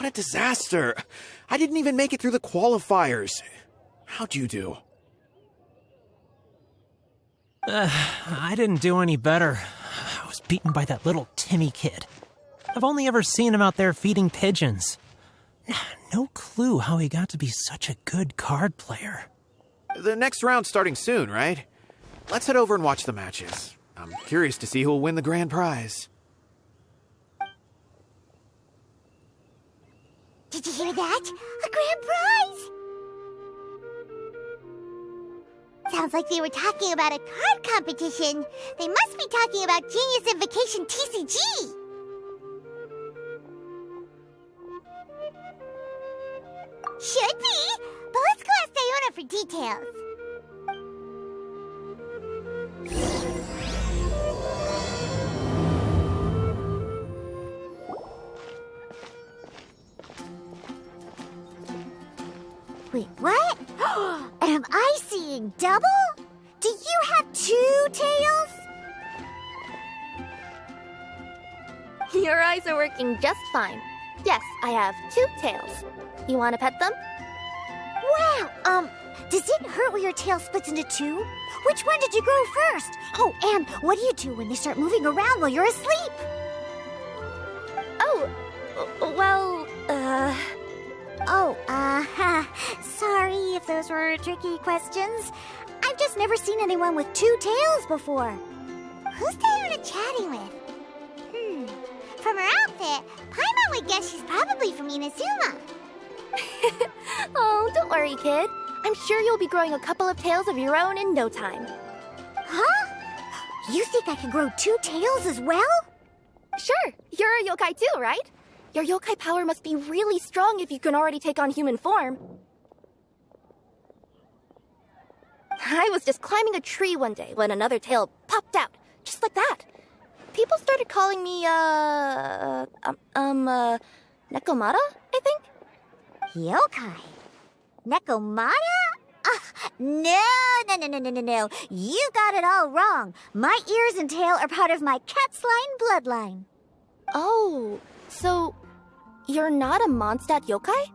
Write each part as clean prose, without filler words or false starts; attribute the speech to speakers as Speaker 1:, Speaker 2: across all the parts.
Speaker 1: What a disaster. I didn't even make it through the qualifiers. How'd you do?
Speaker 2: I didn't do any better. I was beaten by that little Timmy kid. I've only ever seen him out there feeding pigeons. No clue how he got to be such a good card player.
Speaker 1: The next round's starting soon, right? Let's head over and watch the matches. I'm curious to see who'll win the grand prize.
Speaker 3: Did you hear that? A grand prize! Sounds like they were talking about a card competition. They must be talking about Genius Invocation TCG. Should be, but let's go ask Diona for details. Wait, what? Am I seeing double? Do you have 2 tails?
Speaker 4: Your eyes are working just fine. Yes, I have 2 tails. You want to pet them?
Speaker 3: Wow, does it hurt when your tail splits into 2? Which one did you grow first? Oh, and what do you do when they start moving around while you're asleep?
Speaker 4: Oh, well,
Speaker 3: sorry if those were tricky questions. I've just never seen anyone with 2 tails before. Who's Diona chatting with? From her outfit, Paimon would guess she's probably from Inazuma.
Speaker 4: Oh, don't worry, kid. I'm sure you'll be growing a couple of tails of your own in no time.
Speaker 3: Huh? You think I can grow 2 tails as well?
Speaker 4: Sure, you're a yokai too, right? Your yokai power must be really strong if you can already take on human form. I was just climbing a tree one day when another tail popped out, just like that. People started calling me, Nekomata, I think?
Speaker 3: Yokai? Nekomata? No. You got it all wrong. My ears and tail are part of my cat's line bloodline.
Speaker 4: Oh, so you're not a Mondstadt yokai?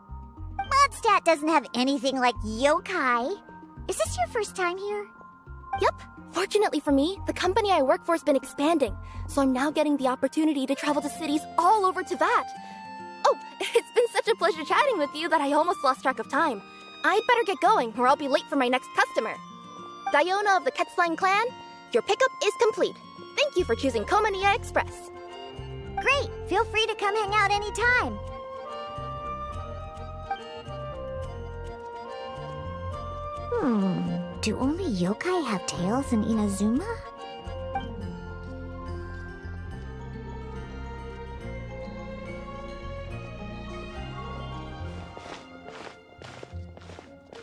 Speaker 3: Mondstadt doesn't have anything like yokai. Is this your first time here?
Speaker 4: Yep. Fortunately for me, the company I work for has been expanding, so I'm now getting the opportunity to travel to cities all over Teyvat. Oh, it's been such a pleasure chatting with you that I almost lost track of time. I'd better get going, or I'll be late for my next customer. Diona of the Quetzline clan, your pickup is complete. Thank you for choosing Komania Express.
Speaker 3: Great! Feel free to come hang out anytime. Do only yokai have tails in Inazuma?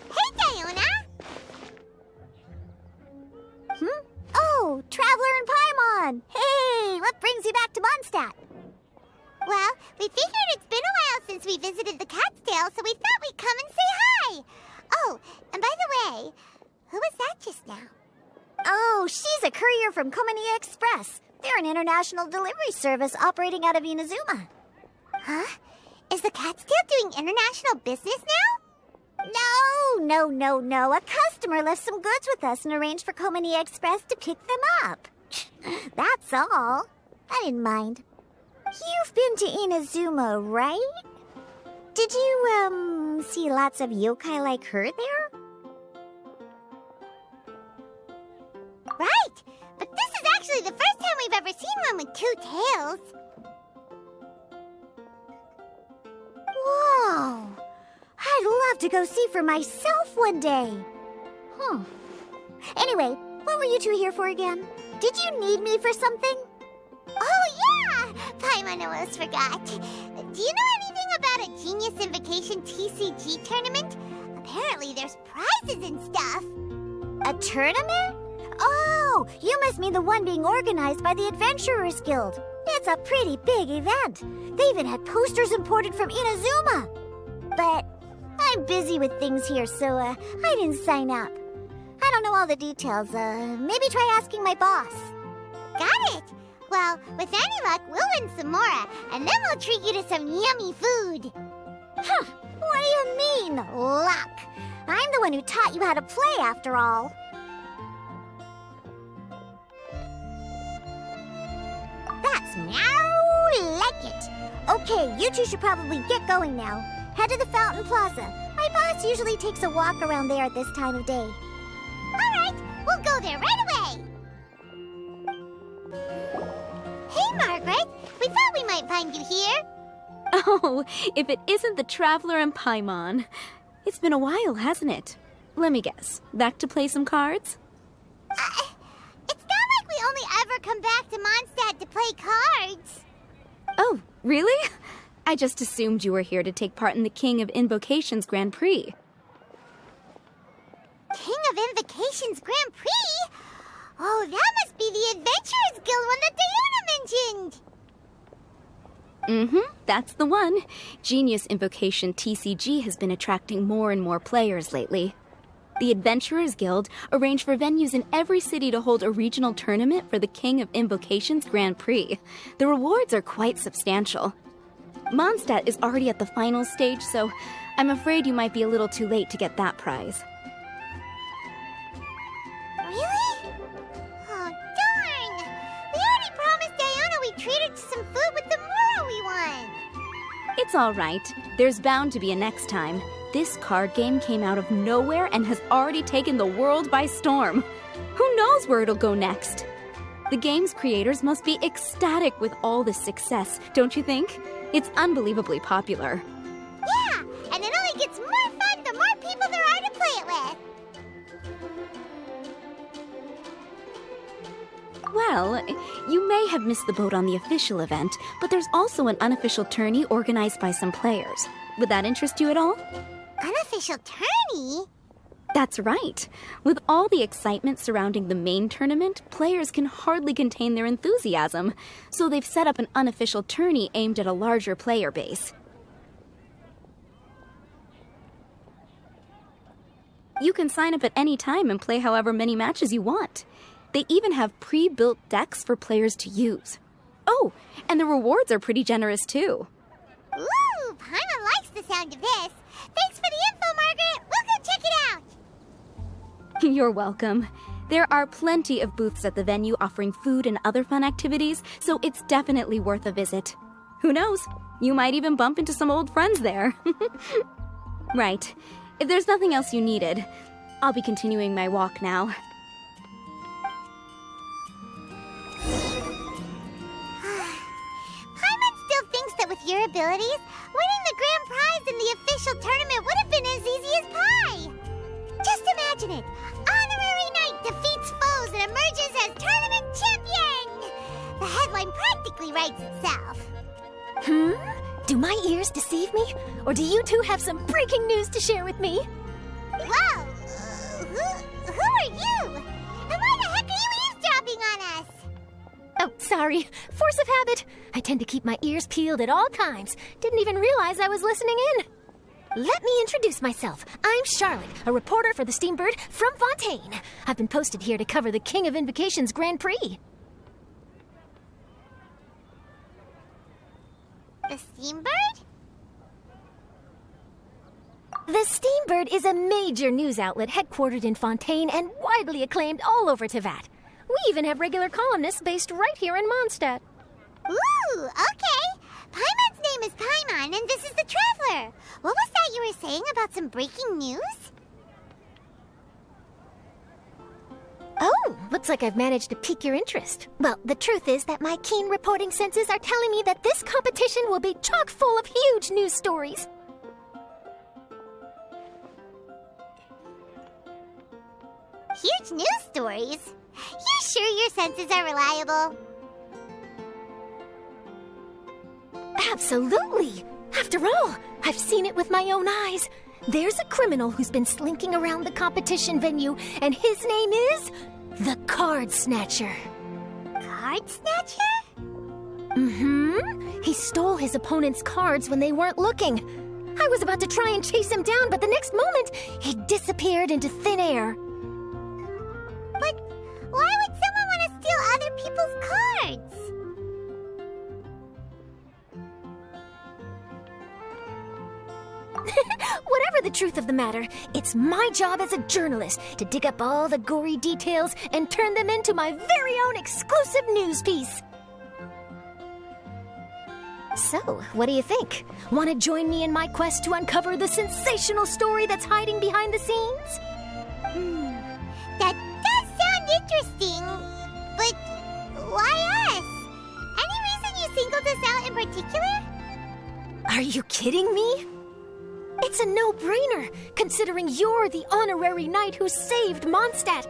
Speaker 3: Hey, Diona! Oh, Traveler and Paimon! Hey, what brings you back to Mondstadt? Well, we figured it's been a while since we visited the Cat's-tail, so we thought we'd come and say hi! Oh, and by the way, who was that just now? Oh, she's a courier from Komania Express. They're an international delivery service operating out of Inazuma. Huh? Is the Cat's-tail doing international business now? No. A customer left some goods with us and arranged for Komania Express to pick them up. That's all. I didn't mind. You've been to Inazuma, right? Did you, see lots of yokai like her there? Right! But this is actually the first time we've ever seen one with 2 tails. Whoa! I'd love to go see for myself one day. Anyway, what were you two here for again? Did you need me for something? Oh, yeah! Paimon almost forgot. Do you know anything about a Genius Invocation TCG tournament? Apparently there's prizes and stuff. A tournament? Oh, you must mean the one being organized by the Adventurers Guild. It's a pretty big event. They even had posters imported from Inazuma. But I'm busy with things here, so I didn't sign up. I don't know all the details. Maybe try asking my boss. Got it. Well, with any luck, we'll win some more, and then we'll treat you to some yummy food. Huh, what do you mean, luck? I'm the one who taught you how to play, after all. That's now like it. Okay, you two should probably get going now. Head to the Fountain Plaza. My boss usually takes a walk around there at this time of day. All right, we'll go there right away. Hey, Margaret. We thought we might find you here.
Speaker 5: Oh, if it isn't the Traveler and Paimon. It's been a while, hasn't it? Let me guess. Back to play some cards?
Speaker 3: It's not like we only ever come back to Mondstadt to play cards.
Speaker 5: Oh, really? I just assumed you were here to take part in the King of Invocations Grand Prix.
Speaker 3: King of Invocations Grand Prix? Oh, that must be the Adventurers Guild one that Diana mentioned.
Speaker 5: That's the one. Genius Invocation TCG has been attracting more and more players lately. The Adventurers Guild arranged for venues in every city to hold a regional tournament for the King of Invocations Grand Prix. The rewards are quite substantial. Mondstadt is already at the final stage, so I'm afraid you might be a little too late to get that prize.
Speaker 3: Really? Oh, darn! We already promised Diana we'd treat her to some food with the Moro we won.
Speaker 5: It's all right. There's bound to be a next time. This card game came out of nowhere and has already taken the world by storm. Who knows where it'll go next? The game's creators must be ecstatic with all this success, don't you think? It's unbelievably popular.
Speaker 3: Yeah, and it only gets more fun the more people there are to play it with.
Speaker 5: Well, you may have missed the boat on the official event, but there's also an unofficial tourney organized by some players. Would that interest you at all?
Speaker 3: Unofficial tourney?
Speaker 5: That's right. With all the excitement surrounding the main tournament, players can hardly contain their enthusiasm. So they've set up an unofficial tourney aimed at a larger player base. You can sign up at any time and play however many matches you want. They even have pre-built decks for players to use. Oh, and the rewards are pretty generous too.
Speaker 3: Ooh, Paimon likes the sound of this. Thanks for the info, Margaret. We'll go check it out.
Speaker 5: You're welcome. There are plenty of booths at the venue offering food and other fun activities, so it's definitely worth a visit. Who knows? You might even bump into some old friends there. Right. If there's nothing else you needed, I'll be continuing my walk now.
Speaker 3: Paimon still thinks that with your abilities, winning the grand prize in the official tournament would have been as easy as pie. Just imagine it. Honorary Knight defeats foes and emerges as tournament champion. The headline practically writes itself.
Speaker 6: Do my ears deceive me? Or do you two have some breaking news to share with me?
Speaker 3: Whoa! Who are you? And why the heck are you eavesdropping on us?
Speaker 6: Oh, sorry. Force of habit. I tend to keep my ears peeled at all times. Didn't even realize I was listening in. Let me introduce myself. I'm Charlotte, a reporter for the Steambird from Fontaine. I've been posted here to cover the King of Invocations Grand Prix.
Speaker 3: The Steambird?
Speaker 6: The Steambird is a major news outlet headquartered in Fontaine and widely acclaimed all over Teyvat. We even have regular columnists based right here in Mondstadt.
Speaker 3: Ooh, okay. Paimon's name is Paimon, and this is the Traveler. What was that you were saying about some breaking news?
Speaker 6: Oh, looks like I've managed to pique your interest. Well, the truth is that my keen reporting senses are telling me that this competition will be chock full of huge news stories.
Speaker 3: Huge news stories? You sure your senses are reliable?
Speaker 6: Absolutely! After all, I've seen it with my own eyes. There's a criminal who's been slinking around the competition venue, and his name is the Card Snatcher.
Speaker 3: Card Snatcher?
Speaker 6: He stole his opponent's cards when they weren't looking. I was about to try and chase him down, but the next moment, he disappeared into thin air.
Speaker 3: But why would someone want to steal other people's cards?
Speaker 6: Whatever the truth of the matter, it's my job as a journalist to dig up all the gory details and turn them into my very own exclusive news piece. So, what do you think? Want to join me in my quest to uncover the sensational story that's hiding behind the scenes?
Speaker 3: That does sound interesting, but why us? Any reason you singled us out in particular?
Speaker 6: Are you kidding me? It's a no-brainer, considering you're the honorary knight who saved Mondstadt,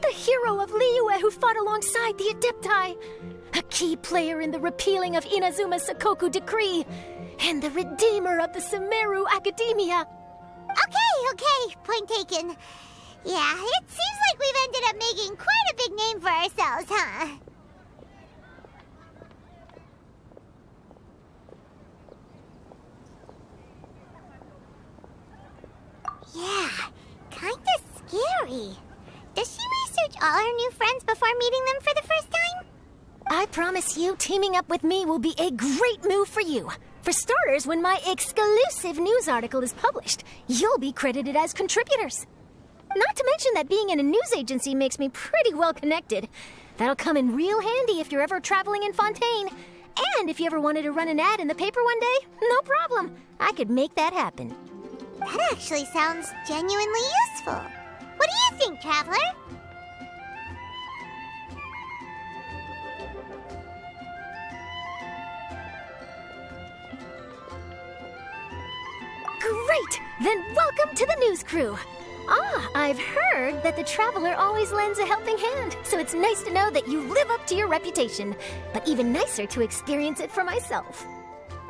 Speaker 6: the hero of Liyue who fought alongside the Adepti, a key player in the repealing of Inazuma's Sakoku decree, and the redeemer of the Sumeru Academia.
Speaker 3: Okay, point taken. Yeah, it seems like we've ended up making quite a big name for ourselves, huh? Yeah, kinda scary. Does she research all her new friends before meeting them for the first time?
Speaker 6: I promise you, teaming up with me will be a great move for you. For starters, when my exclusive news article is published, you'll be credited as contributors. Not to mention that being in a news agency makes me pretty well connected. That'll come in real handy if you're ever traveling in Fontaine. And if you ever wanted to run an ad in the paper one day, no problem. I could make that happen.
Speaker 3: That actually sounds genuinely useful. What do you think, Traveler?
Speaker 6: Great! Then welcome to the news crew. I've heard that the Traveler always lends a helping hand, so it's nice to know that you live up to your reputation, but even nicer to experience it for myself.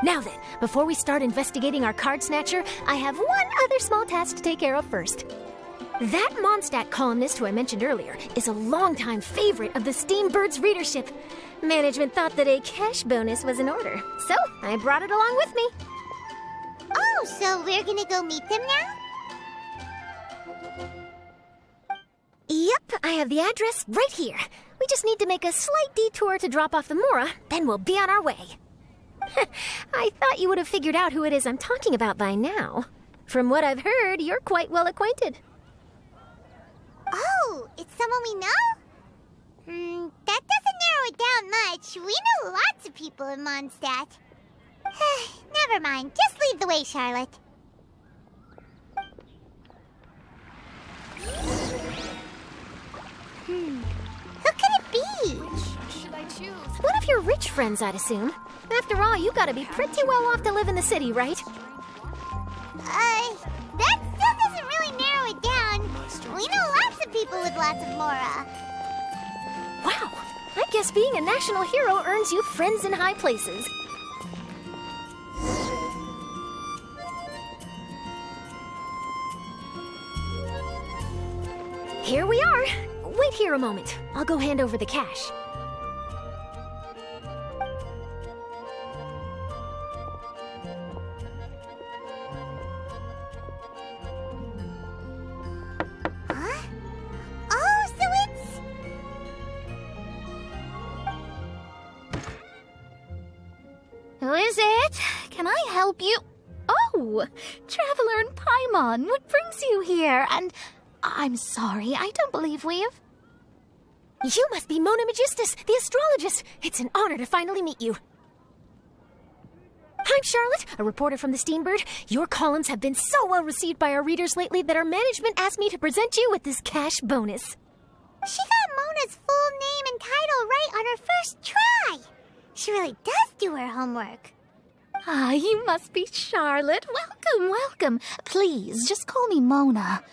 Speaker 6: Now then, before we start investigating our card snatcher, I have one other small task to take care of first. That Mondstadt columnist who I mentioned earlier is a longtime favorite of the Steambird's readership. Management thought that a cash bonus was in order, so I brought it along with me.
Speaker 3: Oh, so we're gonna go meet them now?
Speaker 6: Yep, I have the address right here. We just need to make a slight detour to drop off the Mora, then we'll be on our way. I thought you would have figured out who it is I'm talking about by now. From what I've heard, you're quite well acquainted.
Speaker 3: Oh, it's someone we know? That doesn't narrow it down much. We know lots of people in Mondstadt. Never mind, just lead the way, Charlotte. Who could it be?
Speaker 4: Which should I choose?
Speaker 6: One of your rich friends, I'd assume. After all, you gotta be pretty well off to live in the city, right?
Speaker 3: That still doesn't really narrow it down. We know lots of people with lots of Mora.
Speaker 6: Wow, I guess being a national hero earns you friends in high places. Here we are. Wait here a moment. I'll go hand over the cash.
Speaker 3: Huh? Oh, so it's...
Speaker 5: Who is it? Can I help you? Oh, Traveler and Paimon, what brings you here? And I'm sorry, I don't believe we've...
Speaker 6: You must be Mona Magistus, the astrologist. It's an honor to finally meet you. I'm Charlotte, a reporter from the Steambird. Your columns have been so well received by our readers lately that our management asked me to present you with this cash bonus.
Speaker 3: She got Mona's full name and title right on her first try. She really does do her homework.
Speaker 5: Ah, you must be Charlotte. Welcome. Please, just call me Mona.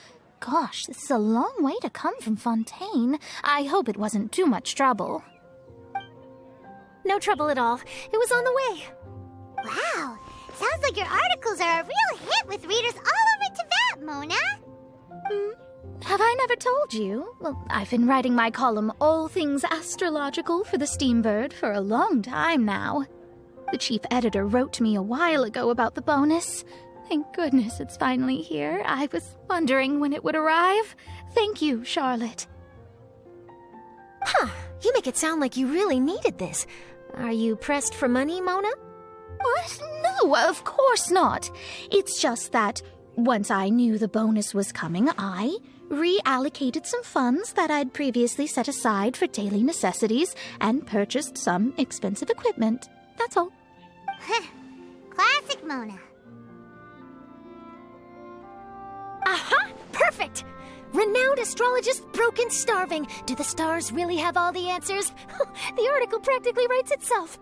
Speaker 5: Gosh, this is a long way to come from Fontaine. I hope it wasn't too much trouble.
Speaker 6: No trouble at all. It was on the way.
Speaker 3: Wow, sounds like your articles are a real hit with readers all over Teyvat, Mona.
Speaker 5: Have I never told you? Well, I've been writing my column All Things Astrological for the Steambird for a long time now. The chief editor wrote to me a while ago about the bonus. Thank goodness it's finally here. I was wondering when it would arrive. Thank you, Charlotte.
Speaker 6: Huh, you make it sound like you really needed this. Are you pressed for money, Mona?
Speaker 5: What? No, of course not. It's just that once I knew the bonus was coming, I reallocated some funds that I'd previously set aside for daily necessities and purchased some expensive equipment. That's all.
Speaker 3: Classic Mona.
Speaker 6: Aha! Perfect! Renowned astrologist Broken Starving. Do the stars really have all the answers? The article practically writes itself.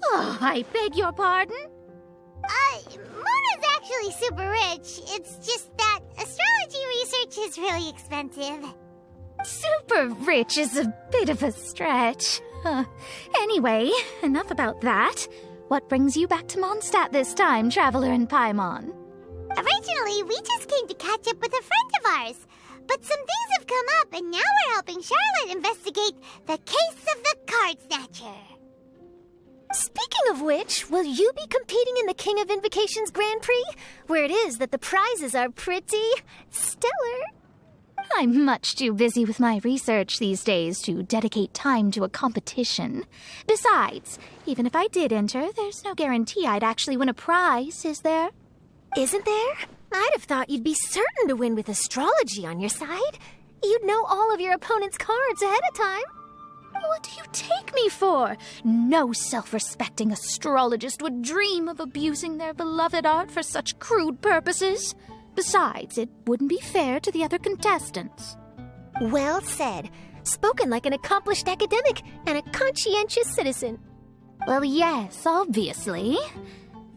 Speaker 5: Oh, I beg your pardon?
Speaker 3: Mona's actually super rich. It's just that astrology research is really expensive.
Speaker 5: Super rich is a bit of a stretch. Anyway, enough about that. What brings you back to Mondstadt this time, Traveler in Paimon?
Speaker 3: Originally, we just came to catch up with a friend of ours. But some things have come up, and now we're helping Charlotte investigate the case of the Card Snatcher.
Speaker 6: Speaking of which, will you be competing in the King of Invocations Grand Prix? Where it is that the prizes are pretty stellar.
Speaker 5: I'm much too busy with my research these days to dedicate time to a competition. Besides, even if I did enter, there's no guarantee I'd actually win a prize, is there?
Speaker 6: Isn't there? I'd have thought you'd be certain to win with astrology on your side. You'd know all of your opponent's cards ahead of time.
Speaker 5: What do you take me for? No self-respecting astrologist would dream of abusing their beloved art for such crude purposes. Besides, it wouldn't be fair to the other contestants.
Speaker 6: Well said. Spoken like an accomplished academic and a conscientious citizen.
Speaker 5: Well, yes, obviously.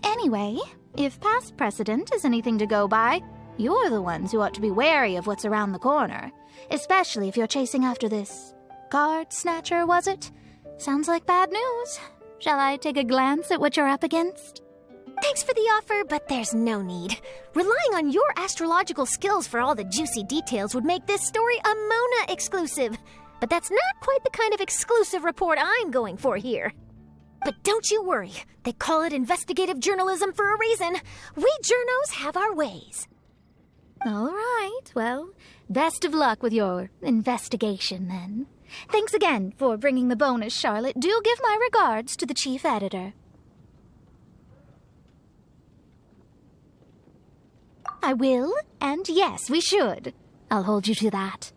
Speaker 5: Anyway, if past precedent is anything to go by, you're the ones who ought to be wary of what's around the corner. Especially if you're chasing after this Card Snatcher, was it? Sounds like bad news. Shall I take a glance at what you're up against?
Speaker 6: Thanks for the offer, but there's no need. Relying on your astrological skills for all the juicy details would make this story a Mona exclusive. But that's not quite the kind of exclusive report I'm going for here. But don't you worry. They call it investigative journalism for a reason. We journos have our ways.
Speaker 5: All right, well, best of luck with your investigation, then. Thanks again for bringing the bonus, Charlotte. Do give my regards to the chief editor. I will, and yes, we should. I'll hold you to that.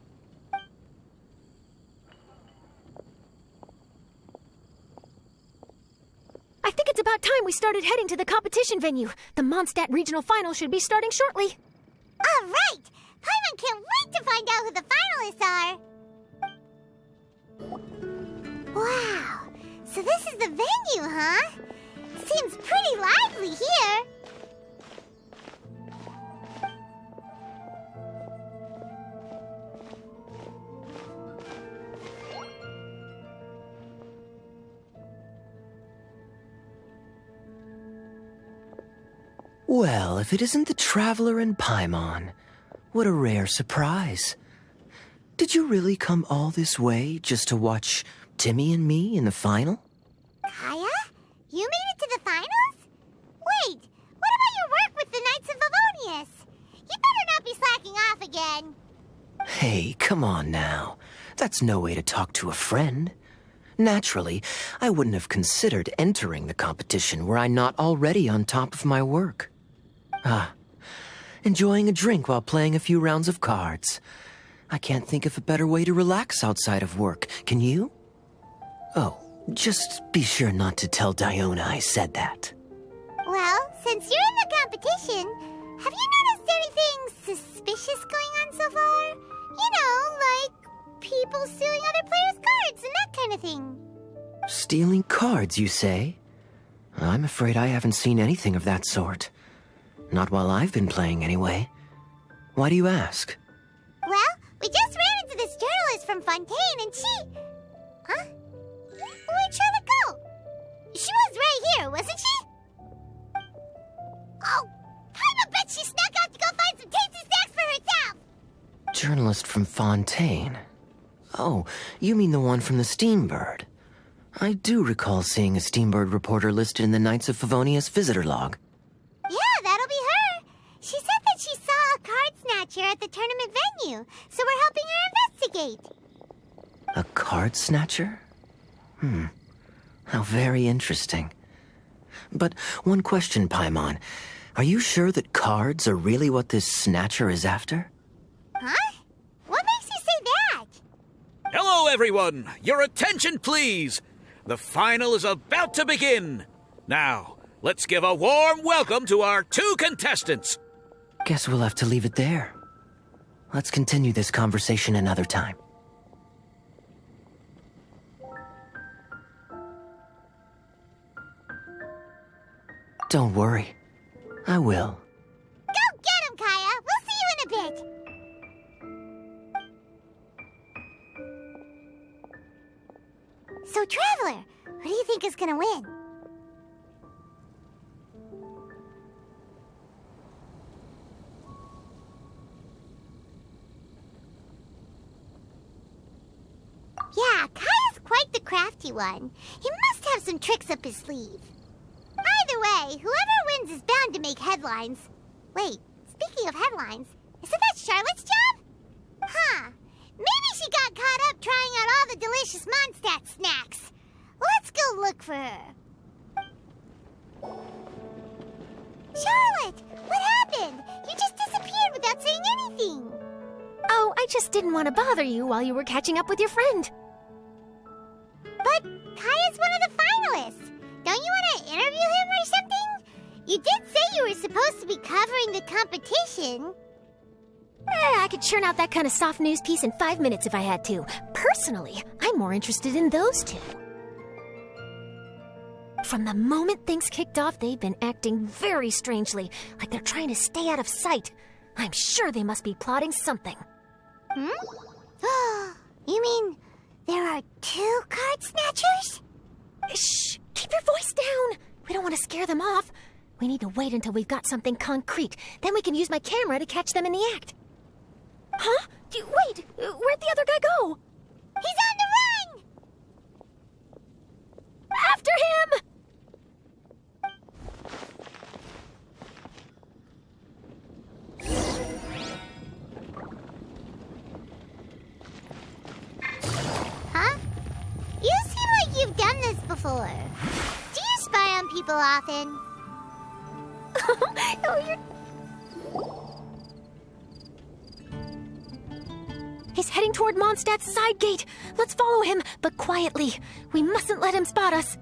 Speaker 6: I think it's about time we started heading to the competition venue. The Mondstadt Regional Final should be starting shortly.
Speaker 3: All right! Paimon can't wait to find out who the finalists are. Wow, so this is the venue, huh? Seems pretty lively here.
Speaker 7: Well, if it isn't the Traveler in Paimon, what a rare surprise. Did you really come all this way just to watch Timmy and me in the final?
Speaker 3: Kaya? You made it to the finals? Wait, what about your work with the Knights of Favonius? You better not be slacking off again.
Speaker 7: Hey, come on now. That's no way to talk to a friend. Naturally, I wouldn't have considered entering the competition were I not already on top of my work. Enjoying a drink while playing a few rounds of cards. I can't think of a better way to relax outside of work. Can you? Oh, just be sure not to tell Diona I said that.
Speaker 3: Well, since you're in the competition, have you noticed anything suspicious going on so far? You know, like people stealing other players' cards and that kind of thing.
Speaker 7: Stealing cards, you say? I'm afraid I haven't seen anything of that sort. Not while I've been playing, anyway. Why do you ask?
Speaker 3: Well, we just ran into this journalist from Fontaine and she... Huh? Where'd Charlotte go? She was right here, wasn't she? Oh, I bet she snuck out to go find some tasty snacks for herself!
Speaker 7: Journalist from Fontaine. Oh, you mean the one from the Steambird. I do recall seeing a Steambird reporter listed in the Knights of Favonius visitor log.
Speaker 3: Yeah, that'll be her. She said that she saw a card snatcher at the tournament venue, so we're helping her investigate.
Speaker 7: A card snatcher? How very interesting. But one question, Paimon. Are you sure that cards are really what this snatcher is after?
Speaker 3: Huh? What makes you say that?
Speaker 8: Hello, everyone! Your attention, please! The final is about to begin! Now, let's give a warm welcome to our 2 contestants!
Speaker 7: Guess we'll have to leave it there. Let's continue this conversation another time. Don't worry. I will.
Speaker 3: Go get him, Kaya! We'll see you in a bit! So, Traveler, who do you think is gonna win? Yeah, Kaya's quite the crafty one. He must have some tricks up his sleeve. Either way, whoever wins is bound to make headlines. Wait, speaking of headlines, isn't that Charlotte's job? Huh. Maybe she got caught up trying out all the delicious Mondstadt snacks. Let's go look for her. Charlotte, what happened? You just disappeared without saying anything.
Speaker 6: Oh, I just didn't want to bother you while you were catching up with your friend.
Speaker 3: But Kaya's one of the finalists. Don't you want to interview him or something? You did say you were supposed to be covering the competition.
Speaker 6: I could churn out that kind of soft news piece in 5 minutes if I had to. Personally, I'm more interested in those 2. From the moment things kicked off, they've been acting very strangely, like they're trying to stay out of sight. I'm sure they must be plotting something.
Speaker 3: You mean there are 2 card snatchers?
Speaker 6: Shh! Keep your voice down! We don't want to scare them off. We need to wait until we've got something concrete. Then we can use my camera to catch them in the act. Huh? Wait! Where'd the other guy go?
Speaker 3: He's on the run!
Speaker 6: After him!
Speaker 3: Huh? You seem like you've done this before. Do you spy on people often?
Speaker 6: Oh, you're... He's heading toward Mondstadt's side gate. Let's follow him, but quietly. We mustn't let him spot us.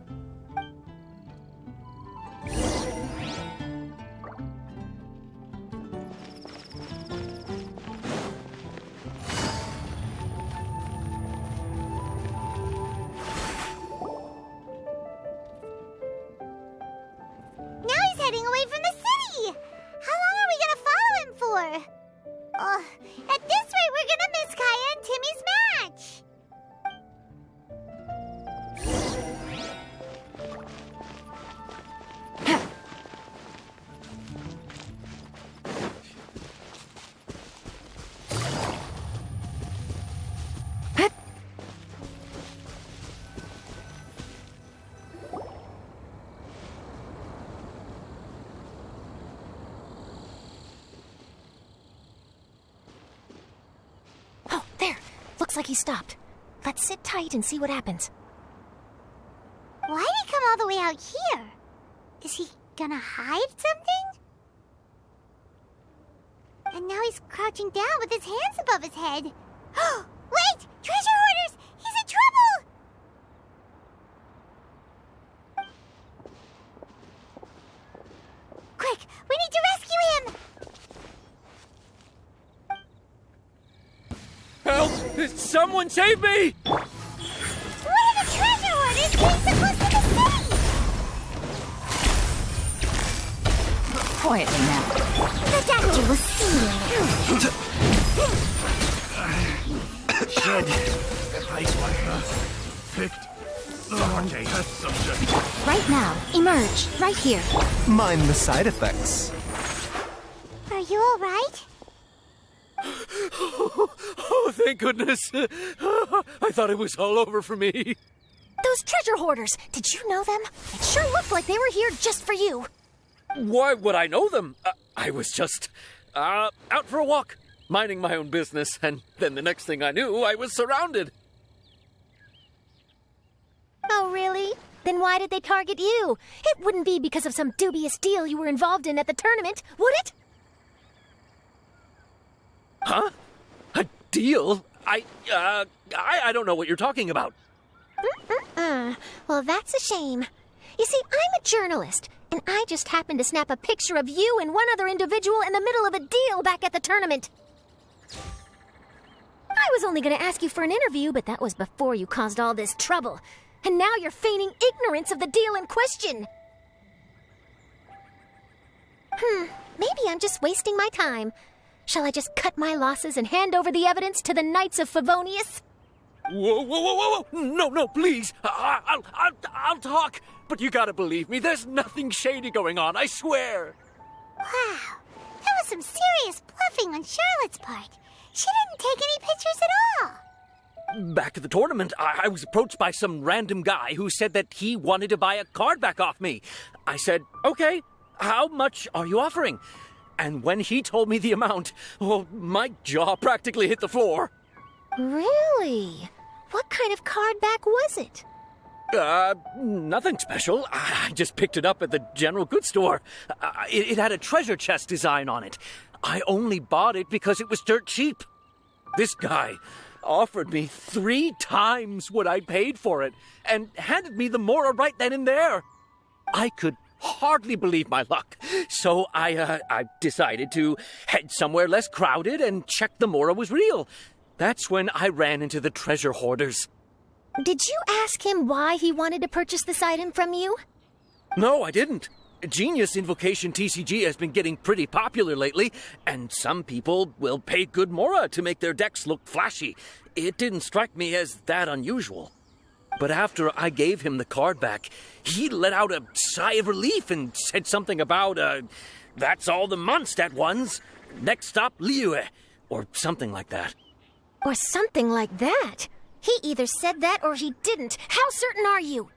Speaker 3: Now he's heading away from the city! How long are we gonna follow him for? At this rate, we're gonna miss Kaya and Timmy's match!
Speaker 6: Oh, there. Looks like he stopped. Let's sit tight and see what happens.
Speaker 3: Why'd he come all the way out here? Is he gonna hide something? And now he's crouching down with his hands above his head. Wait! Treasure hoarders! He's in trouble! Quick! We need to rescue him!
Speaker 8: Help! Someone save me!
Speaker 3: What are the treasure hoarders being supposed to the city?
Speaker 9: Quietly now.
Speaker 3: The doctor was seeing.
Speaker 10: Should picked the test subject.
Speaker 9: Right now. Emerge. Right here.
Speaker 11: Mind the side effects.
Speaker 3: Are you all right?
Speaker 8: Oh, thank goodness. I thought it was all over for me.
Speaker 6: Those treasure hoarders, did you know them? It sure looked like they were here just for you.
Speaker 8: Why would I know them? I was just out for a walk, minding my own business, and then the next thing I knew, I was surrounded.
Speaker 6: Oh, really? Then why did they target you? It wouldn't be because of some dubious deal you were involved in at the tournament, would it?
Speaker 12: Huh? A deal? I don't know what you're talking about.
Speaker 6: Well, that's a shame. You see, I'm a journalist, and I just happened to snap a picture of you and one other individual in the middle of a deal back at the tournament. I was only going to ask you for an interview, but that was before you caused all this trouble. And now you're feigning ignorance of the deal in question. Maybe I'm just wasting my time. Shall I just cut my losses and hand over the evidence to the Knights of Favonius?
Speaker 12: Whoa. No, please. I'll talk. But you gotta believe me, there's nothing shady going on, I swear.
Speaker 3: Wow, that was some serious bluffing on Charlotte's part. She didn't take any pictures at all.
Speaker 12: Back at the tournament, I was approached by some random guy who said that he wanted to buy a card back off me. I said, okay, how much are you offering? And when he told me the amount, my jaw practically hit the floor.
Speaker 6: Really? What kind of card back was it?
Speaker 12: Nothing special. I just picked it up at the general goods store. It had a treasure chest design on it. I only bought it because it was dirt cheap. This guy offered me 3 times what I paid for it and handed me the Mora right then and there. I could hardly believe my luck. So I decided to head somewhere less crowded and check the Mora was real. That's when I ran into the treasure hoarders.
Speaker 6: Did you ask him why he wanted to purchase this item from you?
Speaker 12: No, I didn't. Genius Invocation TCG has been getting pretty popular lately, and some people will pay good Mora to make their decks look flashy. It didn't strike me as that unusual. But after I gave him the card back, he let out a sigh of relief and said something about, that's all the Mondstadt ones. Next stop, Liyue, or something like that.
Speaker 6: Or something like that? He either said that or he didn't. How certain are you?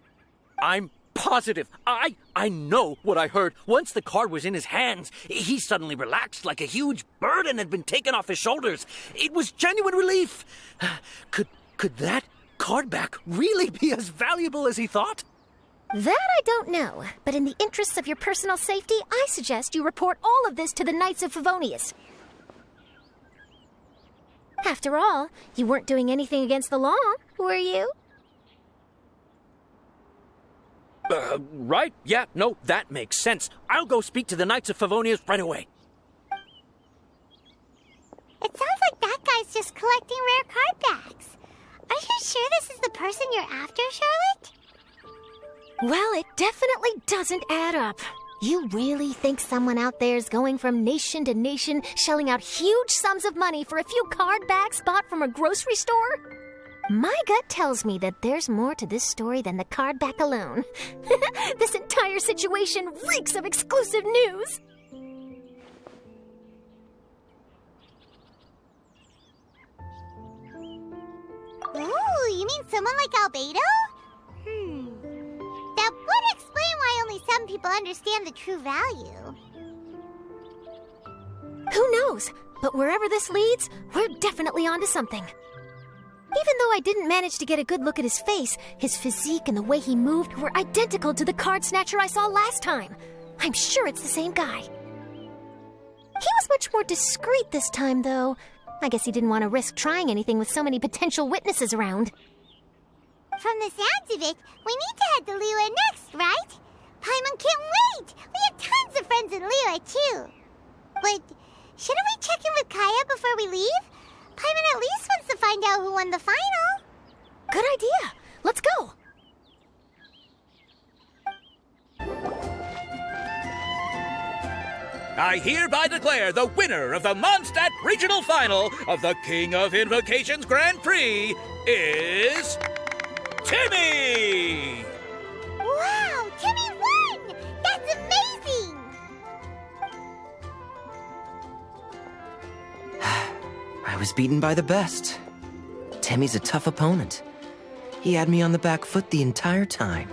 Speaker 12: I'm positive. I know what I heard. Once the card was in his hands, he suddenly relaxed like a huge burden had been taken off his shoulders. It was genuine relief. Could that card back really be as valuable as he thought?
Speaker 6: That I don't know, but in the interests of your personal safety, I suggest you report all of this to the Knights of Favonius. After all, you weren't doing anything against the law, were you?
Speaker 12: Right. Yeah, no, that makes sense. I'll go speak to the Knights of Favonius right away.
Speaker 3: It sounds like that guy's just collecting rare card backs. Are you sure this is the person you're after, Charlotte?
Speaker 6: Well, it definitely doesn't add up. You really think someone out there is going from nation to nation, shelling out huge sums of money for a few card backs bought from a grocery store? My gut tells me that there's more to this story than the card back alone. This entire situation reeks of exclusive news.
Speaker 3: Ooh, you mean someone like Albedo? That would explain why only some people understand the true value.
Speaker 6: Who knows? But wherever this leads, we're definitely onto something. Even though I didn't manage to get a good look at his face, his physique and the way he moved were identical to the card snatcher I saw last time. I'm sure it's the same guy. He was much more discreet this time, though. I guess he didn't want to risk trying anything with so many potential witnesses around.
Speaker 3: From the sounds of it, we need to head to Liyue next, right? Paimon can't wait! We have tons of friends in Liyue, too. But shouldn't we check in with Kaya before we leave? Paimon at least wants to find out who won the final.
Speaker 6: Good idea. Let's go.
Speaker 8: I hereby declare the winner of the Mondstadt Regional Final of the King of Invocations Grand Prix is Timmy!
Speaker 3: Wow, Timmy won! That's amazing!
Speaker 7: I was beaten by the best. Timmy's a tough opponent. He had me on the back foot the entire time.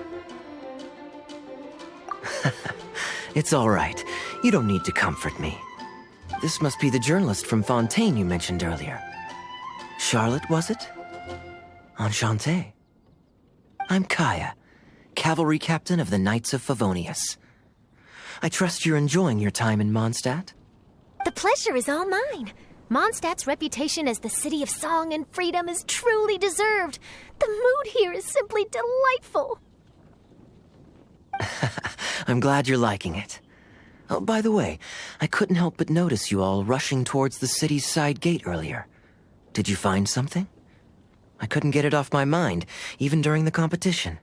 Speaker 7: It's all right. You don't need to comfort me. This must be the journalist from Fontaine you mentioned earlier. Charlotte, was it? Enchanté. I'm Kaya, cavalry captain of the Knights of Favonius. I trust you're enjoying your time in Mondstadt?
Speaker 6: The pleasure is all mine. Mondstadt's reputation as the city of song and freedom is truly deserved. The mood here is simply delightful.
Speaker 7: I'm glad you're liking it. Oh, by the way, I couldn't help but notice you all rushing towards the city's side gate earlier. Did you find something? I couldn't get it off my mind, even during the competition.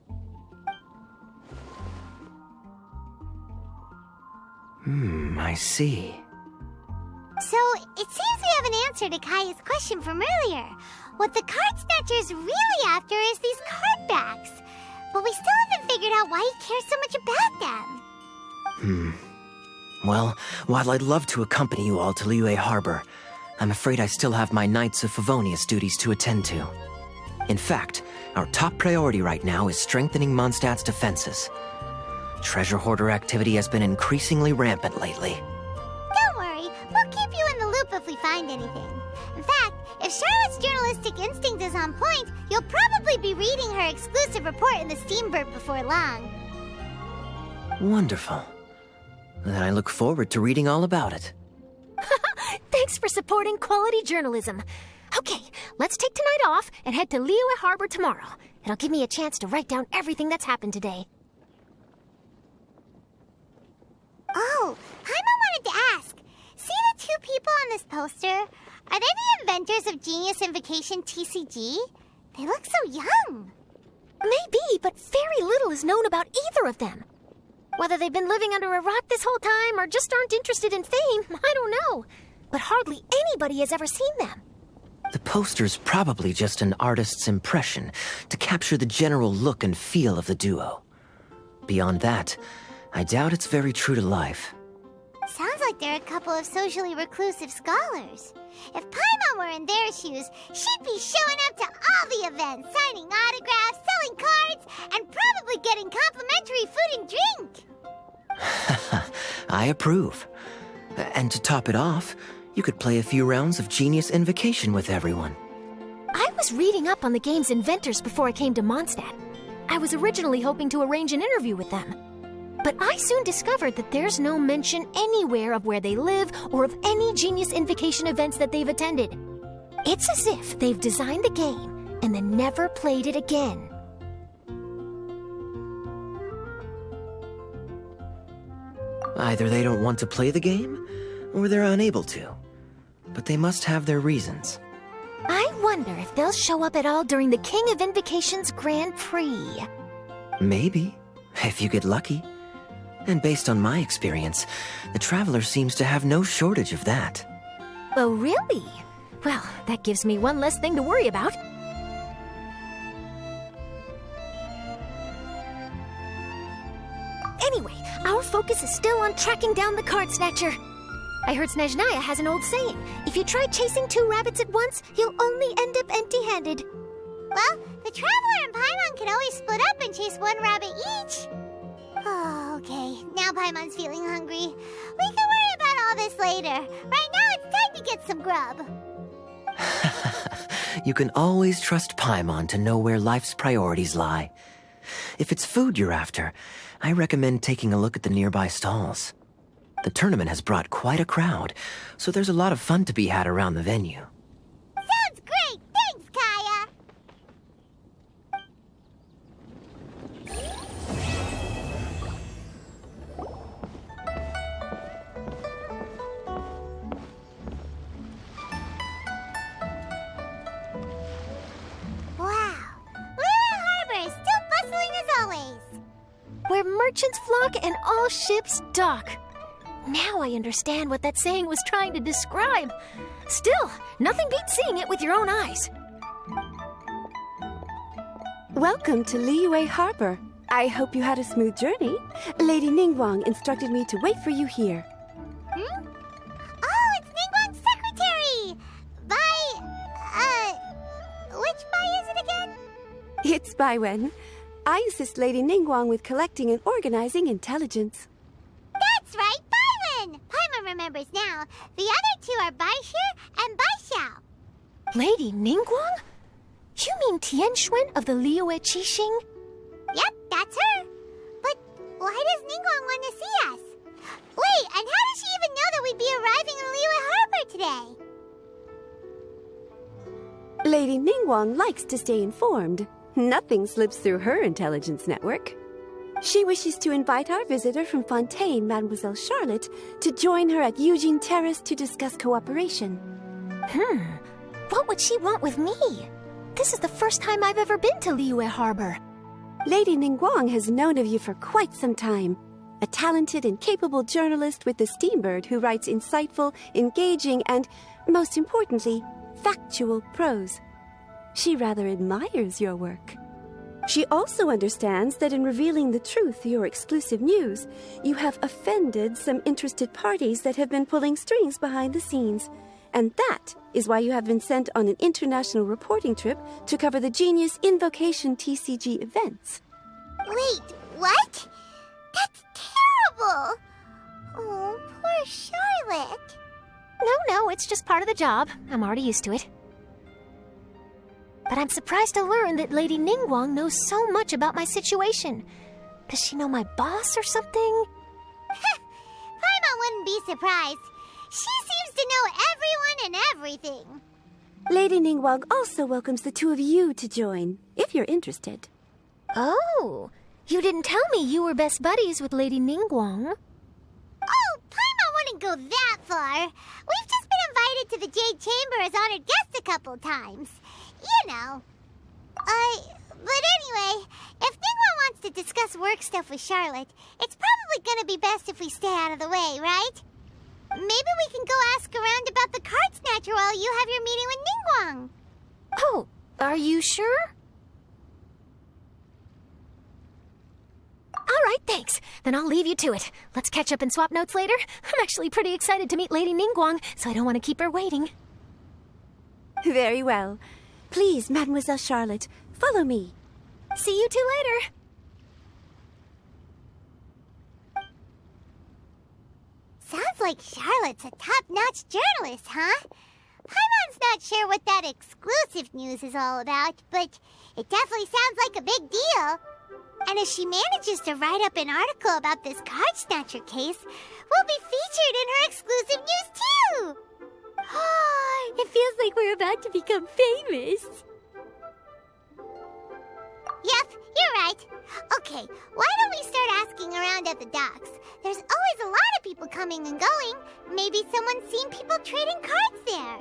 Speaker 7: I see.
Speaker 3: So, it seems we have an answer to Kaya's question from earlier. What the card snatcher's really after is these card backs. But we still haven't figured out why he cares so much about them.
Speaker 7: Well, while I'd love to accompany you all to Liyue Harbor, I'm afraid I still have my Knights of Favonius duties to attend to. In fact, our top priority right now is strengthening Mondstadt's defenses. Treasure hoarder activity has been increasingly rampant lately.
Speaker 3: Don't worry, we'll keep you in the loop if we find anything. In fact, if Charlotte's journalistic instinct is on point, you'll probably be reading her exclusive report in the Steambird before long.
Speaker 7: Wonderful. Then I look forward to reading all about it.
Speaker 6: Thanks for supporting quality journalism. Okay, let's take tonight off and head to Liyue Harbor tomorrow. It'll give me a chance to write down everything that's happened today.
Speaker 3: Oh, Paimon wanted to ask. See the two people on this poster? Are they the inventors of Genius Invocation TCG? They look so young.
Speaker 6: Maybe, but very little is known about either of them. Whether they've been living under a rock this whole time or just aren't interested in fame, I don't know. But hardly anybody has ever seen them.
Speaker 7: The poster's probably just an artist's impression to capture the general look and feel of the duo. Beyond that, I doubt it's very true to life.
Speaker 3: Sounds like they're a couple of socially reclusive scholars. If Paimon were in their shoes, she'd be showing up to all the events, signing autographs, selling cards, and probably getting complimentary food and drink.
Speaker 7: I approve. And to top it off, you could play a few rounds of Genius Invocation with everyone.
Speaker 6: I was reading up on the game's inventors before I came to Mondstadt. I was originally hoping to arrange an interview with them. But I soon discovered that there's no mention anywhere of where they live or of any Genius Invocation events that they've attended. It's as if they've designed the game and then never played it again.
Speaker 7: Either they don't want to play the game, or they're unable to. But they must have their reasons.
Speaker 6: I wonder if they'll show up at all during the King of Invocation's Grand Prix.
Speaker 7: Maybe, if you get lucky. And based on my experience, the Traveler seems to have no shortage of that.
Speaker 6: Oh, really? Well, that gives me one less thing to worry about. Anyway, our focus is still on tracking down the card snatcher. I heard Snezhnaya has an old saying, if you try chasing two rabbits at once, you'll only end up empty-handed.
Speaker 3: Well, the Traveler and Paimon can always split up and chase one rabbit each. Oh, okay. Now Paimon's feeling hungry. We can worry about all this later. Right now, it's time to get some grub.
Speaker 7: You can always trust Paimon to know where life's priorities lie. If it's food you're after, I recommend taking a look at the nearby stalls. The tournament has brought quite a crowd, so there's a lot of fun to be had around the venue.
Speaker 3: Sounds great! Thanks, Kaya! Wow! Liyue Harbor is still bustling as always!
Speaker 6: Where merchants flock and all ships dock. Now I understand what that saying was trying to describe. Still, nothing beats seeing it with your own eyes.
Speaker 13: Welcome to Liyue Harbor. I hope you had a smooth journey. Lady Ningguang instructed me to wait for you here.
Speaker 3: Hmm? Oh, it's Ningguang's secretary! Which Bai is it again?
Speaker 13: It's Baiwen. I assist Lady Ningguang with collecting and organizing intelligence.
Speaker 3: That's right, Baiwen! Paimon remembers now. The other two are Baishir and Baishao.
Speaker 6: Lady Ningguang? You mean Tianxuan of the Liyue Qixing?
Speaker 3: That's her? But why does Ningguang want to see us? Wait, and how does she even know that we'd be arriving in Liyue Harbor today?
Speaker 13: Lady Ningguang likes to stay informed. Nothing slips through her intelligence network. She wishes to invite our visitor from Fontaine, Mademoiselle Charlotte, to join her at Eugene Terrace to discuss cooperation.
Speaker 6: What would she want with me? This is the first time I've ever been to Liyue Harbor.
Speaker 13: Lady Ningguang has known of you for quite some time. A talented and capable journalist with the Steambird who writes insightful, engaging, and, most importantly, factual prose. She rather admires your work. She also understands that in revealing the truth through your exclusive news, you have offended some interested parties that have been pulling strings behind the scenes. And that is why you have been sent on an international reporting trip to cover the Genius Invocation TCG events.
Speaker 3: Wait, what? That's terrible! Oh, poor Charlotte.
Speaker 6: No, it's just part of the job. I'm already used to it. But I'm surprised to learn that Lady Ningguang knows so much about my situation. Does she know my boss or something?
Speaker 3: Paimon wouldn't be surprised. She seems to know everyone and everything.
Speaker 13: Lady Ningguang also welcomes the two of you to join, if you're interested.
Speaker 6: Oh, you didn't tell me you were best buddies with Lady Ningguang.
Speaker 3: Oh, Paimon wouldn't go that far. We've just been invited to the Jade Chamber as honored guests a couple times. You know. But anyway, if Ningguang wants to discuss work stuff with Charlotte, it's probably gonna be best if we stay out of the way, right? Maybe we can go ask around about the card snatcher while you have your meeting with Ningguang.
Speaker 6: Oh, are you sure? All right, thanks. Then I'll leave you to it. Let's catch up and swap notes later. I'm actually pretty excited to meet Lady Ningguang, so I don't want to keep her waiting.
Speaker 13: Very well. Please, Mademoiselle Charlotte, follow me.
Speaker 6: See you two later.
Speaker 3: Sounds like Charlotte's a top-notch journalist, huh? Paimon's not sure what that exclusive news is all about, but it definitely sounds like a big deal. And if she manages to write up an article about this card snatcher case, we'll be featured in her exclusive news too!
Speaker 6: It feels like we're about to become famous.
Speaker 3: Yep, you're right. Okay, why don't we start asking around at the docks? There's always a lot of people coming and going. Maybe someone's seen people trading cards there.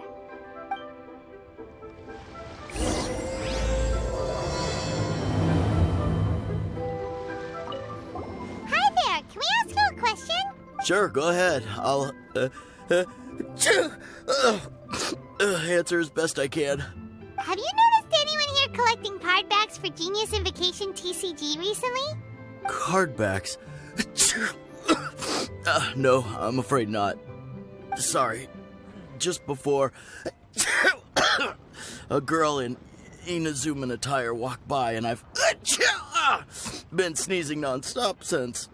Speaker 3: Hi there, can we ask you a question?
Speaker 14: Sure, go ahead. I'll, answer as best I can.
Speaker 3: Have you noticed anyone here collecting card backs for Genius Invocation TCG recently?
Speaker 14: Card backs? No, I'm afraid not. Sorry. Just before, a girl in Inazuman attire walked by and I've been sneezing nonstop since.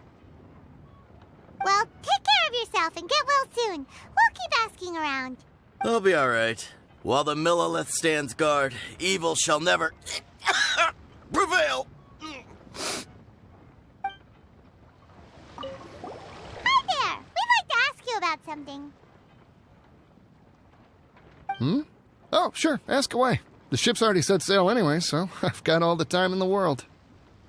Speaker 3: Well, take care of yourself and get well soon. We'll keep asking around.
Speaker 14: I'll be alright. While the Millilith stands guard, evil shall never prevail.
Speaker 3: Hi there! We'd like to ask you about something.
Speaker 15: Oh, sure, ask away. The ship's already set sail anyway, so I've got all the time in the world.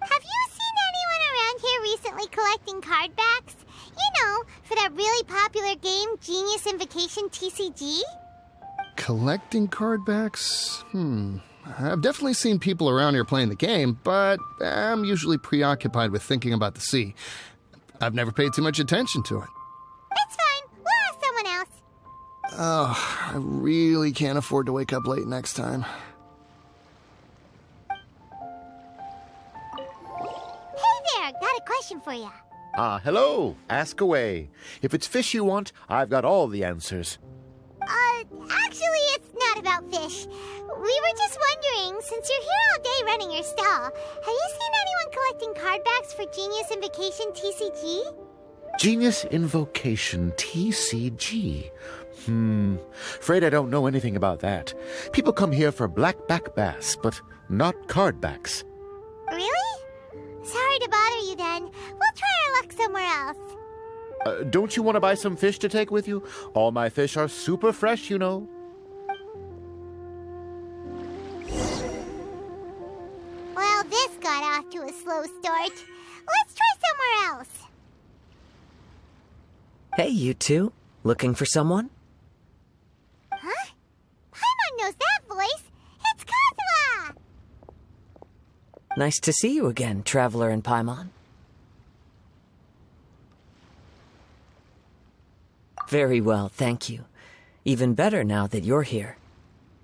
Speaker 3: Have you seen anyone around here recently collecting card backs? You know, for that really popular game, Genius Invocation TCG?
Speaker 15: Collecting card backs? I've definitely seen people around here playing the game, but I'm usually preoccupied with thinking about the sea. I've never paid too much attention to it.
Speaker 3: It's fine. We'll ask someone else.
Speaker 15: Oh, I really can't afford to wake up late next time.
Speaker 3: Hey there, got a question for you.
Speaker 16: Hello. Ask away. If it's fish you want, I've got all the answers.
Speaker 3: Actually, it's not about fish. We were just wondering, since you're here all day running your stall, have you seen anyone collecting card backs for Genius Invocation TCG?
Speaker 16: Genius Invocation TCG. Afraid I don't know anything about that. People come here for blackback bass, but not card backs.
Speaker 3: Really? Sorry to bother somewhere else.
Speaker 16: Don't you want to buy some fish to take with you? All my fish are super fresh, you know.
Speaker 3: Well, this got off to a slow start. Let's try somewhere else.
Speaker 7: Hey, you two. Looking for someone?
Speaker 3: Huh? Paimon knows that voice. It's Kazuha!
Speaker 7: Nice to see you again, Traveler and Paimon. Very well, thank you. Even better now that you're here.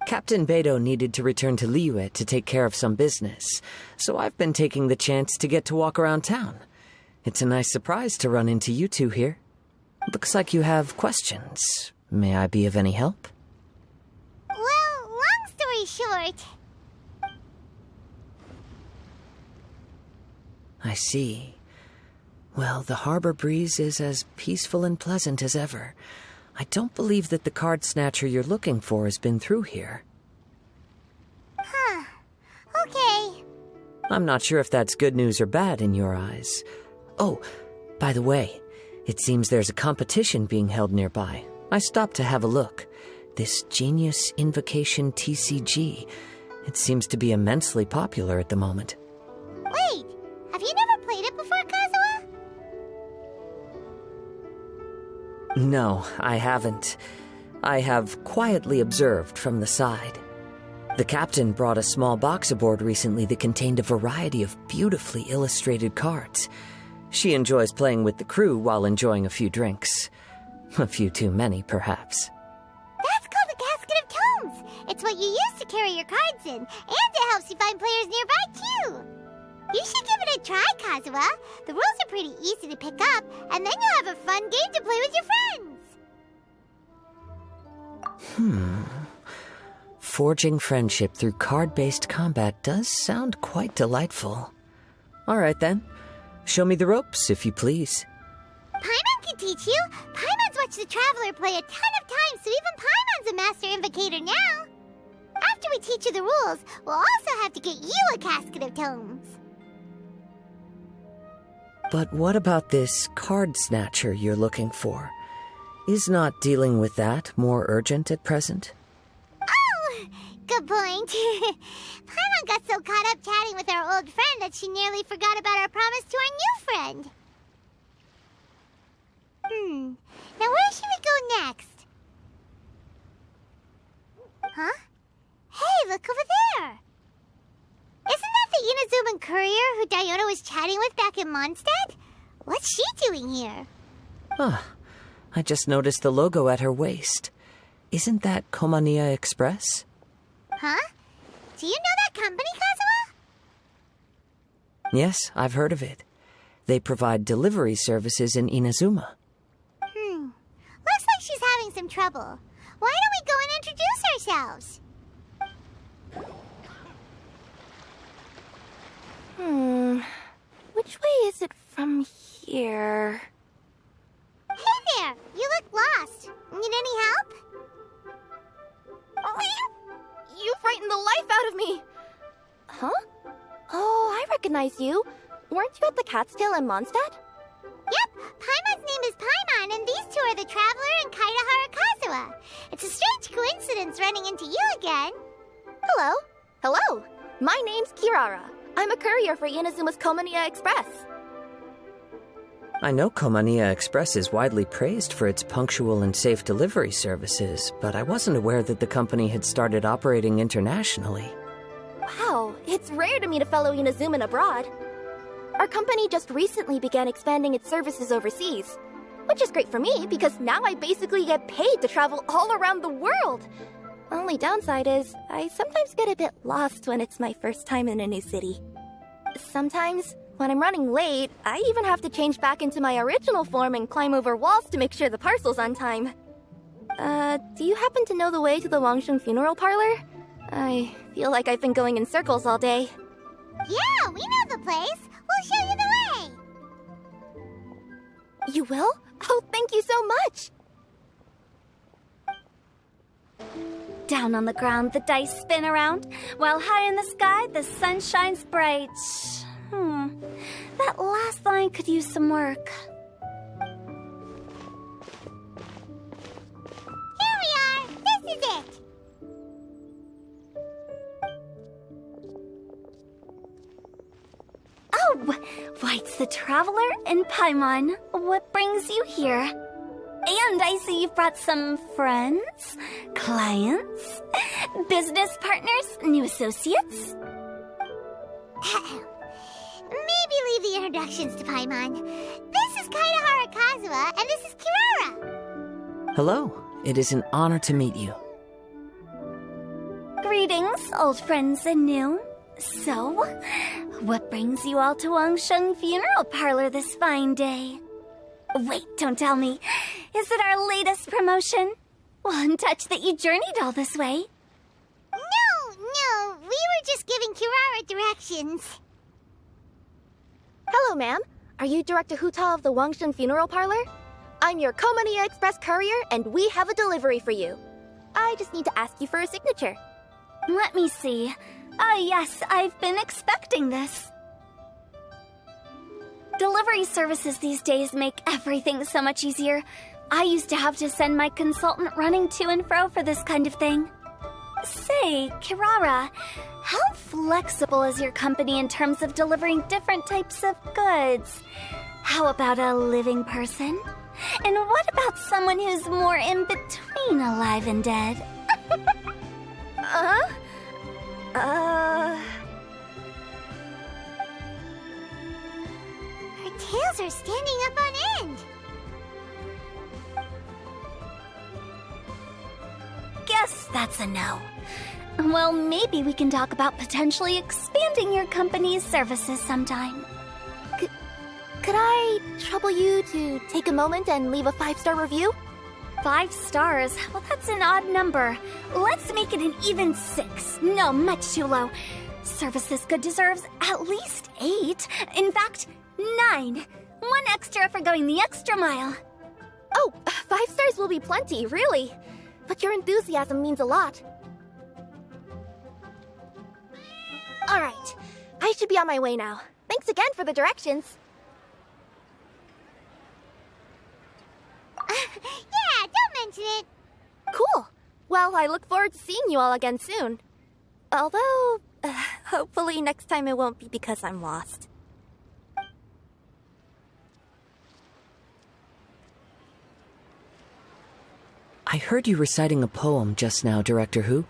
Speaker 7: Captain Beidou needed to return to Liyue to take care of some business, so I've been taking the chance to get to walk around town. It's a nice surprise to run into you two here. Looks like you have questions. May I be of any help?
Speaker 3: Well, long story short...
Speaker 7: I see. Well, the harbor breeze is as peaceful and pleasant as ever. I don't believe that the card snatcher you're looking for has been through here.
Speaker 3: Huh. Okay.
Speaker 7: I'm not sure if that's good news or bad in your eyes. Oh, by the way, it seems there's a competition being held nearby. I stopped to have a look. This Genius Invocation TCG. It seems to be immensely popular at the moment.
Speaker 3: Wait, have you never played it before, Kazuha?
Speaker 7: No, I haven't. I have quietly observed from the side. The captain brought a small box aboard recently that contained a variety of beautifully illustrated cards. She enjoys playing with the crew while enjoying a few drinks. A few too many, perhaps.
Speaker 3: That's called a Casket of Tomes. It's what you use to carry your cards in, and it helps you find players nearby, too. You should give it a try, Kazuha. The rules are pretty easy to pick up, and then you'll have a fun game to play with your friends.
Speaker 7: Forging friendship through card-based combat does sound quite delightful. All right, then. Show me the ropes, if you please.
Speaker 3: Paimon can teach you. Paimon's watched the Traveler play a ton of times, so even Paimon's a master invocator now. After we teach you the rules, we'll also have to get you a Casket of Tomes.
Speaker 7: But what about this card snatcher you're looking for? Is not dealing with that more urgent at present?
Speaker 3: Oh, good point. Paimon got so caught up chatting with our old friend that she nearly forgot about our promise to our new friend. Now where should we go next? Huh? Hey, look over there! Isn't that the Inazuman courier who Diona was chatting with back in Mondstadt? What's she doing here?
Speaker 7: I just noticed the logo at her waist. Isn't that Komania Express?
Speaker 3: Huh? Do you know that company, Kazuha?
Speaker 7: Yes, I've heard of it. They provide delivery services in Inazuma.
Speaker 3: Looks like she's having some trouble. Why don't we go and introduce ourselves?
Speaker 4: Which way is it from here?
Speaker 3: Hey there! You look lost. Need any help?
Speaker 4: You frightened the life out of me! Huh? Oh, I recognize you. Weren't you at the Cat's Tail in Mondstadt?
Speaker 3: Yep, Paimon's name is Paimon, and these two are the Traveler and Kaitahara Kazuha. It's a strange coincidence running into you again.
Speaker 4: Hello. Hello. My name's Kirara. I'm a courier for Inazuma's Komania Express.
Speaker 7: I know Komania Express is widely praised for its punctual and safe delivery services, but I wasn't aware that the company had started operating internationally.
Speaker 4: Wow, it's rare to meet a fellow Inazuman abroad. Our company just recently began expanding its services overseas, which is great for me because now I basically get paid to travel all around the world. Only downside is I sometimes get a bit lost when it's my first time in a new city. Sometimes, when I'm running late, I even have to change back into my original form and climb over walls to make sure the parcel's on time. Do you happen to know the way to the Wangsheng funeral parlor? I feel like I've been going in circles all day.
Speaker 3: Yeah, we know the place. We'll show you the way.
Speaker 4: You will? Oh, thank you so much!
Speaker 9: Down on the ground, the dice spin around, while high in the sky, the sun shines bright. That last line could use some work. White's the Traveler in Paimon. What brings you here? And I see you've brought some friends, clients, business partners, new associates.
Speaker 3: Maybe leave the introductions to Paimon. This is Kaidahara Kazuha, and this is Kirara.
Speaker 7: Hello. It is an honor to meet you.
Speaker 9: Greetings, old friends and new. So, what brings you all to Wangsheng Funeral Parlor this fine day? Wait, don't tell me. Is it our latest promotion? One touch that you journeyed all this way.
Speaker 3: No, we were just giving Kirara directions.
Speaker 4: Hello, ma'am. Are you Director Huta of the Wangshen Funeral Parlor? I'm your Komania Express courier, and we have a delivery for you. I just need to ask you for a signature.
Speaker 9: Let me see. Oh, yes, I've been expecting this. Delivery services these days make everything so much easier. I used to have to send my consultant running to and fro for this kind of thing. Say, Kirara, how flexible is your company in terms of delivering different types of goods? How about a living person? And what about someone who's more in between alive and dead?
Speaker 3: Her tails are standing up on end.
Speaker 9: Guess that's a no. Well, maybe we can talk about potentially expanding your company's services sometime.
Speaker 4: Could I trouble you to take a moment and leave a 5-star review?
Speaker 9: 5 stars? Well, that's an odd number. Let's make it an even 6. No, much too low. Service this good deserves at least 8. In fact, 9. 1 extra for going the extra mile.
Speaker 4: Oh, 5 stars will be plenty, really. But your enthusiasm means a lot. All right, I should be on my way now. Thanks again for the directions.
Speaker 3: Yeah, don't mention it.
Speaker 4: Cool. Well, I look forward to seeing you all again soon. Although, hopefully next time it won't be because I'm lost.
Speaker 7: I heard you reciting a poem just now, Director Who.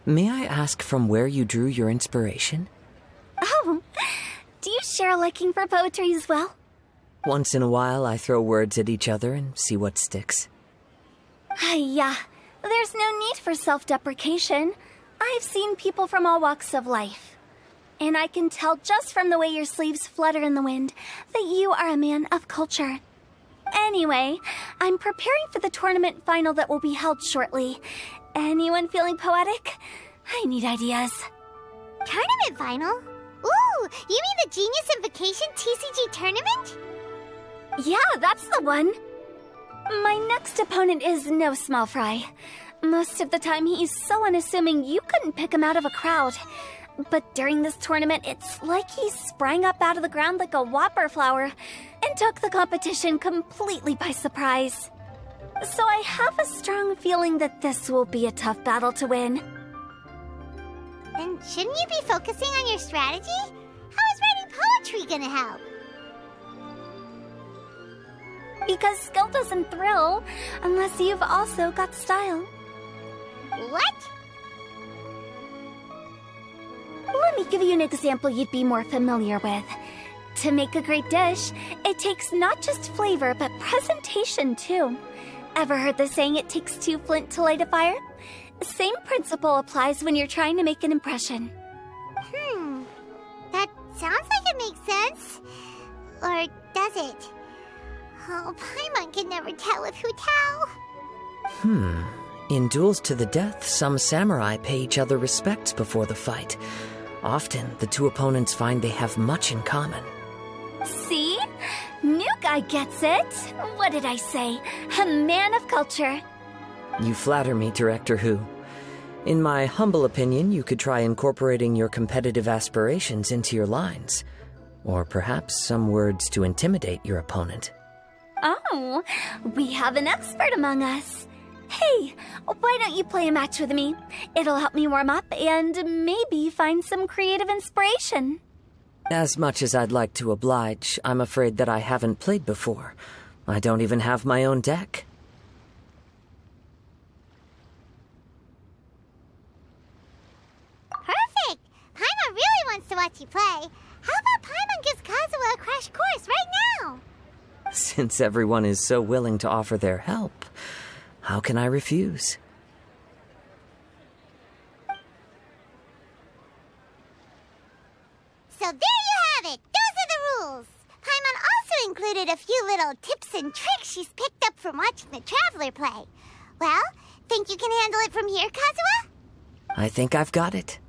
Speaker 7: May I ask from where you drew your inspiration?
Speaker 9: Oh, do you share a liking for poetry as well?
Speaker 7: Once in a while, I throw words at each other and see what sticks.
Speaker 9: Yeah, there's no need for self-deprecation. I've seen people from all walks of life. And I can tell just from the way your sleeves flutter in the wind that you are a man of culture. Anyway, I'm preparing for the tournament final that will be held shortly. Anyone feeling poetic? I need ideas.
Speaker 3: Tournament final? Ooh, you mean the Genius Invocation TCG tournament?
Speaker 9: Yeah, that's the one. My next opponent is no small fry. Most of the time he's so unassuming you couldn't pick him out of a crowd. But during this tournament, it's like he sprang up out of the ground like a whopper flower and took the competition completely by surprise. So I have a strong feeling that this will be a tough battle to win.
Speaker 3: Then shouldn't you be focusing on your strategy? How is writing poetry gonna help?
Speaker 9: Because skill doesn't thrill unless you've also got style.
Speaker 3: What?
Speaker 9: Let me give you an example you'd be more familiar with. To make a great dish, it takes not just flavor, but presentation too. Ever heard the saying, it takes 2 flint to light a fire? Same principle applies when you're trying to make an impression.
Speaker 3: That sounds like it makes sense. Or does it? Oh, Paimon can never tell with Hutao.
Speaker 7: In duels to the death, some samurai pay each other respects before the fight. Often, the 2 opponents find they have much in common.
Speaker 9: See? New guy gets it. What did I say? A man of culture.
Speaker 7: You flatter me, Director Who. In my humble opinion, you could try incorporating your competitive aspirations into your lines. Or perhaps some words to intimidate your opponent.
Speaker 9: Oh, we have an expert among us. Hey, why don't you play a match with me? It'll help me warm up and maybe find some creative inspiration.
Speaker 7: As much as I'd like to oblige, I'm afraid that I haven't played before. I don't even have my own deck.
Speaker 3: Perfect! Paimon really wants to watch you play. How about Paimon gives Kazuha a crash course right now?
Speaker 7: Since everyone is so willing to offer their help, how can I refuse?
Speaker 3: So there you have it! Those are the rules! Paimon also included a few little tips and tricks she's picked up from watching the Traveler play. Well, think you can handle it from here, Kazuha?
Speaker 7: I think I've got it.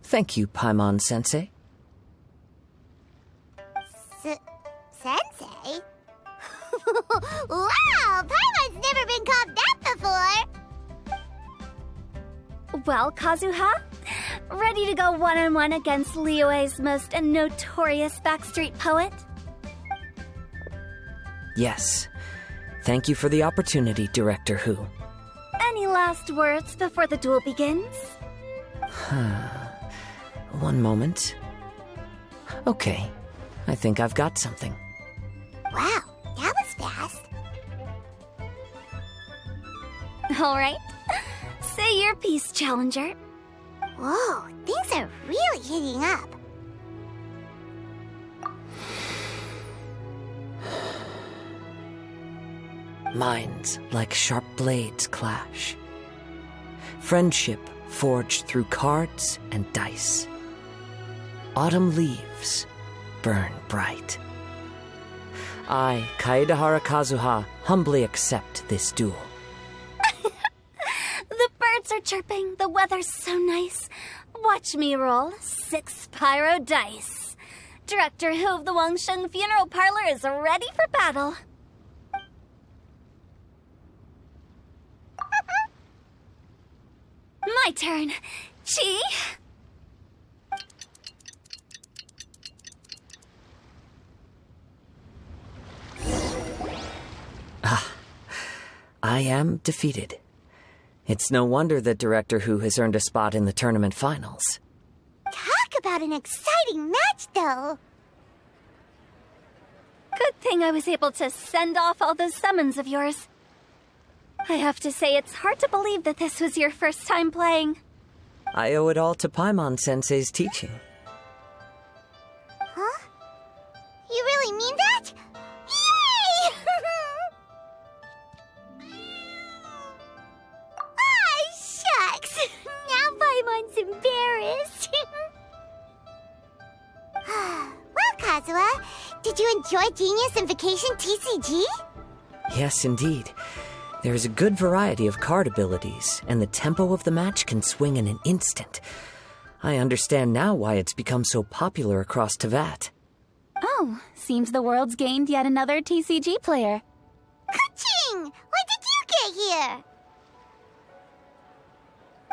Speaker 7: Thank you, Paimon-sensei.
Speaker 3: Sensei? Wow! Paimon's never been called that before!
Speaker 9: Well, Kazuha? Ready to go one-on-one against Liyue's most notorious backstreet poet?
Speaker 7: Yes. Thank you for the opportunity, Director Who.
Speaker 9: Any last words before the duel begins?
Speaker 7: One moment. Okay. I think I've got something.
Speaker 3: Wow, that was fast.
Speaker 9: All right. Say your piece, Challenger.
Speaker 3: Whoa, things are really heating up.
Speaker 7: Minds like sharp blades clash. Friendship forged through cards and dice. Autumn leaves burn bright. I, Kaedehara Kazuha, humbly accept this duel.
Speaker 9: The birds are chirping, the weather's so nice. Watch me roll 6 pyro dice. Director Who of the Wangsheng Funeral Parlor is ready for battle. My turn. Chi?
Speaker 7: I am defeated. It's no wonder that Director Who has earned a spot in the tournament finals.
Speaker 3: Talk about an exciting match, though.
Speaker 9: Good thing I was able to send off all those summons of yours. I have to say, it's hard to believe that this was your first time playing.
Speaker 7: I owe it all to Paimon-sensei's teaching.
Speaker 3: Huh? You really mean that? Yay! Ah, shucks! Now Paimon's embarrassed. Well, Kazuha, did you enjoy Genius Invocation TCG?
Speaker 7: Yes, indeed. There's a good variety of card abilities, and the tempo of the match can swing in an instant. I understand now why it's become so popular across Teyvat.
Speaker 5: Oh, seems the world's gained yet another TCG player.
Speaker 3: Ka-ching! When did you get here?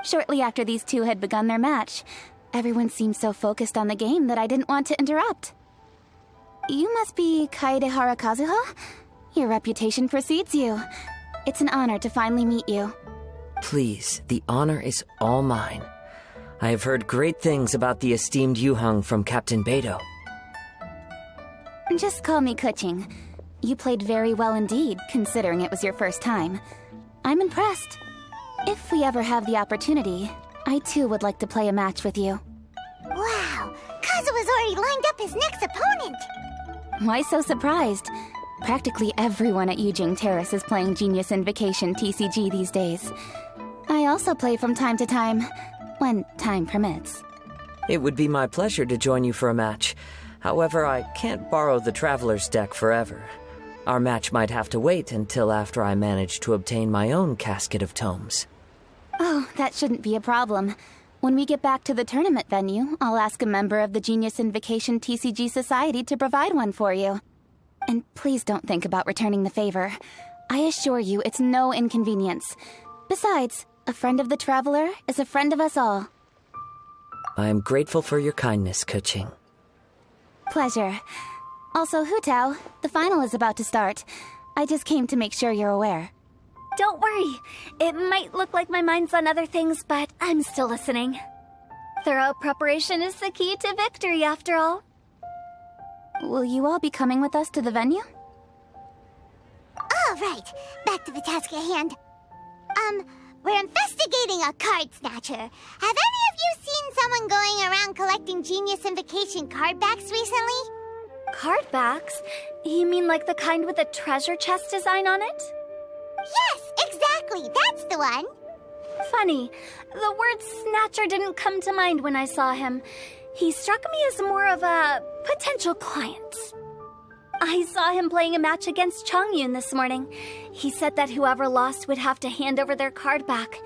Speaker 5: Shortly after these two had begun their match, everyone seemed so focused on the game that I didn't want to interrupt. You must be Kaedehara Kazuha? Your reputation precedes you. It's an honor to finally meet you.
Speaker 7: Please, the honor is all mine. I have heard great things about the esteemed Yuheng from Captain Beidou.
Speaker 5: Just call me Kuching. You played very well indeed, considering it was your first time. I'm impressed. If we ever have the opportunity, I too would like to play a match with you.
Speaker 3: Wow, Kazuha's already lined up his next opponent.
Speaker 5: Why so surprised? Practically everyone at Yujing Terrace is playing Genius Invocation TCG these days. I also play from time to time, when time permits.
Speaker 7: It would be my pleasure to join you for a match. However, I can't borrow the Traveler's deck forever. Our match might have to wait until after I manage to obtain my own casket of tomes.
Speaker 5: Oh, that shouldn't be a problem. When we get back to the tournament venue, I'll ask a member of the Genius Invocation TCG Society to provide one for you. And please don't think about returning the favor. I assure you it's no inconvenience. Besides, a friend of the Traveler is a friend of us all.
Speaker 7: I am grateful for your kindness, Kuching.
Speaker 5: Pleasure. Also, Hu Tao, the final is about to start. I just came to make sure you're aware.
Speaker 9: Don't worry. It might look like my mind's on other things, but I'm still listening. Thorough preparation is the key to victory, after all.
Speaker 5: Will you all be coming with us to the venue?
Speaker 3: All right, back to the task at hand. We're investigating a card snatcher. Have any of you seen someone going around collecting Genius Invocation card backs recently?
Speaker 9: Card backs? You mean like the kind with a treasure chest design on it?
Speaker 3: Yes, exactly, that's the one.
Speaker 9: Funny, the word snatcher didn't come to mind when I saw him. He struck me as more of a potential client. I saw him playing a match against Chongyun this morning. He said that whoever lost would have to hand over their card back.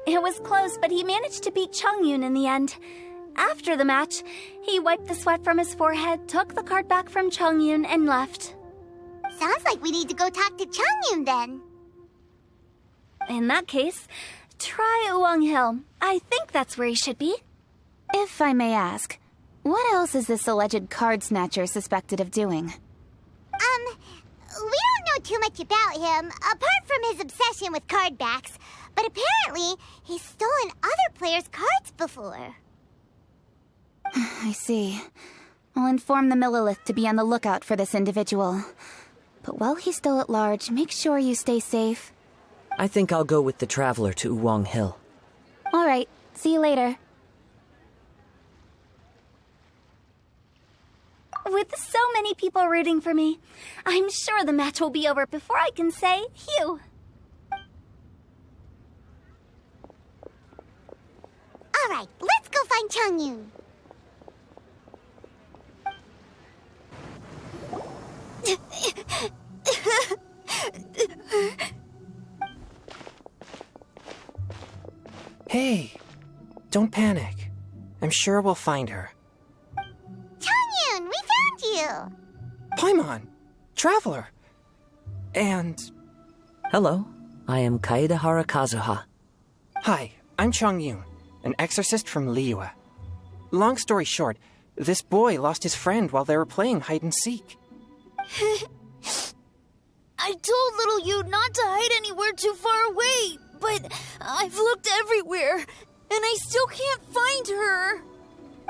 Speaker 9: It was close, but he managed to beat Chongyun in the end. After the match, he wiped the sweat from his forehead, took the card back from Chongyun, and left.
Speaker 3: Sounds like we need to go talk to Chongyun then.
Speaker 9: In that case, try Uwang Hill. I think that's where he should be.
Speaker 5: If I may ask, what else is this alleged card snatcher suspected of doing?
Speaker 3: We don't know too much about him, apart from his obsession with card backs, but apparently he's stolen other players' cards before.
Speaker 5: I see. I'll inform the Millilith to be on the lookout for this individual. But while he's still at large, make sure you stay safe.
Speaker 7: I think I'll go with the Traveler to Uwang Hill.
Speaker 5: All right, see you later.
Speaker 9: With so many people rooting for me, I'm sure the match will be over before I can say phew.
Speaker 3: All right, let's go find Chongyun.
Speaker 2: Hey, don't panic. I'm sure we'll find her.
Speaker 3: Chongyun, we found you!
Speaker 2: Paimon! Traveler! And...
Speaker 7: Hello, I am Kaedahara Kazuha.
Speaker 2: Hi, I'm Chongyun, an exorcist from Liyue. Long story short, this boy lost his friend while they were playing hide-and-seek.
Speaker 17: I told little you not to hide anywhere too far away, but I've looked everywhere, and I still can't find her.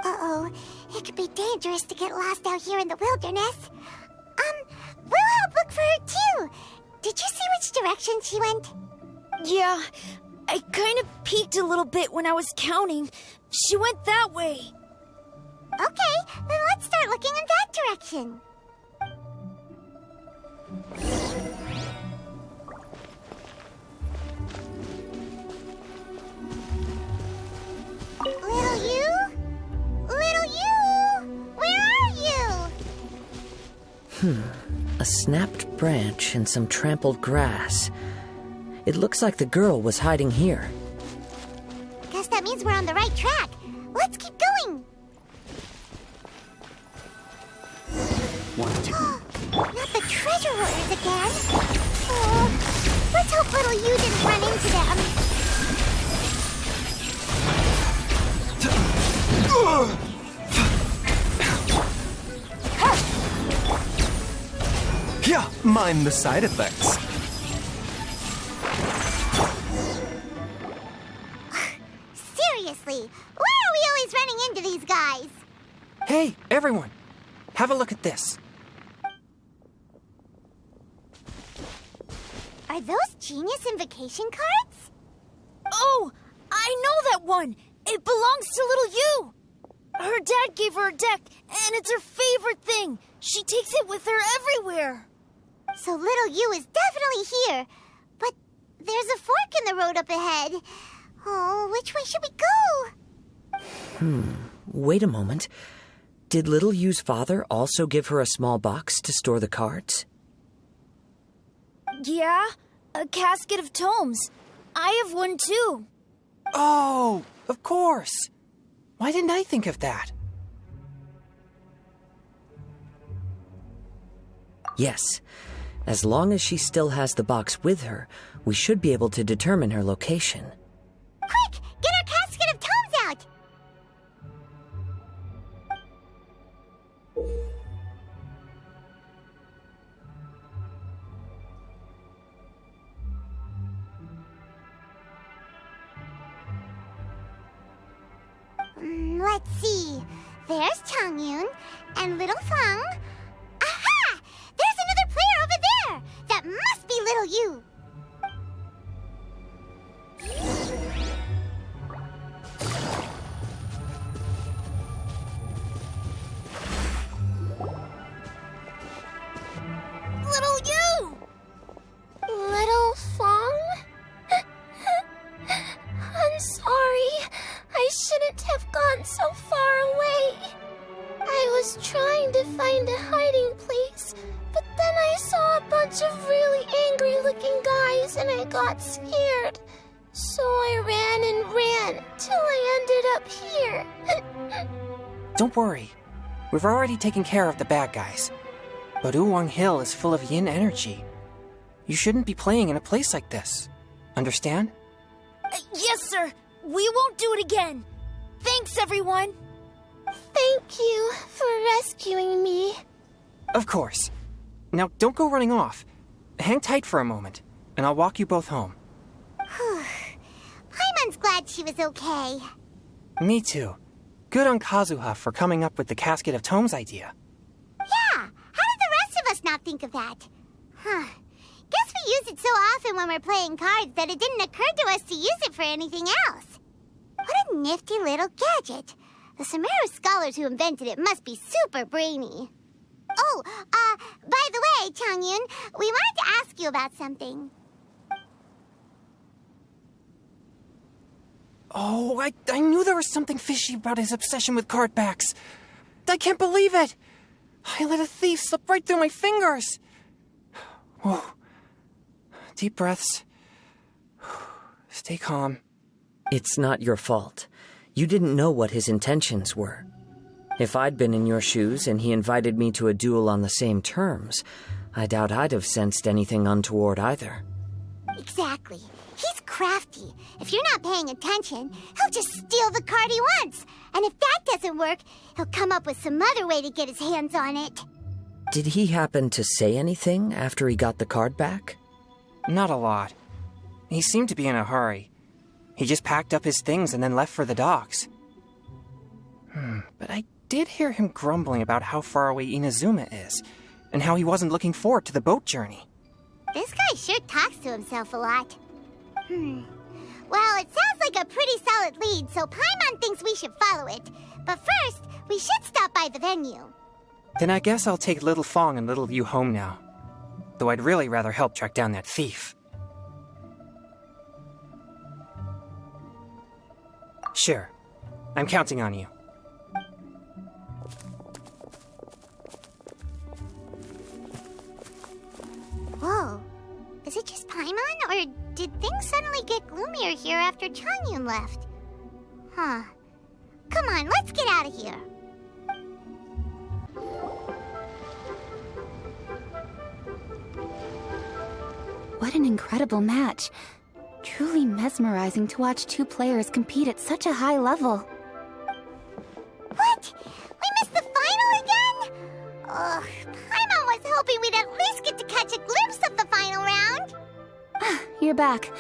Speaker 3: Uh-oh, it could be dangerous to get lost out here in the wilderness. We'll help look for her too. Did you see which direction she went?
Speaker 17: Yeah, I kind of peeked a little bit when I was counting. She went that way.
Speaker 3: Okay, then let's start looking in that direction. Little you? Little you? Where are you?
Speaker 7: A snapped branch and some trampled grass. It looks like the girl was hiding here.
Speaker 3: Guess that means we're on the right track. Let's keep going. Not the treasure hoarders again. Oh, let's hope little you didn't run into them.
Speaker 11: Yeah, mind the side effects.
Speaker 3: Seriously, why are we always running into these guys?
Speaker 2: Hey, everyone! Have a look at this.
Speaker 3: Are those Genius Invocation cards?
Speaker 17: Oh, I know that one. It belongs to little you. Her dad gave her a deck, and it's her favorite thing. She takes it with her everywhere.
Speaker 3: So little you is definitely here. But there's a fork in the road up ahead. Oh, which way should we go?
Speaker 7: Wait a moment. Did Little Yu's father also give her a small box to store the cards?
Speaker 17: Yeah, a casket of tomes. I have one too.
Speaker 2: Oh, of course! Why didn't I think of that?
Speaker 7: Yes. As long as she still has the box with her, we should be able to determine her location.
Speaker 3: Quick, get our casket of tomes out! Let's see. There's Chongyun and little Feng. little you.
Speaker 17: Little you!
Speaker 6: Little Fong? I'm sorry. I shouldn't have gone so far away. I was trying to find a hiding place, but then I saw a bunch of really angry-looking guys and I got scared. So I ran till I ended up here.
Speaker 2: Don't worry. We've already taken care of the bad guys. But Uwang Hill is full of yin energy. You shouldn't be playing in a place like this. Understand?
Speaker 17: Yes, sir. We won't do it again. Thanks, everyone.
Speaker 6: Thank you for rescuing me.
Speaker 2: Of course. Now, don't go running off. Hang tight for a moment, and I'll walk you both home.
Speaker 3: Paimon's glad she was okay.
Speaker 2: Me too. Good on Kazuha for coming up with the Casket of Tomes idea.
Speaker 3: Yeah, how did the rest of us not think of that? Guess we use it so often when we're playing cards that it didn't occur to us to use it for anything else. What a nifty little gadget. The Sumeru scholars who invented it must be super brainy. Oh, by the way, Changyun, we wanted to ask you about something.
Speaker 2: Oh, I knew there was something fishy about his obsession with card backs. I can't believe it. I let a thief slip right through my fingers. Whoa. Deep breaths. Stay calm.
Speaker 18: It's not your fault. You didn't know what his intentions were. If I'd been in your shoes and he invited me to a duel on the same terms, I doubt I'd have sensed anything untoward either.
Speaker 3: Exactly. He's crafty. If you're not paying attention, he'll just steal the card he wants. And if that doesn't work, he'll come up with some other way to get his hands on it.
Speaker 18: Did he happen to say anything after he got the card back?
Speaker 2: Not a lot. He seemed to be in a hurry. He just packed up his things and then left for the docks. But I did hear him grumbling about how far away Inazuma is, and how he wasn't looking forward to the boat journey.
Speaker 3: This guy sure talks to himself a lot. Well, it sounds like a pretty solid lead, so Paimon thinks we should follow it. But first, we should stop by the venue.
Speaker 2: Then I guess I'll take Little Fong and Little Yu home now. Though I'd really rather help track down that thief. Sure. I'm counting on you.
Speaker 3: Whoa. Is it just Paimon, or did things suddenly get gloomier here after Changyun left? Come on, let's get out of here.
Speaker 5: What an incredible match. Truly mesmerizing to watch two players compete at such a high level.
Speaker 3: What? We missed the final again? Ugh, Paimon was hoping we'd at least get to catch a glimpse of the final round.
Speaker 5: You're back.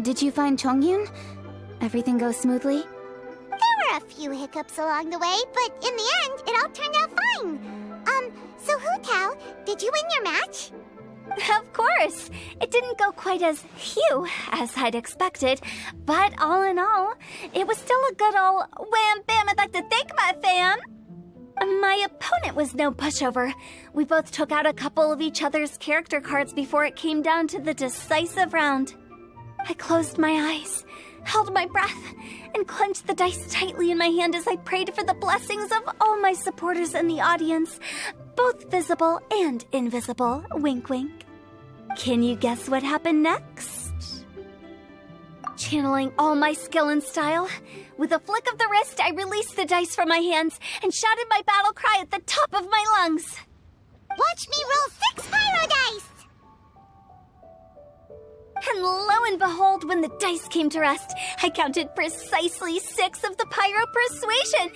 Speaker 5: Did you find Chongyun? Everything go smoothly?
Speaker 3: There were a few hiccups along the way, but in the end, it all turned out fine. So Hu Tao, did you win your match?
Speaker 9: Of course! It didn't go quite as Hugh as I'd expected, but all in all, it was still a good old wham bam I'd like to thank my fam! My opponent was no pushover. We both took out a couple of each other's character cards before it came down to the decisive round. I closed my eyes, held my breath, and clenched the dice tightly in my hand as I prayed for the blessings of all my supporters in the audience, both visible and invisible. Wink, wink. Can you guess what happened next? Channeling all my skill and style, with a flick of the wrist, I released the dice from my hands and shouted my battle cry at the top of my lungs.
Speaker 3: Watch me roll 6 pyro dice!
Speaker 9: And lo and behold, when the dice came to rest, I counted precisely 6 of the pyro persuasion.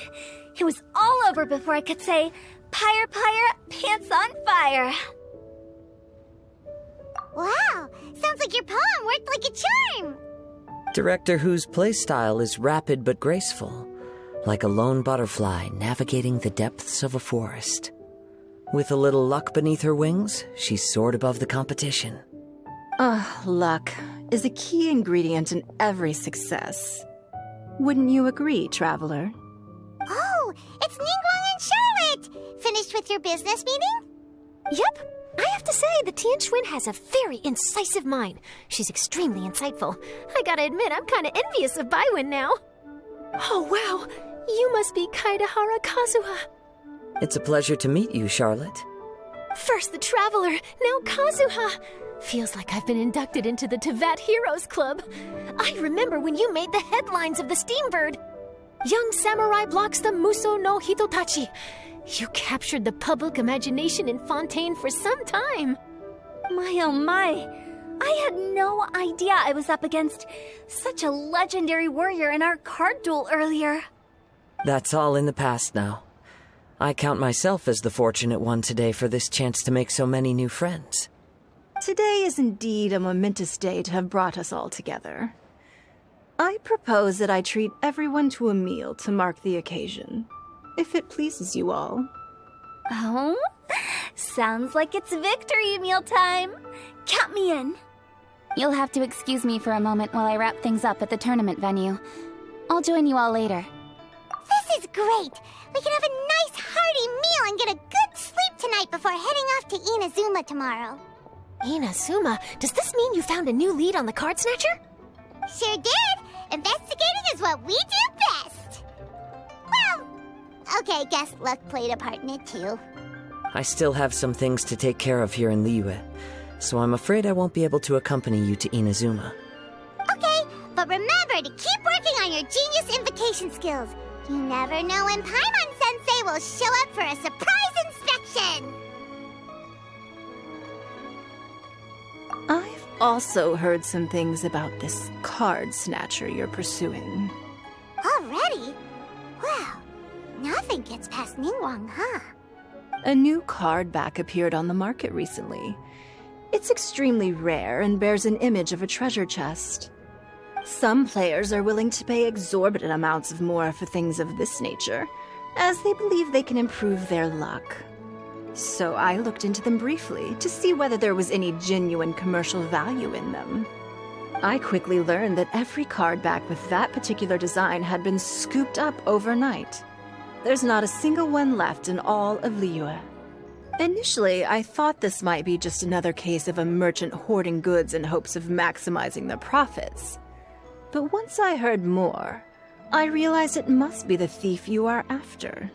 Speaker 9: It was all over before I could say, "Pyre, pyre, pants on fire."
Speaker 3: Wow, sounds like your poem worked like a charm.
Speaker 18: Director Who's playstyle is rapid but graceful, like a lone butterfly navigating the depths of a forest. With a little luck beneath her wings, she soared above the competition.
Speaker 19: Luck is a key ingredient in every success. Wouldn't you agree, Traveler?
Speaker 3: Oh, it's Ningguang and Charlotte! Finished with your business meeting?
Speaker 6: Yep. I have to say, the Tian Schwinn has a very incisive mind. She's extremely insightful. I gotta admit, I'm kinda envious of Baiwen now. Oh, wow. You must be Kaidahara Kazuha.
Speaker 18: It's a pleasure to meet you, Charlotte.
Speaker 6: First the Traveler, now Kazuha. Feels like I've been inducted into the Tevat Heroes Club. I remember when you made the headlines of the Steambird. Young samurai blocks the Muso no Hitotachi. You captured the public imagination in Fontaine for some time.
Speaker 9: My oh my. I had no idea I was up against such a legendary warrior in our card duel earlier.
Speaker 18: That's all in the past now. I count myself as the fortunate one today for this chance to make so many new friends.
Speaker 19: Today is indeed a momentous day to have brought us all together. I propose that I treat everyone to a meal to mark the occasion, if it pleases you all.
Speaker 9: Oh? Sounds like it's victory meal time. Count me in.
Speaker 5: You'll have to excuse me for a moment while I wrap things up at the tournament venue. I'll join you all later.
Speaker 3: This is great! We can have a nice hearty meal and get a good sleep tonight before heading off to Inazuma tomorrow.
Speaker 6: Inazuma? Does this mean you found a new lead on the Card Snatcher?
Speaker 3: Sure did! Investigating is what we do best! Well, okay, guess luck played a part in it too.
Speaker 18: I still have some things to take care of here in Liyue, so I'm afraid I won't be able to accompany you to Inazuma.
Speaker 3: Okay, but remember to keep working on your genius invocation skills. You never know when Paimon-sensei will show up for a surprise inspection!
Speaker 19: I've also heard some things about this Card Snatcher you're pursuing.
Speaker 3: Already? Well, nothing gets past Ningguang, huh?
Speaker 19: A new card back appeared on the market recently. It's extremely rare and bears an image of a treasure chest. Some players are willing to pay exorbitant amounts of more for things of this nature, as they believe they can improve their luck. So I looked into them briefly to see whether there was any genuine commercial value in them. I quickly learned that every card back with that particular design had been scooped up overnight. There's not a single one left in all of Liyue. Initially, I thought this might be just another case of a merchant hoarding goods in hopes of maximizing their profits. But once I heard more, I realized it must be the thief you are after.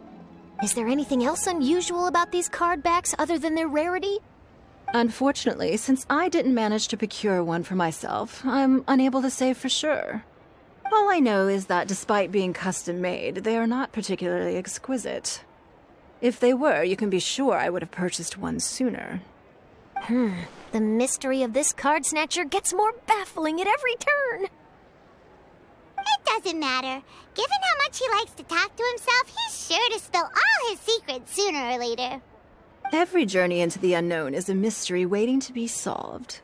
Speaker 6: Is there anything else unusual about these card backs other than their rarity?
Speaker 19: Unfortunately, since I didn't manage to procure one for myself, I'm unable to say for sure. All I know is that despite being custom-made, they are not particularly exquisite. If they were, you can be sure I would have purchased one sooner.
Speaker 6: The mystery of this Card Snatcher gets more baffling at every turn.
Speaker 3: It doesn't matter. Given how much he likes to talk to himself, he's sure to spill all his secrets sooner or later.
Speaker 19: Every journey into the unknown is a mystery waiting to be solved.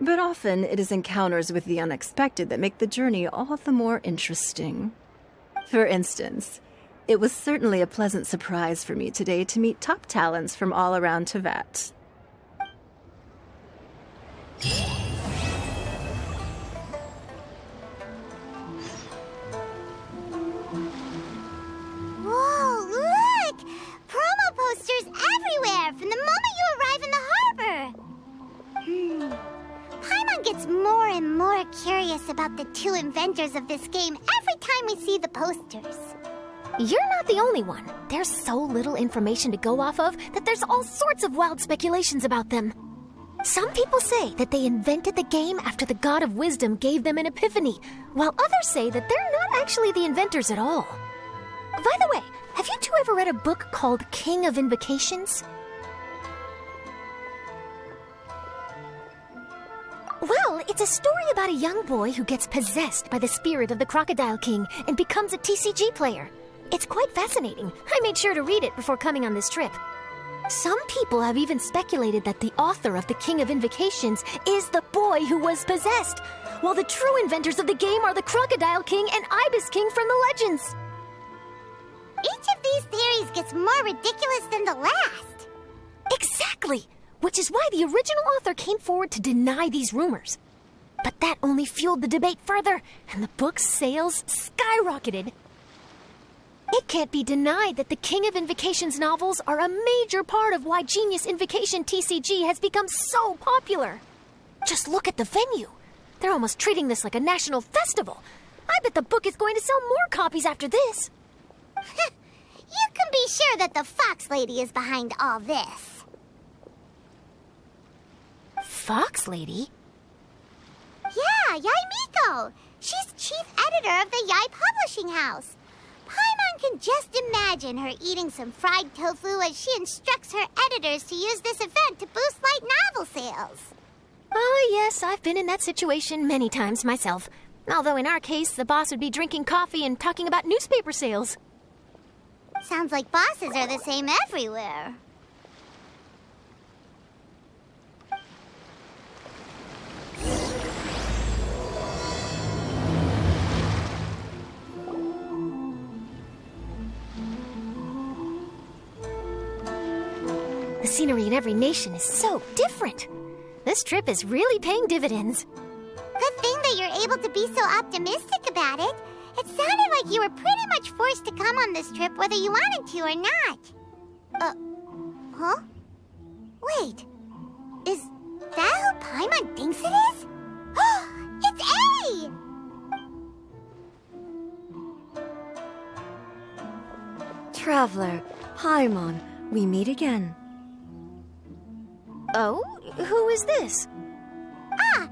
Speaker 19: But often it is encounters with the unexpected that make the journey all the more interesting. For instance, it was certainly a pleasant surprise for me today to meet top talents from all around Tevat.
Speaker 3: Whoa, look! Promo posters everywhere from the moment you arrive in the harbor! Paimon gets more and more curious about the two inventors of this game every time we see the posters.
Speaker 6: You're not the only one. There's so little information to go off of that there's all sorts of wild speculations about them. Some people say that they invented the game after the God of Wisdom gave them an epiphany, while others say that they're not actually the inventors at all. By the way, have you two ever read a book called King of Invocations? Well, it's a story about a young boy who gets possessed by the spirit of the Crocodile King and becomes a TCG player. It's quite fascinating. I made sure to read it before coming on this trip. Some people have even speculated that the author of the King of Invocations is the boy who was possessed, while the true inventors of the game are the Crocodile King and Ibis King from the legends.
Speaker 3: Each of these theories gets more ridiculous than the last.
Speaker 6: Exactly! which is why the original author came forward to deny these rumors. But that only fueled the debate further, and the book's sales skyrocketed. It can't be denied that the King of Invocations novels are a major part of why Genius Invocation TCG has become so popular. Just look at the venue. They're almost treating this like a national festival. I bet the book is going to sell more copies after this.
Speaker 3: You can be sure that the Fox Lady is behind all this.
Speaker 6: Fox Lady?
Speaker 3: Yeah, Yai Miko. She's chief editor of the Yai Publishing House. Paimon can just imagine her eating some fried tofu as she instructs her editors to use this event to boost light novel sales.
Speaker 6: Oh, yes, I've been in that situation many times myself. Although in our case, the boss would be drinking coffee and talking about newspaper sales.
Speaker 3: Sounds like bosses are the same everywhere.
Speaker 6: The scenery in every nation is so different. This trip is really paying dividends.
Speaker 3: Good thing that you're able to be so optimistic about it. It sounded like you were pretty much forced to come on this trip whether you wanted to or not. Huh? Wait. Is that who Paimon thinks it is? It's A!
Speaker 20: Traveler, Paimon, we meet again.
Speaker 6: Oh? Who is this?
Speaker 3: Allow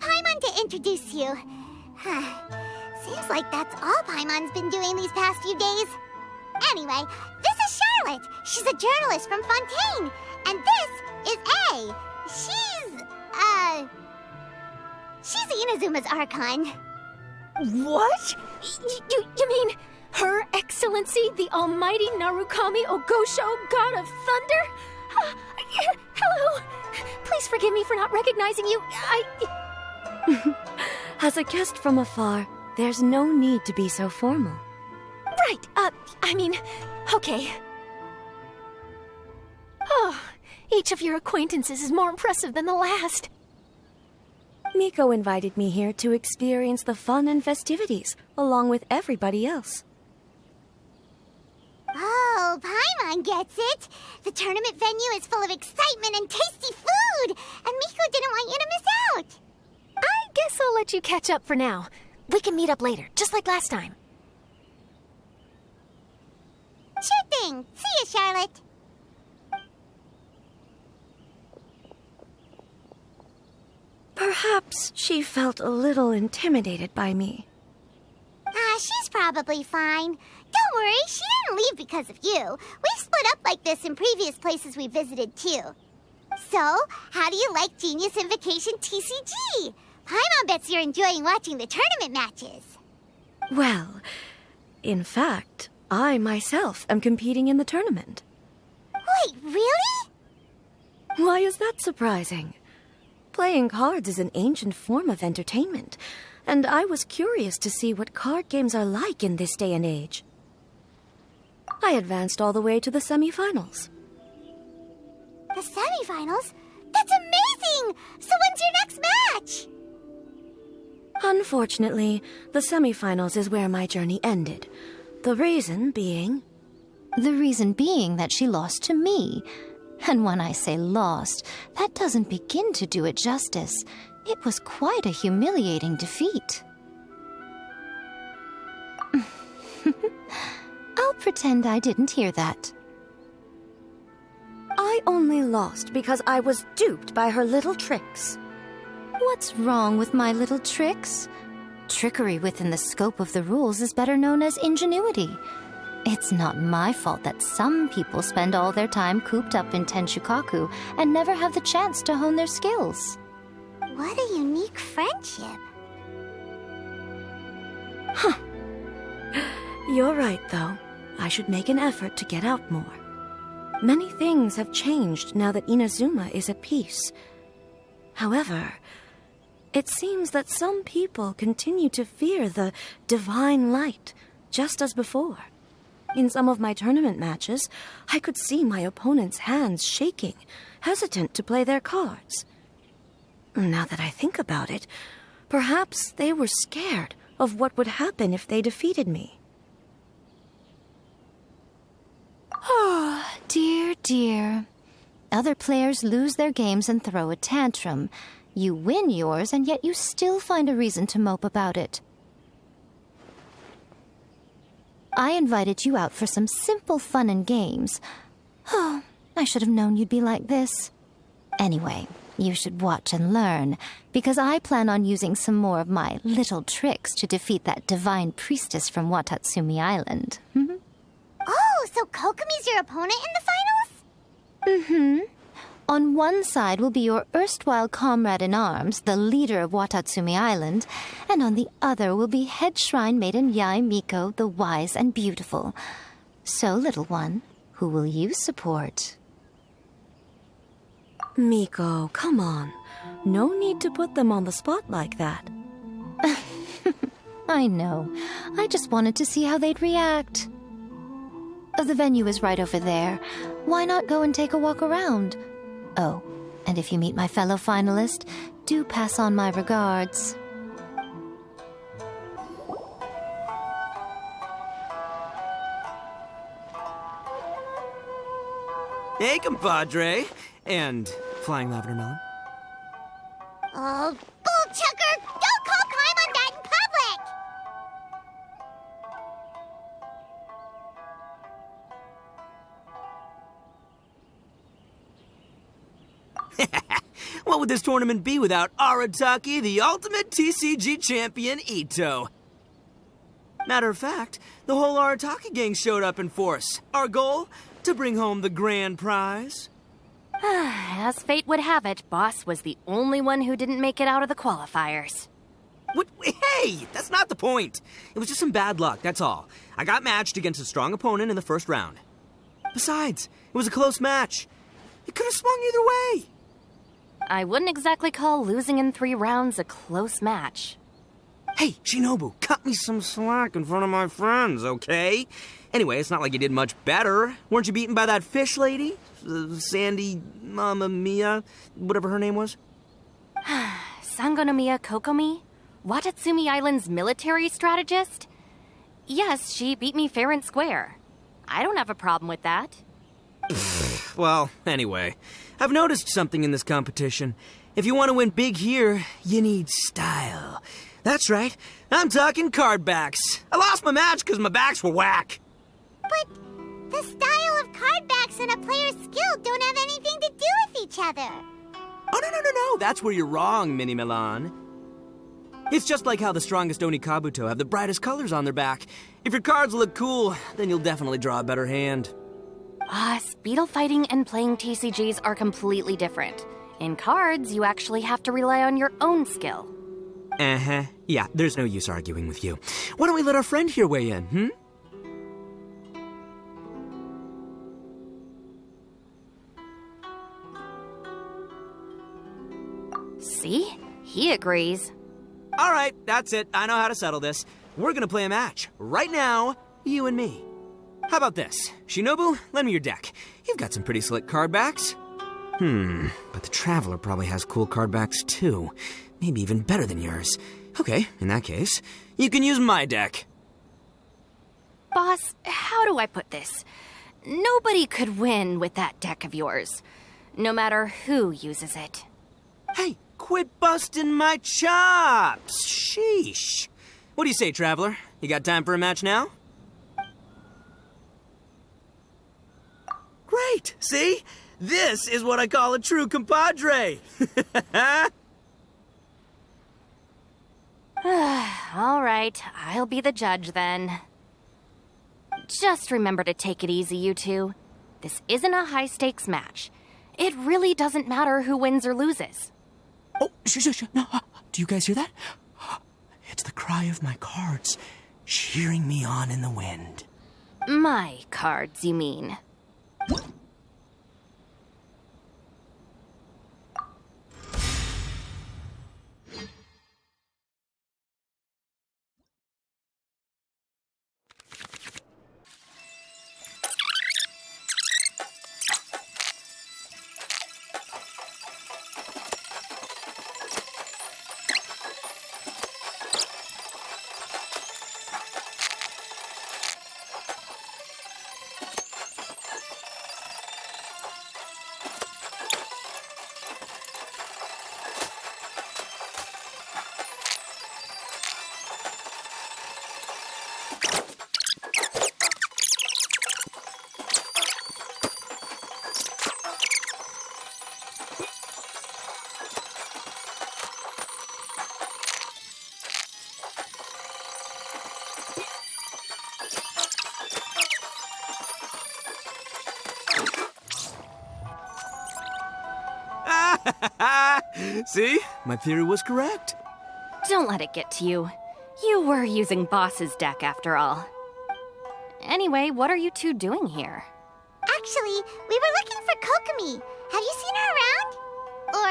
Speaker 3: Paimon to introduce you. Seems like that's all Paimon's been doing these past few days. Anyway, this is Charlotte. She's a journalist from Fontaine. And this is A. She's Inazuma's Archon.
Speaker 6: What? You mean Her Excellency, the Almighty Narukami Ogosho, God of Thunder? Hello. Please forgive me for not recognizing you.
Speaker 20: As a guest from afar, there's no need to be so formal.
Speaker 6: Right, okay. Oh, each of your acquaintances is more impressive than the last.
Speaker 20: Miko invited me here to experience the fun and festivities, along with everybody else.
Speaker 3: Oh, Paimon gets it. The tournament venue is full of excitement and tasty food, and Miko didn't want you to miss out.
Speaker 6: I guess I'll let you catch up for now. We can meet up later, just like last time.
Speaker 3: Sure thing. See you, Charlotte.
Speaker 20: Perhaps she felt a little intimidated by me.
Speaker 3: She's probably fine. Don't worry, she didn't leave because of you. We've split up like this in previous places we visited, too. So, how do you like Genius Invocation TCG? Paimon bets you're enjoying watching the tournament matches.
Speaker 20: Well, in fact, I myself am competing in the tournament.
Speaker 3: Wait, really?
Speaker 20: Why is that surprising? Playing cards is an ancient form of entertainment, and I was curious to see what card games are like in this day and age. I advanced all the way to the semifinals.
Speaker 3: The semifinals? That's amazing! So when's your next match?
Speaker 20: Unfortunately, the semifinals is where my journey ended. The reason being...
Speaker 21: The reason being that she lost to me. And when I say lost, that doesn't begin to do it justice. It was quite a humiliating defeat. I'll pretend I didn't hear that.
Speaker 20: I only lost because I was duped by her little tricks.
Speaker 21: What's wrong with my little tricks? Trickery within the scope of the rules is better known as ingenuity. It's not my fault that some people spend all their time cooped up in Tenshukaku and never have the chance to hone their skills.
Speaker 3: What a unique friendship.
Speaker 20: Huh. You're right, though. I should make an effort to get out more. Many things have changed now that Inazuma is at peace. However, it seems that some people continue to fear the divine light, just as before. In some of my tournament matches, I could see my opponent's hands shaking, hesitant to play their cards. Now that I think about it, perhaps they were scared of what would happen if they defeated me.
Speaker 21: Oh, dear, dear. Other players lose their games and throw a tantrum. You win yours, and yet you still find a reason to mope about it. I invited you out for some simple fun and games. Oh, I should have known you'd be like this. Anyway, you should watch and learn, because I plan on using some more of my little tricks to defeat that divine priestess from Watatsumi Island.
Speaker 3: Oh, so Kokomi's your opponent in the finals?
Speaker 21: Mm-hmm. On one side will be your erstwhile comrade-in-arms, the leader of Watatsumi Island, and on the other will be head shrine maiden Yae Miko, the wise and beautiful. So, little one, who will you support?
Speaker 20: Miko, come on. No need to put them on the spot like that.
Speaker 21: I know. I just wanted to see how they'd react. The venue is right over there. Why not go and take a walk around? Oh, and if you meet my fellow finalist, do pass on my regards.
Speaker 1: Hey, compadre. And flying lavender melon.
Speaker 3: Oh, bull chucker! Don't call Paimon that in public!
Speaker 1: What would this tournament be without Arataki, the ultimate TCG champion, Ito? Matter of fact, the whole Arataki gang showed up in force. Our goal? To bring home the grand prize.
Speaker 22: As fate would have it, Boss was the only one who didn't make it out of the qualifiers.
Speaker 1: What? Hey, that's not the point. It was just some bad luck, that's all. I got matched against a strong opponent in the first round. Besides, it was a close match. It could have swung either way.
Speaker 22: I wouldn't exactly call losing in 3 rounds a close match.
Speaker 1: Hey, Shinobu, cut me some slack in front of my friends, okay? Anyway, it's not like you did much better. Weren't you beaten by that fish lady? Sandy Mamma Mia, whatever her name was?
Speaker 22: Sangonomiya Kokomi? Watatsumi Island's military strategist? Yes, she beat me fair and square. I don't have a problem with that.
Speaker 1: Well, anyway, I've noticed something in this competition. If you want to win big here, you need style. That's right, I'm talking card backs. I lost my match because my backs were whack.
Speaker 3: But the style of card backs and a player's skill don't have anything to do with each other.
Speaker 1: Oh, no, that's where you're wrong, Mini Milan. It's just like how the strongest Oni Kabuto have the brightest colors on their back. If your cards look cool, then you'll definitely draw a better hand.
Speaker 22: Speedle fighting and playing TCGs are completely different. In cards, you actually have to rely on your own skill.
Speaker 1: Uh-huh. Yeah, there's no use arguing with you. Why don't we let our friend here weigh in,
Speaker 22: See? He agrees.
Speaker 1: All right, that's it. I know how to settle this. We're gonna play a match. Right now, you and me. How about this? Shinobu, lend me your deck. You've got some pretty slick card backs. But the Traveler probably has cool card backs too. Maybe even better than yours. Okay, in that case, you can use my deck.
Speaker 22: Boss, how do I put this? Nobody could win with that deck of yours, no matter who uses it.
Speaker 1: Hey, quit busting my chops! Sheesh. What do you say, Traveler? You got time for a match now? Great! See? This is what I call a true compadre!
Speaker 22: All right, I'll be the judge then. Just remember to take it easy, you two. This isn't a high-stakes match. It really doesn't matter who wins or loses.
Speaker 1: Oh, shh. No, do you guys hear that? It's the cry of my cards, cheering me on in the wind.
Speaker 22: My cards, you mean?
Speaker 1: See? My theory was correct.
Speaker 22: Don't let it get to you. You were using Boss's deck after all. Anyway, what are you two doing here?
Speaker 3: Actually, we were looking for Kokomi. Have you seen her around? Or,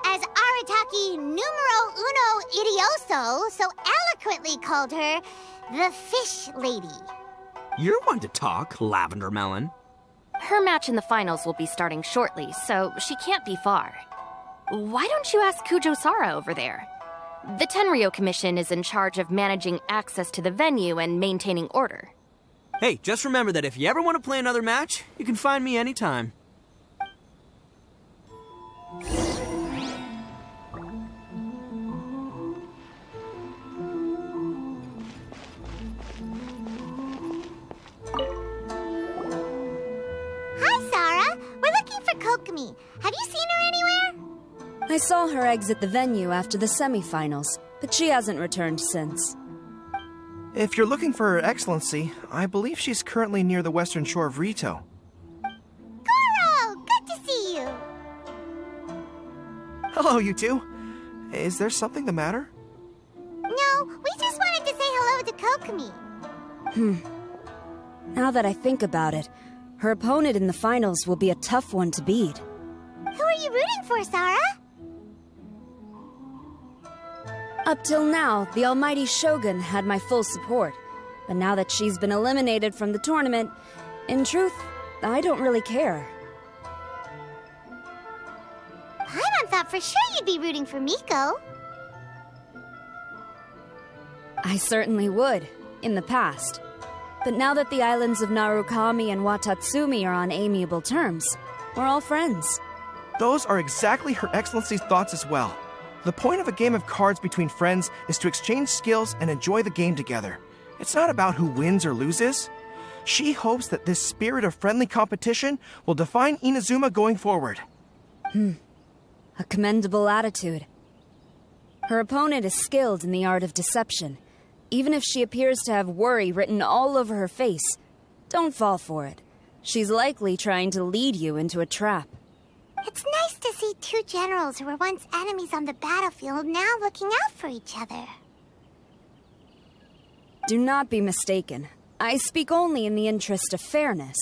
Speaker 3: as Arataki numero uno idioso so eloquently called her, the Fish Lady.
Speaker 1: You're one to talk, Lavender Melon.
Speaker 22: Her match in the finals will be starting shortly, so she can't be far. Why don't you ask Kujo-Sara over there? The Tenryo Commission is in charge of managing access to the venue and maintaining order.
Speaker 1: Hey, just remember that if you ever want to play another match, you can find me anytime.
Speaker 3: Hi, Sarah. We're looking for Kokomi. Have you seen her anywhere?
Speaker 10: I saw her exit the venue after the semifinals, but she hasn't returned since.
Speaker 11: If you're looking for Her Excellency, I believe she's currently near the western shore of Rito.
Speaker 3: Goro! Good to see you!
Speaker 11: Hello, you two. Is there something the matter?
Speaker 3: No, we just wanted to say hello to Kokomi.
Speaker 10: Now that I think about it, her opponent in the finals will be a tough one to beat.
Speaker 3: Who are you rooting for, Sarah?
Speaker 10: Up till now, the almighty Shogun had my full support. But now that she's been eliminated from the tournament, in truth, I don't really care.
Speaker 3: Paimon thought for sure you'd be rooting for Miko.
Speaker 10: I certainly would, in the past. But now that the islands of Narukami and Watatsumi are on amiable terms, we're all friends.
Speaker 11: Those are exactly Her Excellency's thoughts as well. The point of a game of cards between friends is to exchange skills and enjoy the game together. It's not about who wins or loses. She hopes that this spirit of friendly competition will define Inazuma going forward.
Speaker 10: A commendable attitude. Her opponent is skilled in the art of deception. Even if she appears to have worry written all over her face, don't fall for it. She's likely trying to lead you into a trap.
Speaker 3: It's nice to see two generals who were once enemies on the battlefield now looking out for each other.
Speaker 10: Do not be mistaken. I speak only in the interest of fairness.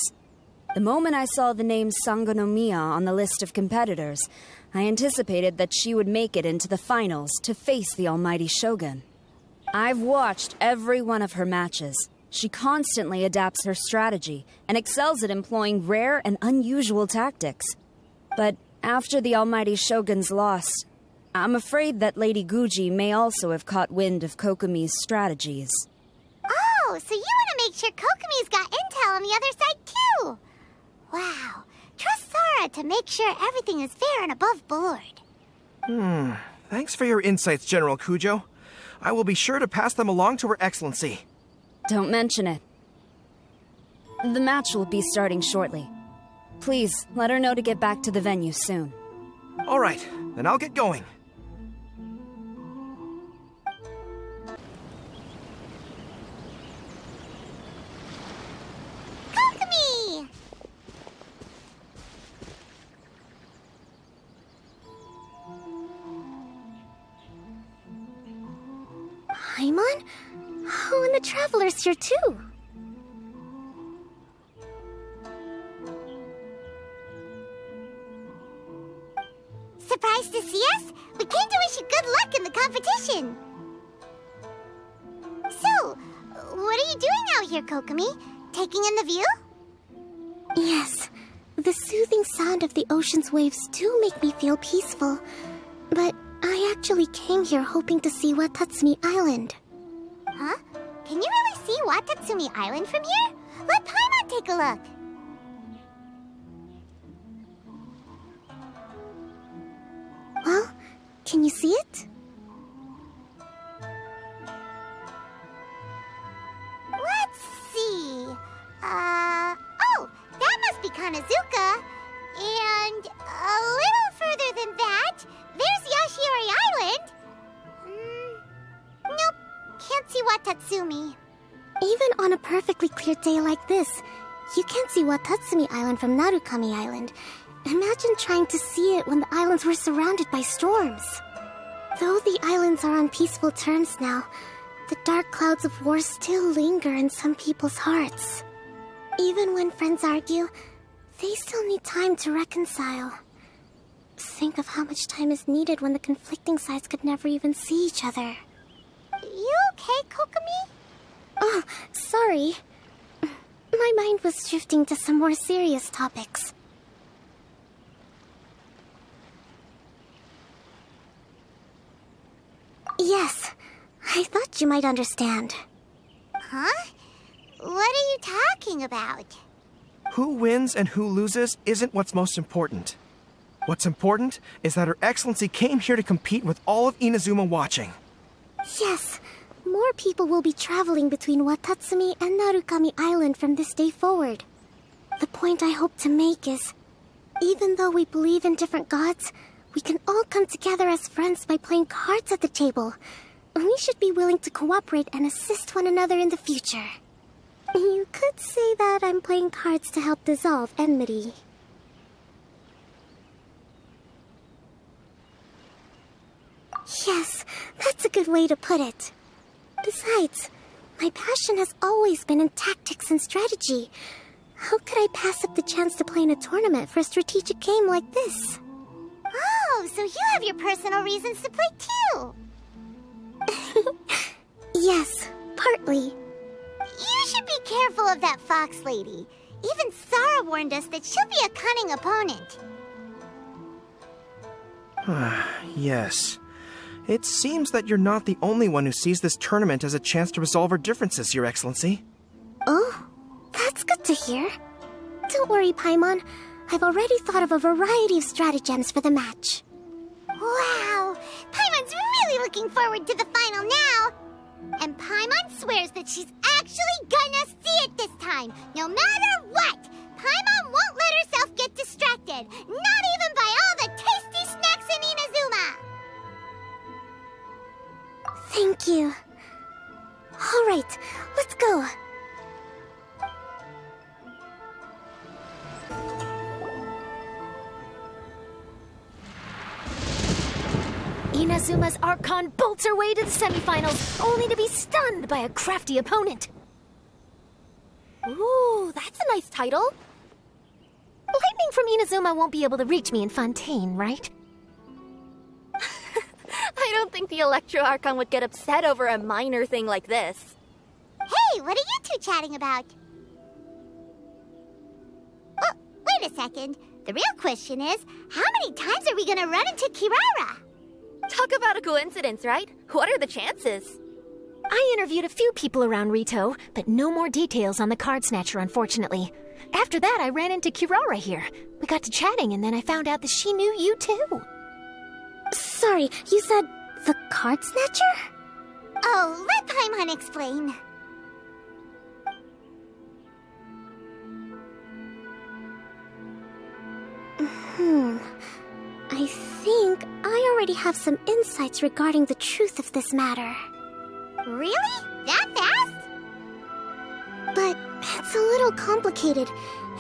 Speaker 10: The moment I saw the name Sangonomiya on the list of competitors, I anticipated that she would make it into the finals to face the almighty Shogun. I've watched every one of her matches. She constantly adapts her strategy and excels at employing rare and unusual tactics. But after the almighty Shogun's loss, I'm afraid that Lady Guji may also have caught wind of Kokomi's strategies.
Speaker 3: Oh, so you want to make sure Kokomi's got intel on the other side too? Wow. Trust Sora to make sure everything is fair and above board.
Speaker 11: Thanks for your insights, General Kujo. I will be sure to pass them along to Her Excellency.
Speaker 10: Don't mention it. The match will be starting shortly. Please, let her know to get back to the venue soon.
Speaker 11: All right, then I'll get going.
Speaker 3: Kokomi!
Speaker 6: Paimon? Oh, and the Traveler's here too.
Speaker 3: Surprised to see us? We came to wish you good luck in the competition. So, what are you doing out here, Kokomi? Taking in the view?
Speaker 6: Yes. The soothing sound of the ocean's waves do make me feel peaceful. But I actually came here hoping to see Watatsumi Island.
Speaker 3: Huh? Can you really see Watatsumi Island from here? Let Paimon take a look.
Speaker 6: Well, can you see it?
Speaker 3: Let's see. Oh, that must be Kanazuka. And a little further than that, there's Yashiori Island. Nope, can't see Watatsumi.
Speaker 6: Even on a perfectly clear day like this, you can't see Watatsumi Island from Narukami Island.
Speaker 3: Imagine trying to see it when the islands were surrounded by storms. Though the islands are on peaceful terms now, the dark clouds of war still linger in some people's hearts. Even when friends argue, they still need time to reconcile. Think of how much time is needed when the conflicting sides could never even see each other.
Speaker 9: You okay, Kokomi?
Speaker 3: Oh, sorry. My mind was drifting to some more serious topics. Yes, I thought you might understand.
Speaker 9: Huh? What are you talking about?
Speaker 11: Who wins and who loses isn't what's most important. What's important is that Her Excellency came here to compete with all of Inazuma watching.
Speaker 3: Yes, more people will be traveling between Watatsumi and Narukami Island from this day forward. The point I hope to make is, even though we believe in different gods, we can all come together as friends by playing cards at the table. We should be willing to cooperate and assist one another in the future. You could say that I'm playing cards to help dissolve enmity. Yes, that's a good way to put it. Besides, my passion has always been in tactics and strategy. How could I pass up the chance to play in a tournament for a strategic game like this?
Speaker 9: Oh, so you have your personal reasons to play too.
Speaker 3: Yes, partly.
Speaker 9: You should be careful of that fox lady. Even Sarah warned us that she'll be a cunning opponent.
Speaker 11: Yes. It seems that you're not the only one who sees this tournament as a chance to resolve our differences, Your Excellency.
Speaker 3: Oh, that's good to hear. Don't worry, Paimon. I've already thought of a variety of stratagems for the match.
Speaker 9: Wow! Paimon's really looking forward to the final now! And Paimon swears that she's actually gonna see it this time, no matter what! Paimon won't let herself get distracted, not even by all the tasty snacks in Inazuma!
Speaker 3: Thank you. All right, let's go.
Speaker 6: Inazuma's Archon bolts her way to the semifinals, only to be stunned by a crafty opponent.
Speaker 4: Ooh, that's a nice title.
Speaker 6: Lightning from Inazuma won't be able to reach me in Fontaine, right?
Speaker 4: I don't think the Electro Archon would get upset over a minor thing like this.
Speaker 9: Hey, what are you two chatting about? Oh, wait a second. The real question is, how many times are we gonna run into Kirara?
Speaker 4: Talk about a coincidence, right? What are the chances?
Speaker 6: I interviewed a few people around Rito, but no more details on the card snatcher, unfortunately. After that, I ran into Kirara here. We got to chatting, and then I found out that she knew you too.
Speaker 3: Sorry, you said the card snatcher?
Speaker 9: Oh, let Paimon explain.
Speaker 3: I think I already have some insights regarding the truth of this matter.
Speaker 9: Really? That fast?
Speaker 3: But it's a little complicated,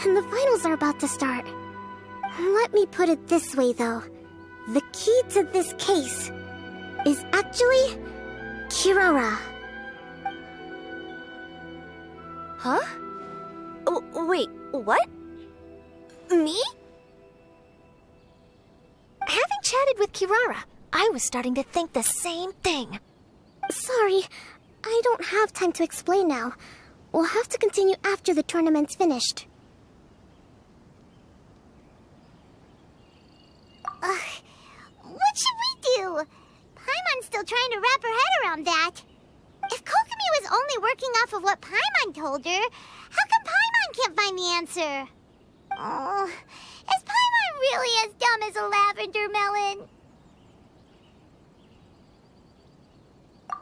Speaker 3: and the finals are about to start. Let me put it this way, though. The key to this case is actually Kirara.
Speaker 4: Huh? Oh, wait, what? Me?
Speaker 6: Having chatted with Kirara, I was starting to think the same thing.
Speaker 3: Sorry, I don't have time to explain now. We'll have to continue after the tournament's finished.
Speaker 9: What should we do? Paimon's still trying to wrap her head around that. If Kokomi was only working off of what Paimon told her, how come Paimon can't find the answer? Oh, is Paimon really as dumb as a lavender melon?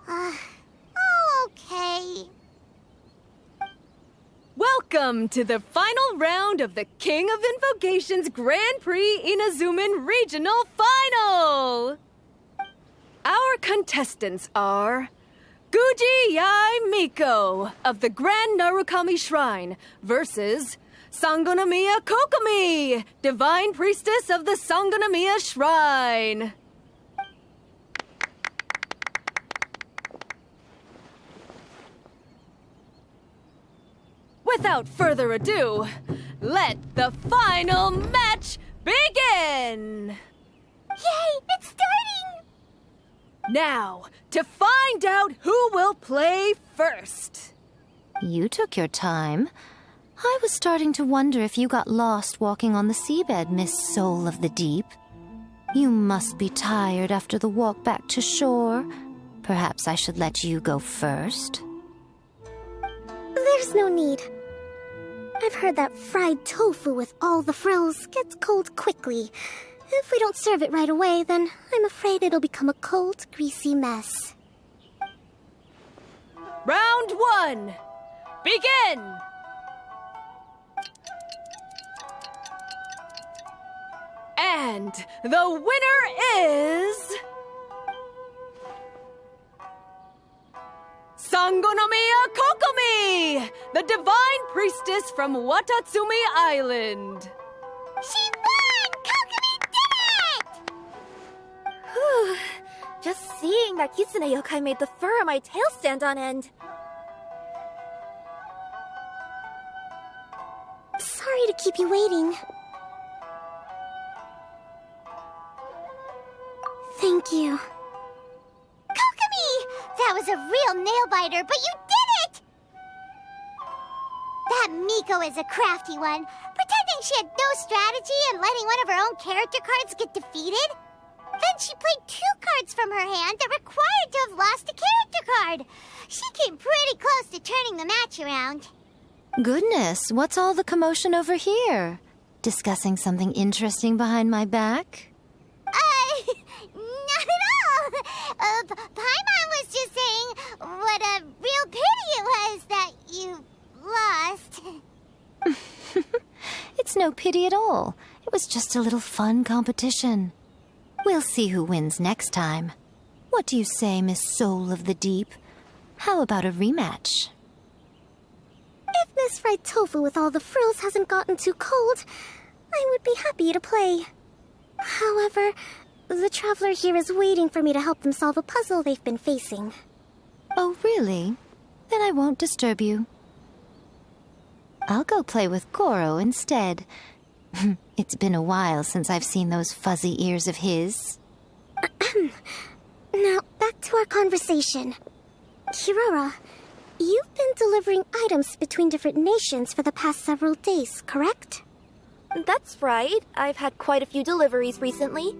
Speaker 9: Oh, okay.
Speaker 8: Welcome to the final round of the King of Invocations Grand Prix Inazuman Regional Final! Our contestants are Guji Yai Miko of the Grand Narukami Shrine versus Sangonomiya Kokomi, Divine Priestess of the Sangonomiya Shrine. Without further ado, let the final match begin!
Speaker 3: Yay, it's starting!
Speaker 8: Now, to find out who will play first.
Speaker 21: You took your time. I was starting to wonder if you got lost walking on the seabed, Miss Soul of the Deep. You must be tired after the walk back to shore. Perhaps I should let you go first.
Speaker 3: There's no need. I've heard that fried tofu with all the frills gets cold quickly. If we don't serve it right away, then I'm afraid it'll become a cold, greasy mess.
Speaker 8: Round 1. Begin! And the winner is... Sangonomiya Kokomi, the Divine Priestess from Watatsumi Island.
Speaker 3: She won! Kokomi did it!
Speaker 4: Whew. Just seeing that Kitsune yokai made the fur on my tail stand on end.
Speaker 3: Sorry to keep you waiting. Thank you. Kokomi! That was a real nail-biter, but you did it! That Miko is a crafty one, pretending she had no strategy and letting one of her own character cards get defeated. Then she played 2 cards from her hand that required to have lost a character card. She came pretty close to turning the match around.
Speaker 21: Goodness, what's all the commotion over here? Discussing something interesting behind my back?
Speaker 3: Not at all. Paimon was just saying what a real pity it was that you lost.
Speaker 21: It's no pity at all. It was just a little fun competition. We'll see who wins next time. What do you say, Miss Soul of the Deep? How about a rematch?
Speaker 3: If Miss Fried Tofu with all the frills hasn't gotten too cold, I would be happy to play. However, the traveler here is waiting for me to help them solve a puzzle they've been facing.
Speaker 21: Oh, really? Then I won't disturb you. I'll go play with Goro instead. It's been a while since I've seen those fuzzy ears of his.
Speaker 3: Now, back to our conversation. Kirara, you've been delivering items between different nations for the past several days, correct?
Speaker 4: That's right. I've had quite a few deliveries recently.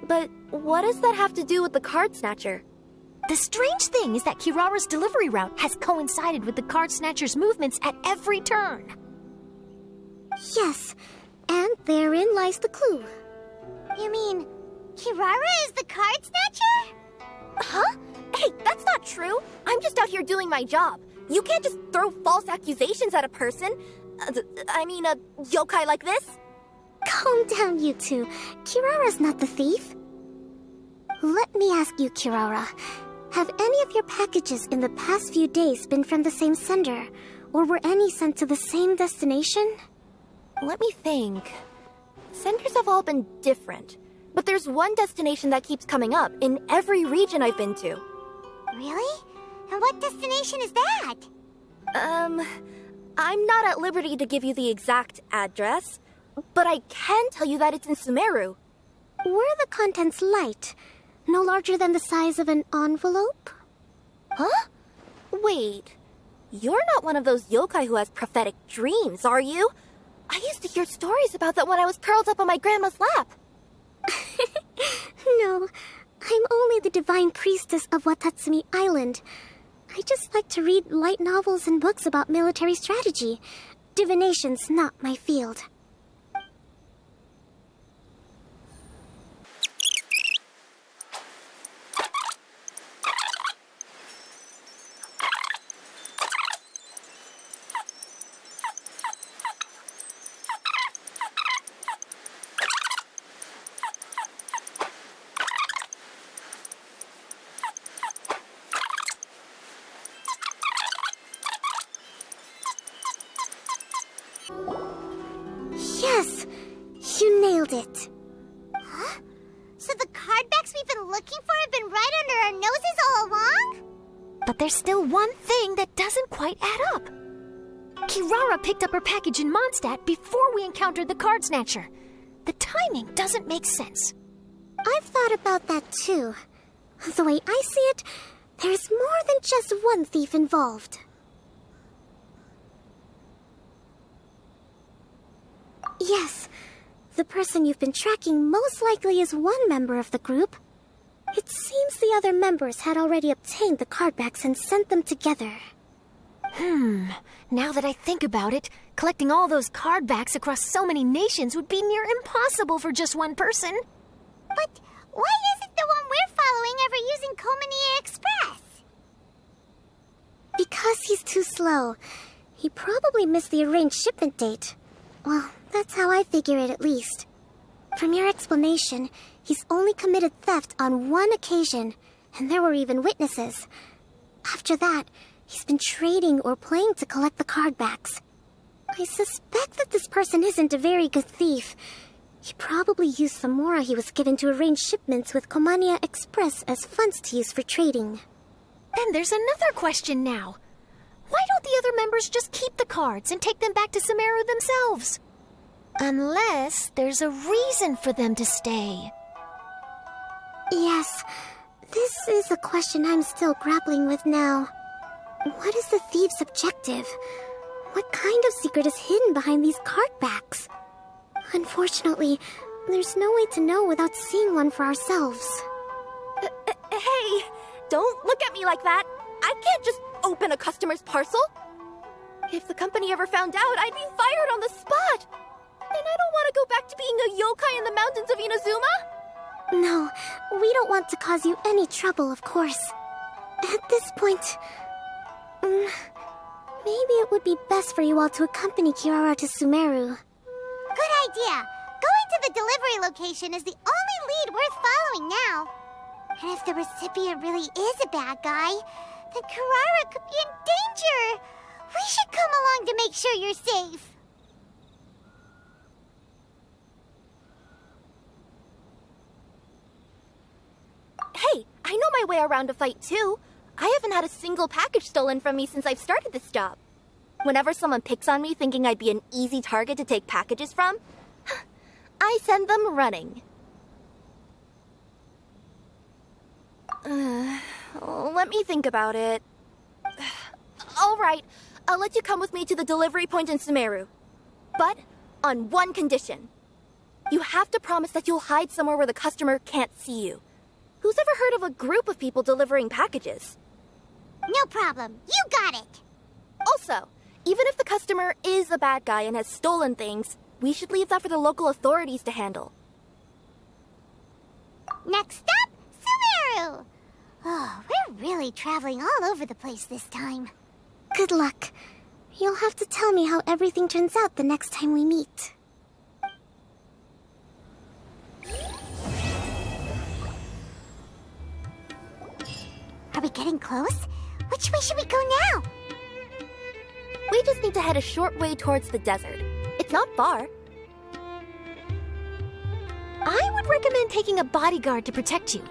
Speaker 4: But what does that have to do with the card snatcher?
Speaker 6: The strange thing is that Kirara's delivery route has coincided with the card snatcher's movements at every turn.
Speaker 3: Yes, and therein lies the clue. You mean, Kirara is the card snatcher?
Speaker 4: Huh? Hey, that's not true. I'm just out here doing my job. You can't just throw false accusations at a person. I mean, a yokai like this.
Speaker 3: Calm down, you two. Kirara's not the thief. Let me ask you, Kirara. Have any of your packages in the past few days been from the same sender? Or were any sent to the same destination?
Speaker 4: Let me think. Senders have all been different. But there's one destination that keeps coming up in every region I've been to.
Speaker 3: Really? And what destination is that?
Speaker 4: I'm not at liberty to give you the exact address, but I can tell you that it's in Sumeru.
Speaker 3: Were the contents light? No larger than the size of an envelope?
Speaker 4: Huh? Wait. You're not one of those yokai who has prophetic dreams, are you? I used to hear stories about that when I was curled up on my grandma's lap.
Speaker 3: No, I'm only the Divine Priestess of Watatsumi Island. I just like to read light novels and books about military strategy. Divination's not my field. Yes! You nailed it. Huh? So the cardbacks we've been looking for have been right under our noses all along?
Speaker 6: But there's still one thing that doesn't quite add up. Kirara picked up her package in Mondstadt before we encountered the card snatcher. The timing doesn't make sense.
Speaker 3: I've thought about that too. The way I see it, there's more than just one thief involved. Yes, the person you've been tracking most likely is one member of the group. It seems the other members had already obtained the cardbacks and sent them together.
Speaker 6: Now that I think about it, collecting all those cardbacks across so many nations would be near impossible for just one person.
Speaker 3: But why isn't the one we're following ever using Komania Express? Because he's too slow. He probably missed the arranged shipment date. Well, that's how I figure it at least. From your explanation, he's only committed theft on one occasion, and there were even witnesses. After that, he's been trading or playing to collect the cardbacks. I suspect that this person isn't a very good thief. He probably used the mora he was given to arrange shipments with Komania Express as funds to use for trading.
Speaker 6: Then there's another question now. Why don't the other members just keep the cards and take them back to Sumeru themselves? Unless there's a reason for them to stay.
Speaker 3: Yes, this is a question I'm still grappling with now. What is the thief's objective? What kind of secret is hidden behind these cardbacks? Unfortunately, there's no way to know without seeing one for ourselves.
Speaker 4: Hey, don't look at me like that. I can't just open a customer's parcel. If the company ever found out, I'd be fired on the spot. And I don't want to go back to being a yokai in the mountains of Inazuma.
Speaker 3: No, we don't want to cause you any trouble, of course. At this point, maybe it would be best for you all to accompany Kirara to Sumeru. Good idea. Going to the delivery location is the only lead worth following now. And if the recipient really is a bad guy, then Kirara could be in danger. We should come along to make sure you're safe.
Speaker 4: Hey, I know my way around a fight too. I haven't had a single package stolen from me since I've started this job. Whenever someone picks on me thinking I'd be an easy target to take packages from, I send them running. Let me think about it. All right, I'll let you come with me to the delivery point in Sumeru. But on one condition. You have to promise that you'll hide somewhere where the customer can't see you. Who's ever heard of a group of people delivering packages?
Speaker 3: No problem. You got it.
Speaker 4: Also, even if the customer is a bad guy and has stolen things, we should leave that for the local authorities to handle.
Speaker 3: Next up, Sumeru! Oh, we're really traveling all over the place this time. Good luck. You'll have to tell me how everything turns out the next time we meet. Are we getting close? Which way should we go now?
Speaker 4: We just need to head a short way towards the desert. It's not far.
Speaker 6: I would recommend taking a bodyguard to protect you.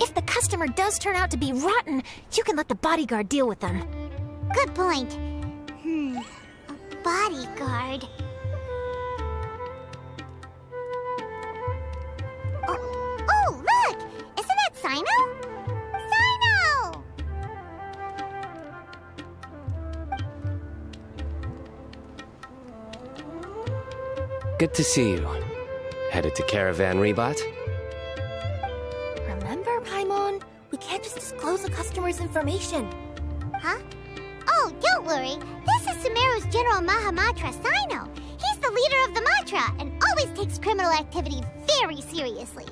Speaker 6: If the customer does turn out to be rotten, you can let the bodyguard deal with them.
Speaker 3: Good point. A bodyguard. Oh, look! Isn't that Sino? Sino!
Speaker 12: Good to see you. Headed to Caravan Rebot?
Speaker 4: Remember, Paimon? We can't just disclose the customer's information.
Speaker 3: Huh? Oh, don't worry. This is Sumeru's General Mahamatra, Sino. He's the leader of the Matra and always takes criminal activity very seriously.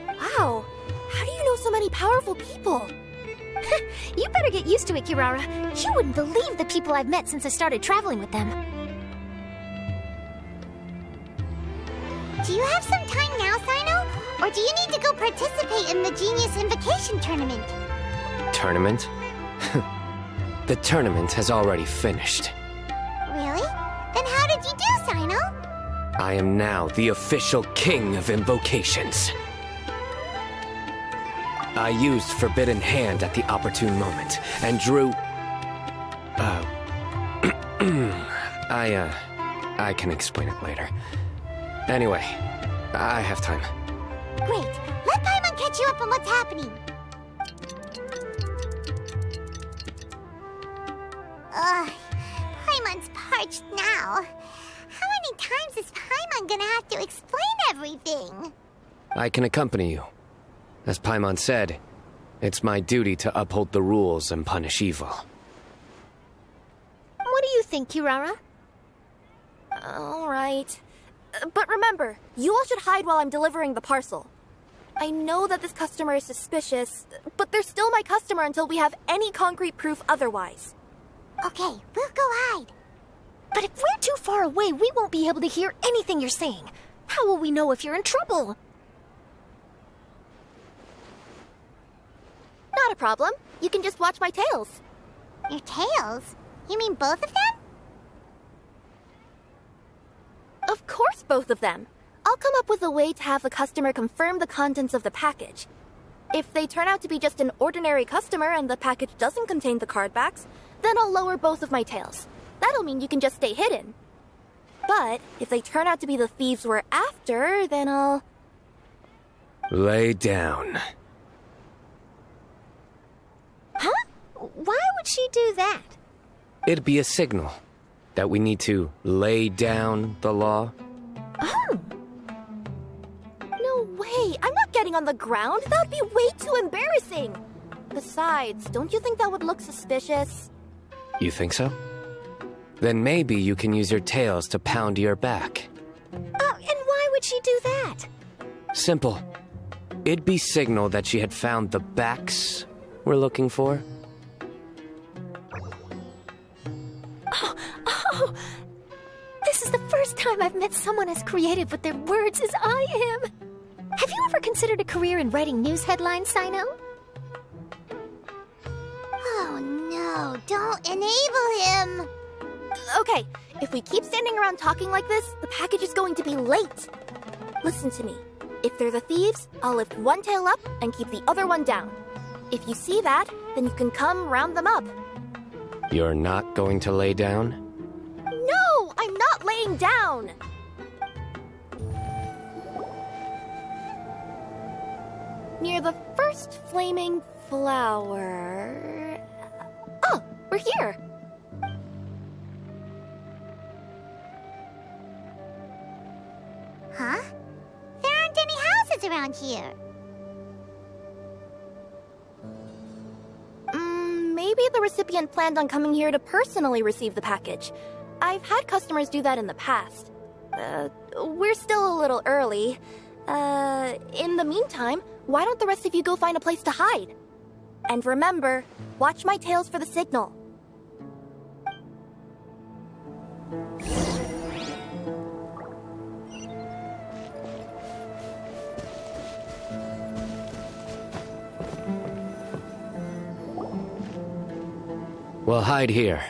Speaker 4: Wow. How do you know so many powerful people?
Speaker 6: You better get used to it, Kirara. You wouldn't believe the people I've met since I started traveling with them.
Speaker 3: Do you have some time now, Sino? Or do you need to go participate in the Genius Invocation Tournament?
Speaker 12: Tournament? The tournament has already finished.
Speaker 3: Really? Then how did you do, Sino?
Speaker 12: I am now the official king of invocations. I used Forbidden Hand at the opportune moment, and drew... I can explain it later. Anyway, I have time.
Speaker 3: Great. Let Paimon catch you up on what's happening. Paimon's parched now. How many times is Paimon gonna have to explain everything?
Speaker 12: I can accompany you. As Paimon said, it's my duty to uphold the rules and punish evil.
Speaker 6: What do you think, Kirara?
Speaker 4: All right. But remember, you all should hide while I'm delivering the parcel. I know that this customer is suspicious, but they're still my customer until we have any concrete proof otherwise.
Speaker 3: Okay, we'll go hide.
Speaker 6: But if we're too far away, we won't be able to hear anything you're saying. How will we know if you're in trouble?
Speaker 4: Not a problem. You can just watch my tails.
Speaker 3: Your tails? You mean both of them?
Speaker 4: Of course, both of them. I'll come up with a way to have the customer confirm the contents of the package. If they turn out to be just an ordinary customer and the package doesn't contain the card backs, then I'll lower both of my tails. That'll mean you can just stay hidden. But if they turn out to be the thieves we're after, then I'll...
Speaker 12: Lay down.
Speaker 6: Huh? Why would she do that?
Speaker 12: It'd be a signal that we need to lay down the law.
Speaker 6: Oh.
Speaker 4: No way! I'm not getting on the ground! That'd be way too embarrassing! Besides, don't you think that would look suspicious?
Speaker 12: You think so? Then maybe you can use your tails to pound your back.
Speaker 6: And why would she do that?
Speaker 12: Simple. It'd be signal that she had found the backs we're looking for.
Speaker 6: Oh, this is the first time I've met someone as creative with their words as I am. Have you ever considered a career in writing news headlines, Sino?
Speaker 3: Oh no, don't enable him!
Speaker 4: Okay, if we keep standing around talking like this, the package is going to be late. Listen to me. If they're the thieves, I'll lift one tail up and keep the other one down. If you see that, then you can come round them up.
Speaker 12: You're not going to lay down?
Speaker 4: No, I'm not laying down! Near the first flaming flower... Oh, we're here!
Speaker 3: Huh? There aren't any houses around here.
Speaker 4: Maybe the recipient planned on coming here to personally receive the package. I've had customers do that in the past. We're still a little early. In the meantime, why don't the rest of you go find a place to hide? And remember, watch my tails for the signal.
Speaker 12: We'll hide here.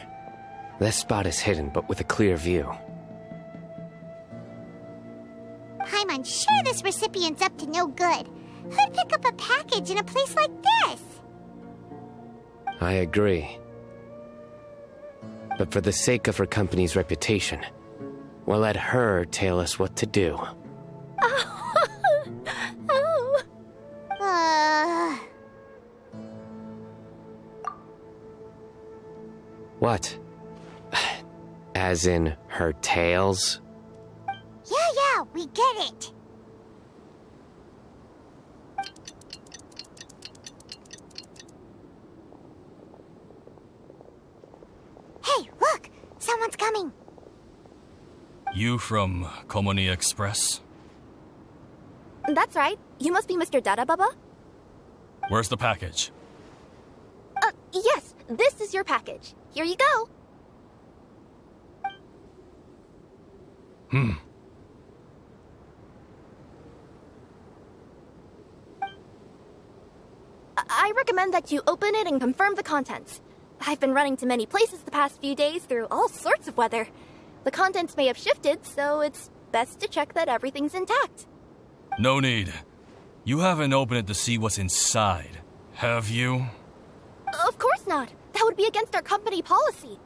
Speaker 12: This spot is hidden, but with a clear view.
Speaker 3: I'm sure this recipient's up to no good. Who'd pick up a package in a place like this?
Speaker 12: I agree. But for the sake of her company's reputation, we'll let her tell us what to do. What? As in her tails?
Speaker 3: Yeah, we get it. Hey, look! Someone's coming.
Speaker 13: You from Komoni Express?
Speaker 4: That's right. You must be Mr. Dada Baba?
Speaker 13: Where's the package?
Speaker 4: Yes, this is your package. Here you go. I recommend that you open it and confirm the contents. I've been running to many places the past few days through all sorts of weather. The contents may have shifted, so it's best to check that everything's intact.
Speaker 13: No need. You haven't opened it to see what's inside, have you?
Speaker 4: Of course not. That would be against our company policy.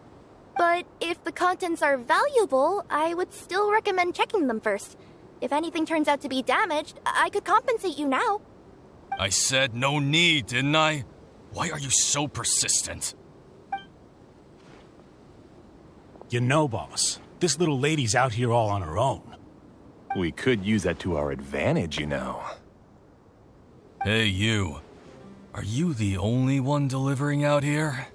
Speaker 4: But if the contents are valuable, I would still recommend checking them first. If anything turns out to be damaged, I could compensate you now.
Speaker 13: I said no need, didn't I? Why are you so persistent?
Speaker 14: You know, boss, this little lady's out here all on her own.
Speaker 15: We could use that to our advantage, you know.
Speaker 13: Hey, you. Are you the only one delivering out here?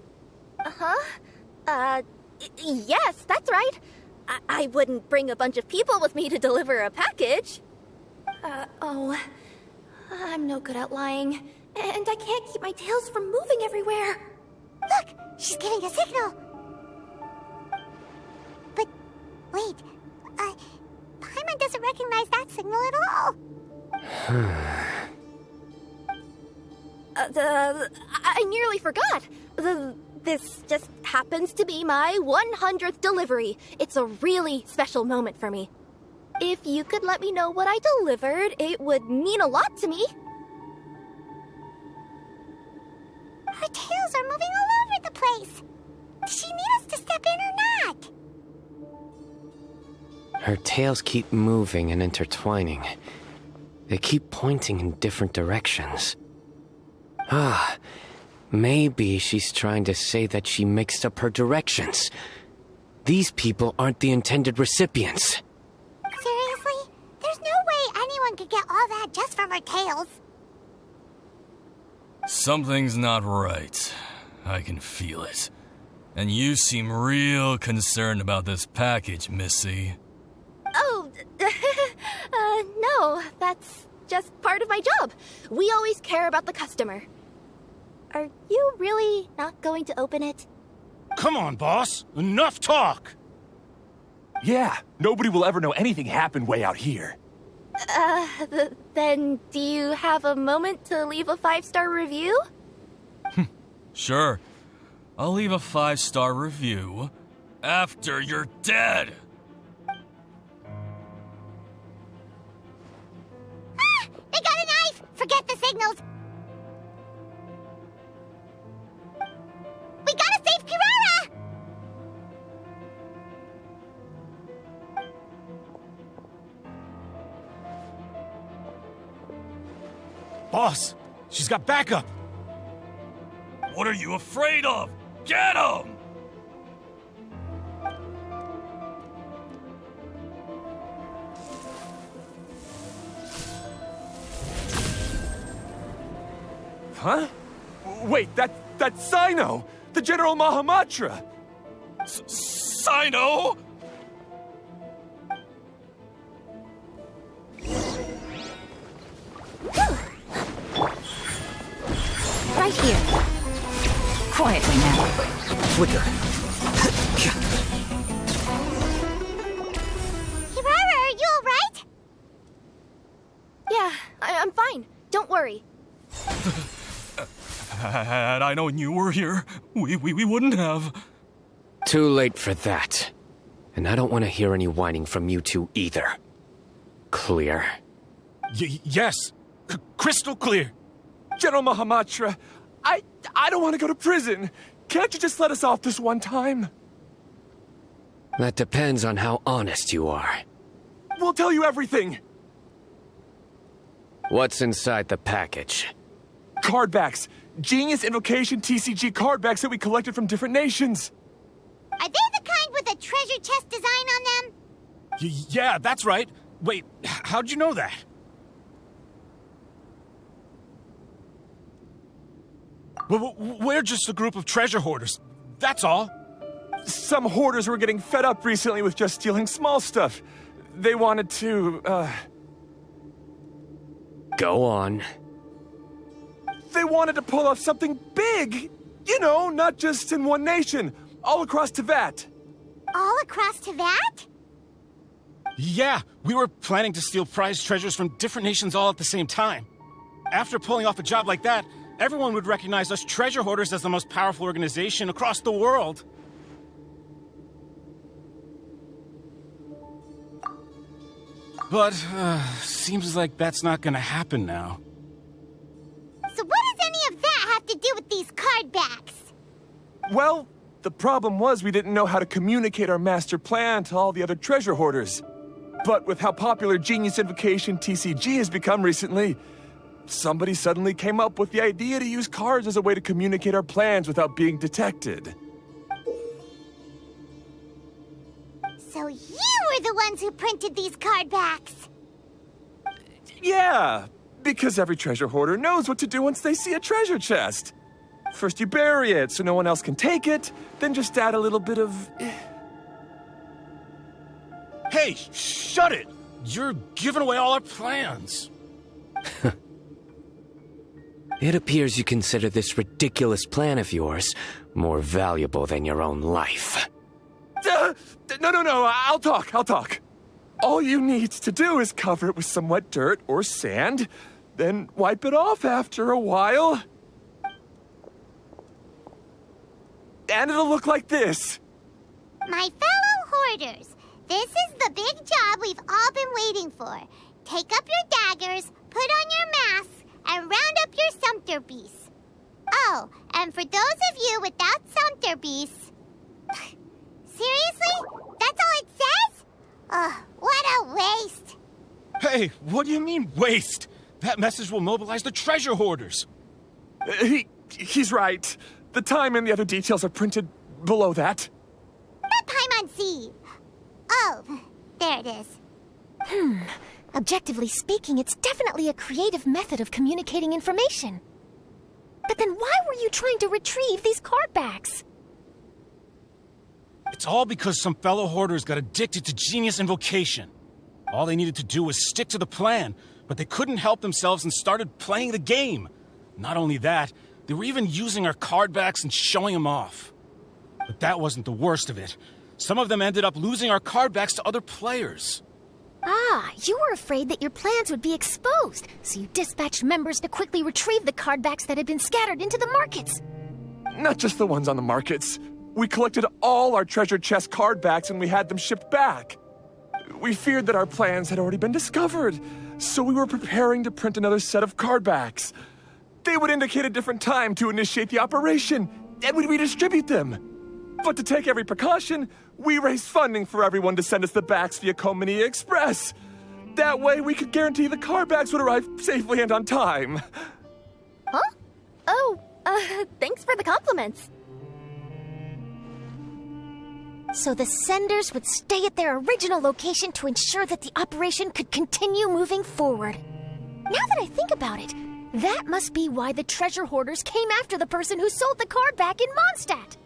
Speaker 4: Yes, that's right. I wouldn't bring a bunch of people with me to deliver a package. I'm no good at lying, and I can't keep my tails from moving everywhere.
Speaker 3: Look, she's giving a signal. But, wait, Paimon doesn't recognize that signal at all.
Speaker 4: I nearly forgot. This just happens to be my 100th delivery. It's a really special moment for me. If you could let me know what I delivered, it would mean a lot to me.
Speaker 3: Her tails are moving all over the place. Does she need us to step in or not?
Speaker 12: Her tails keep moving and intertwining. They keep pointing in different directions. Maybe she's trying to say that she mixed up her directions. These people aren't the intended recipients.
Speaker 3: Seriously? There's no way anyone could get all that just from her tails.
Speaker 13: Something's not right. I can feel it. And you seem real concerned about this package, Missy.
Speaker 4: Oh, no, that's just part of my job. We always care about the customer. Are you really not going to open it?
Speaker 14: Come on, boss. Enough talk.
Speaker 15: Yeah, nobody will ever know anything happened way out here.
Speaker 4: Then do you have a moment to leave a 5-star review?
Speaker 13: Sure. I'll leave a 5-star review after you're dead.
Speaker 3: They got a knife! Forget the signals. We gotta save Kirara!
Speaker 14: Boss, she's got backup.
Speaker 13: What are you afraid of? Get him!
Speaker 15: Huh? Wait, that's Sino! The General Mahamatra!
Speaker 13: Sino?
Speaker 23: Right here. Quietly now.
Speaker 12: Flicker.
Speaker 3: Kirara, are you alright?
Speaker 4: Yeah, I'm fine. Don't worry.
Speaker 13: Had I known you were here, we wouldn't have.
Speaker 12: Too late for that. And I don't want to hear any whining from you two either. Clear?
Speaker 14: Yes. Crystal clear.
Speaker 15: General Mahamatra, I don't want to go to prison. Can't you just let us off this one time?
Speaker 12: That depends on how honest you are.
Speaker 15: We'll tell you everything.
Speaker 12: What's inside the package?
Speaker 15: Card backs. Genius Invocation TCG card backs that we collected from different nations.
Speaker 3: Are they the kind with a treasure chest design on them?
Speaker 14: Yeah, that's right. Wait, how'd you know that? We're just a group of treasure hoarders. That's all.
Speaker 15: Some hoarders were getting fed up recently with just stealing small stuff. They wanted to,
Speaker 12: Go on.
Speaker 15: They wanted to pull off something big! You know, not just in one nation. All across Teyvat.
Speaker 3: All across Teyvat?
Speaker 14: Yeah, we were planning to steal prized treasures from different nations all at the same time. After pulling off a job like that, everyone would recognize us treasure hoarders as the most powerful organization across the world. But, seems like that's not gonna happen now.
Speaker 3: So what does any of that have to do with these card backs?
Speaker 15: Well, the problem was we didn't know how to communicate our master plan to all the other treasure hoarders. But with how popular Genius Invocation TCG has become recently, somebody suddenly came up with the idea to use cards as a way to communicate our plans without being detected.
Speaker 3: So you were the ones who printed these card backs?
Speaker 15: Yeah, because every treasure hoarder knows what to do once they see a treasure chest. First you bury it so no one else can take it, then just add a little bit of...
Speaker 14: Hey, shut it! You're giving away all our plans.
Speaker 12: It appears you consider this ridiculous plan of yours more valuable than your own life.
Speaker 15: No, I'll talk. All you need to do is cover it with some wet dirt or sand, then wipe it off after a while. And it'll look like this.
Speaker 3: My fellow hoarders, this is the big job we've all been waiting for. Take up your daggers, put on your masks, and round up your sumpter beasts. Oh, and for those of you without sumpter beasts... Seriously? That's all it says? Ugh, what a waste.
Speaker 14: Hey, what do you mean, waste? That message will mobilize the treasure hoarders.
Speaker 15: He's right. The time and the other details are printed below that.
Speaker 3: That Paimon Z. Oh, there it is.
Speaker 6: Objectively speaking, it's definitely a creative method of communicating information. But then why were you trying to retrieve these card backs?
Speaker 14: It's all because some fellow hoarders got addicted to Genius Invocation. All they needed to do was stick to the plan, but they couldn't help themselves and started playing the game. Not only that, they were even using our card backs and showing them off. But that wasn't the worst of it. Some of them ended up losing our card backs to other players.
Speaker 6: Ah, you were afraid that your plans would be exposed, so you dispatched members to quickly retrieve the card backs that had been scattered into the markets.
Speaker 15: Not just the ones on the markets. We collected all our treasure chest card backs and we had them shipped back. We feared that our plans had already been discovered, so we were preparing to print another set of card backs. They would indicate a different time to initiate the operation, and we'd redistribute them. But to take every precaution, we raised funding for everyone to send us the backs via Komini Express. That way, we could guarantee the card backs would arrive safely and on time.
Speaker 4: Huh? Oh, thanks for the compliments.
Speaker 6: So the senders would stay at their original location to ensure that the operation could continue moving forward. Now that I think about it, that must be why the treasure hoarders came after the person who sold the card back in Mondstadt.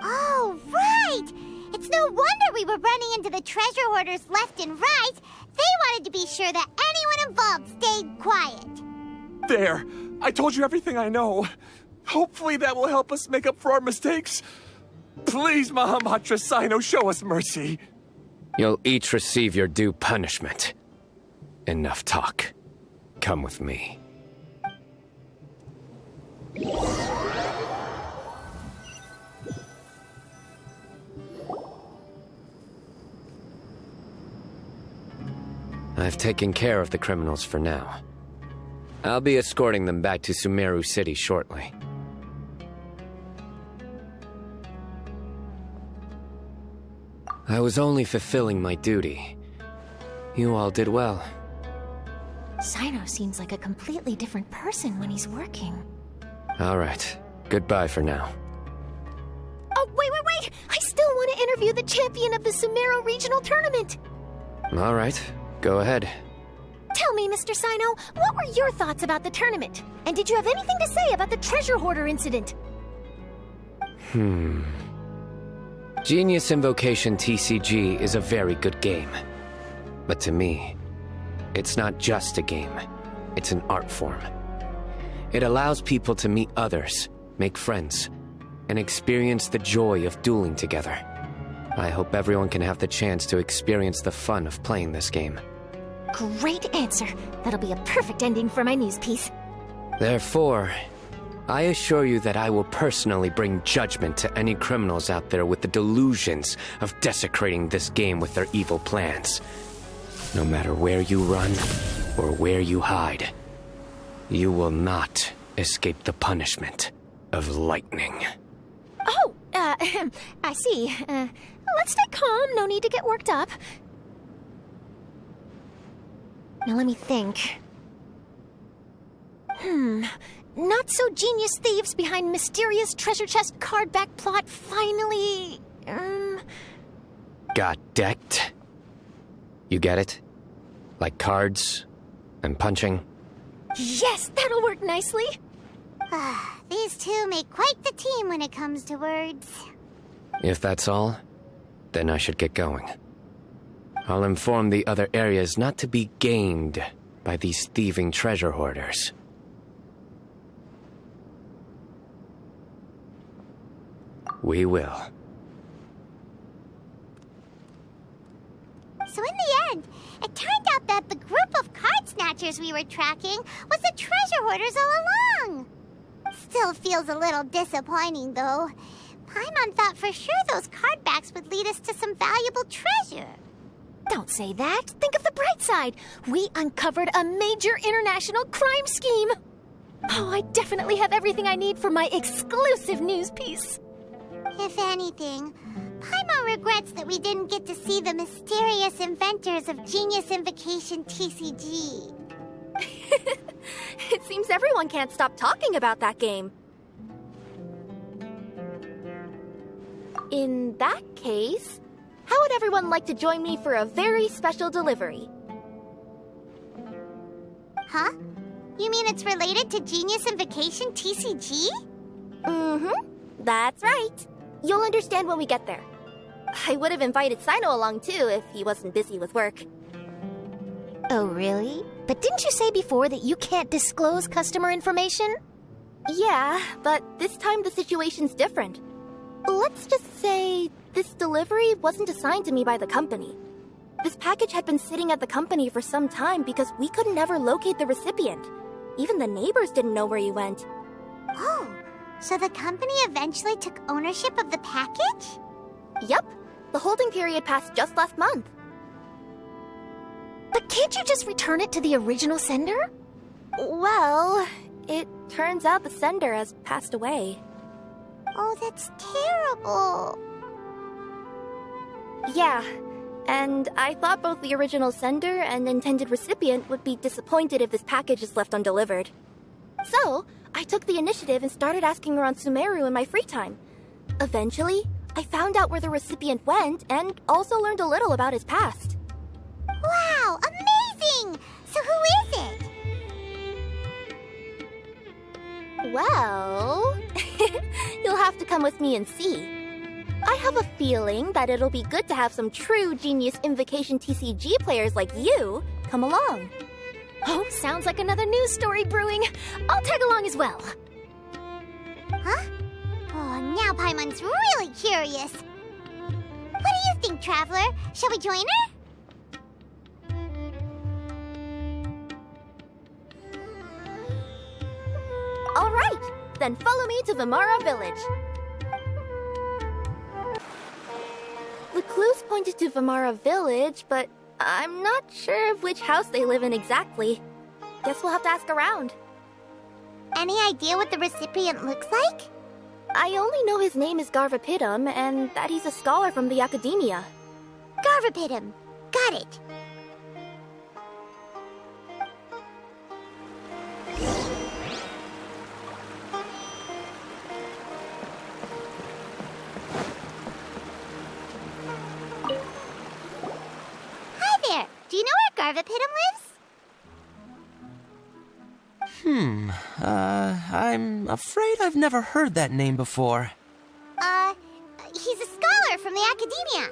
Speaker 3: Oh, right! It's no wonder we were running into the treasure hoarders left and right. They wanted to be sure that anyone involved stayed quiet.
Speaker 15: There! I told you everything I know. Hopefully that will help us make up for our mistakes. Please, Mahamatra Sino, show us mercy.
Speaker 12: You'll each receive your due punishment. Enough talk. Come with me. I've taken care of the criminals for now. I'll be escorting them back to Sumeru City shortly. I was only fulfilling my duty. You all did well.
Speaker 6: Sino seems like a completely different person when he's working.
Speaker 12: All right. Goodbye for now.
Speaker 6: Oh, wait! I still want to interview the champion of the Sumeru Regional Tournament!
Speaker 12: All right. Go ahead.
Speaker 6: Tell me, Mr. Sino, what were your thoughts about the tournament? And did you have anything to say about the treasure hoarder incident?
Speaker 12: Genius Invocation TCG is a very good game. But to me, it's not just a game. It's an art form. It allows people to meet others, make friends, and experience the joy of dueling together. I hope everyone can have the chance to experience the fun of playing this game.
Speaker 6: Great answer. That'll be a perfect ending for my news piece.
Speaker 12: Therefore, I assure you that I will personally bring judgment to any criminals out there with the delusions of desecrating this game with their evil plans. No matter where you run or where you hide, you will not escape the punishment of lightning.
Speaker 6: Oh, I see. Let's stay calm. No need to get worked up. Now let me think. Not so genius thieves behind mysterious treasure chest card back plot finally...
Speaker 12: Got decked? You get it? Like cards and punching?
Speaker 6: Yes, that'll work nicely.
Speaker 3: These two make quite the team when it comes to words.
Speaker 12: If that's all, then I should get going. I'll inform the other areas not to be gamed by these thieving treasure hoarders. We will.
Speaker 3: So in the end, it turned out that the group of card snatchers we were tracking was the treasure hoarders all along. Still feels a little disappointing, though. Paimon thought for sure those card backs would lead us to some valuable treasure.
Speaker 6: Don't say that. Think of the bright side. We uncovered a major international crime scheme. Oh, I definitely have everything I need for my exclusive news piece.
Speaker 3: If anything, Paimon regrets that we didn't get to see the mysterious inventors of Genius Invocation TCG.
Speaker 4: It seems everyone can't stop talking about that game. In that case, how would everyone like to join me for a very special delivery?
Speaker 3: Huh? You mean it's related to Genius Invocation TCG?
Speaker 4: That's right. You'll understand when we get there. I would have invited Sino along too if he wasn't busy with work.
Speaker 6: Oh, really? But didn't you say before that you can't disclose customer information?
Speaker 4: Yeah, but this time the situation's different. Let's just say this delivery wasn't assigned to me by the company. This package had been sitting at the company for some time because we could never locate the recipient. Even the neighbors didn't know where he went.
Speaker 3: Oh, so the company eventually took ownership of the package?
Speaker 4: Yup. The holding period passed just last month.
Speaker 6: But can't you just return it to the original sender?
Speaker 4: Well, it turns out the sender has passed away.
Speaker 3: Oh, that's terrible.
Speaker 4: Yeah, and I thought both the original sender and intended recipient would be disappointed if this package is left undelivered. So, I took the initiative and started asking around Sumeru in my free time. Eventually, I found out where the recipient went and also learned a little about his past.
Speaker 3: Wow, amazing! So who is it?
Speaker 4: Well, you'll have to come with me and see. I have a feeling that it'll be good to have some true Genius Invocation TCG players like you come along.
Speaker 6: Oh, sounds like another news story brewing. I'll tag along as well.
Speaker 3: Huh? Oh, now Paimon's really curious. What do you think, Traveler? Shall we join her?
Speaker 4: All right, then follow me to Vimara Village. The clues pointed to Vimara Village, but I'm not sure of which house they live in exactly. Guess we'll have to ask around.
Speaker 3: Any idea what the recipient looks like?
Speaker 4: I only know his name is Garvapidum and that he's a scholar from the academia.
Speaker 3: Garvapidum. Got it. Hi there. Do you know where Garvapidum lives?
Speaker 11: I'm afraid I've never heard that name before.
Speaker 3: He's a scholar from the academia.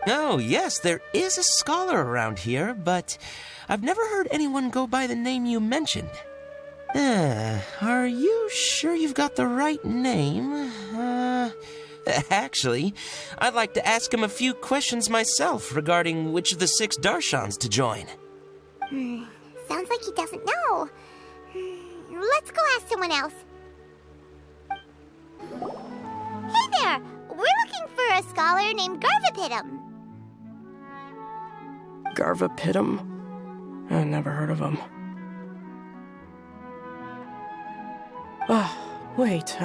Speaker 11: Oh, yes, there is a scholar around here, but I've never heard anyone go by the name you mentioned. Are you sure you've got the right name? Actually, I'd like to ask him a few questions myself regarding which of the 6 Darshans to join.
Speaker 3: Sounds like he doesn't know. Let's go ask someone else. Hey there! We're looking for a scholar named Garvapidum.
Speaker 7: Garvapidum? I never heard of him. Wait,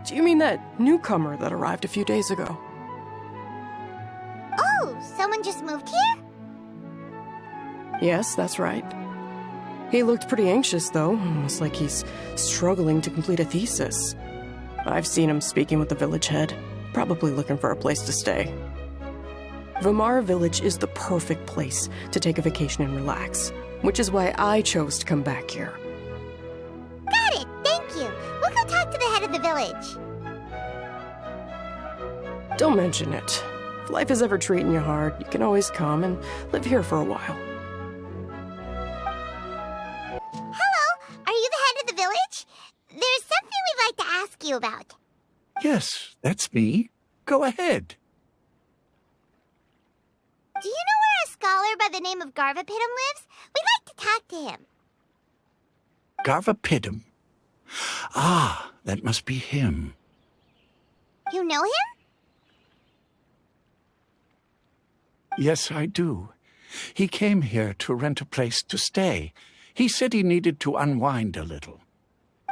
Speaker 7: do you mean that newcomer that arrived a few days ago?
Speaker 3: Oh, someone just moved here?
Speaker 7: Yes, that's right. He looked pretty anxious, though, almost like he's struggling to complete a thesis. I've seen him speaking with the village head, probably looking for a place to stay. Vamara Village is the perfect place to take a vacation and relax, which is why I chose to come back here.
Speaker 3: Got it, thank you. We'll go talk to the head of the village.
Speaker 7: Don't mention it. If life is ever treating you hard, you can always come and live here for a while.
Speaker 3: Hello, are you the head of the village? There's something we'd like to ask you about.
Speaker 16: Yes, that's me. Go ahead.
Speaker 3: Do you know where a scholar by the name of Garvapidum lives? We'd like to talk to him.
Speaker 16: Garvapidum. Ah, that must be him.
Speaker 3: You know him?
Speaker 16: Yes, I do. He came here to rent a place to stay. He said he needed to unwind a little.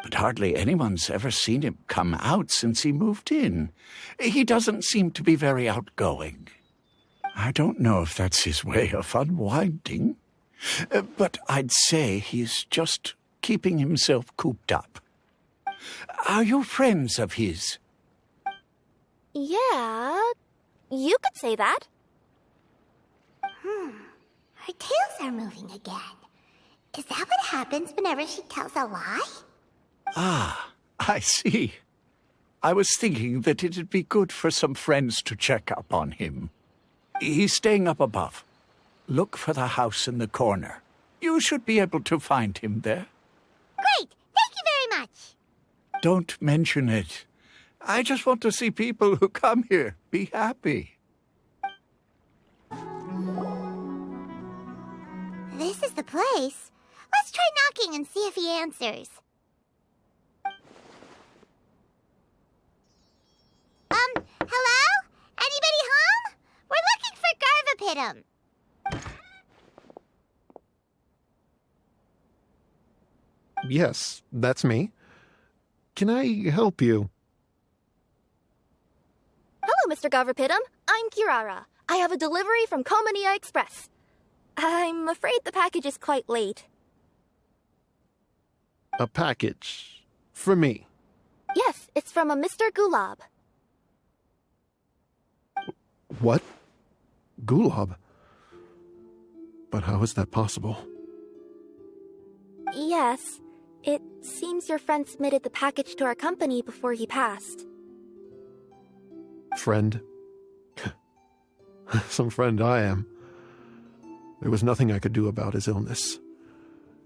Speaker 16: But hardly anyone's ever seen him come out since he moved in. He doesn't seem to be very outgoing. I don't know if that's his way of unwinding, but I'd say he's just keeping himself cooped up. Are you friends of his?
Speaker 4: Yeah, you could say that.
Speaker 3: Her tails are moving again. Is that what happens whenever she tells a lie?
Speaker 16: Ah, I see. I was thinking that it'd be good for some friends to check up on him. He's staying up above. Look for the house in the corner. You should be able to find him there.
Speaker 3: Great! Thank you very much!
Speaker 16: Don't mention it. I just want to see people who come here be happy.
Speaker 3: This is the place. Let's try knocking and see if he answers. Hello? Anybody home? We're looking for Garvapidum.
Speaker 17: Yes, that's me. Can I help you?
Speaker 4: Hello, Mr. Garvapidum. I'm Kirara. I have a delivery from Komania Express. I'm afraid the package is quite late.
Speaker 17: A package? For me?
Speaker 4: Yes, it's from a Mr. Gulab.
Speaker 17: What? Gulab? But how is that possible?
Speaker 4: Yes. It seems your friend submitted the package to our company before he passed.
Speaker 17: Friend? Some friend I am. There was nothing I could do about his illness,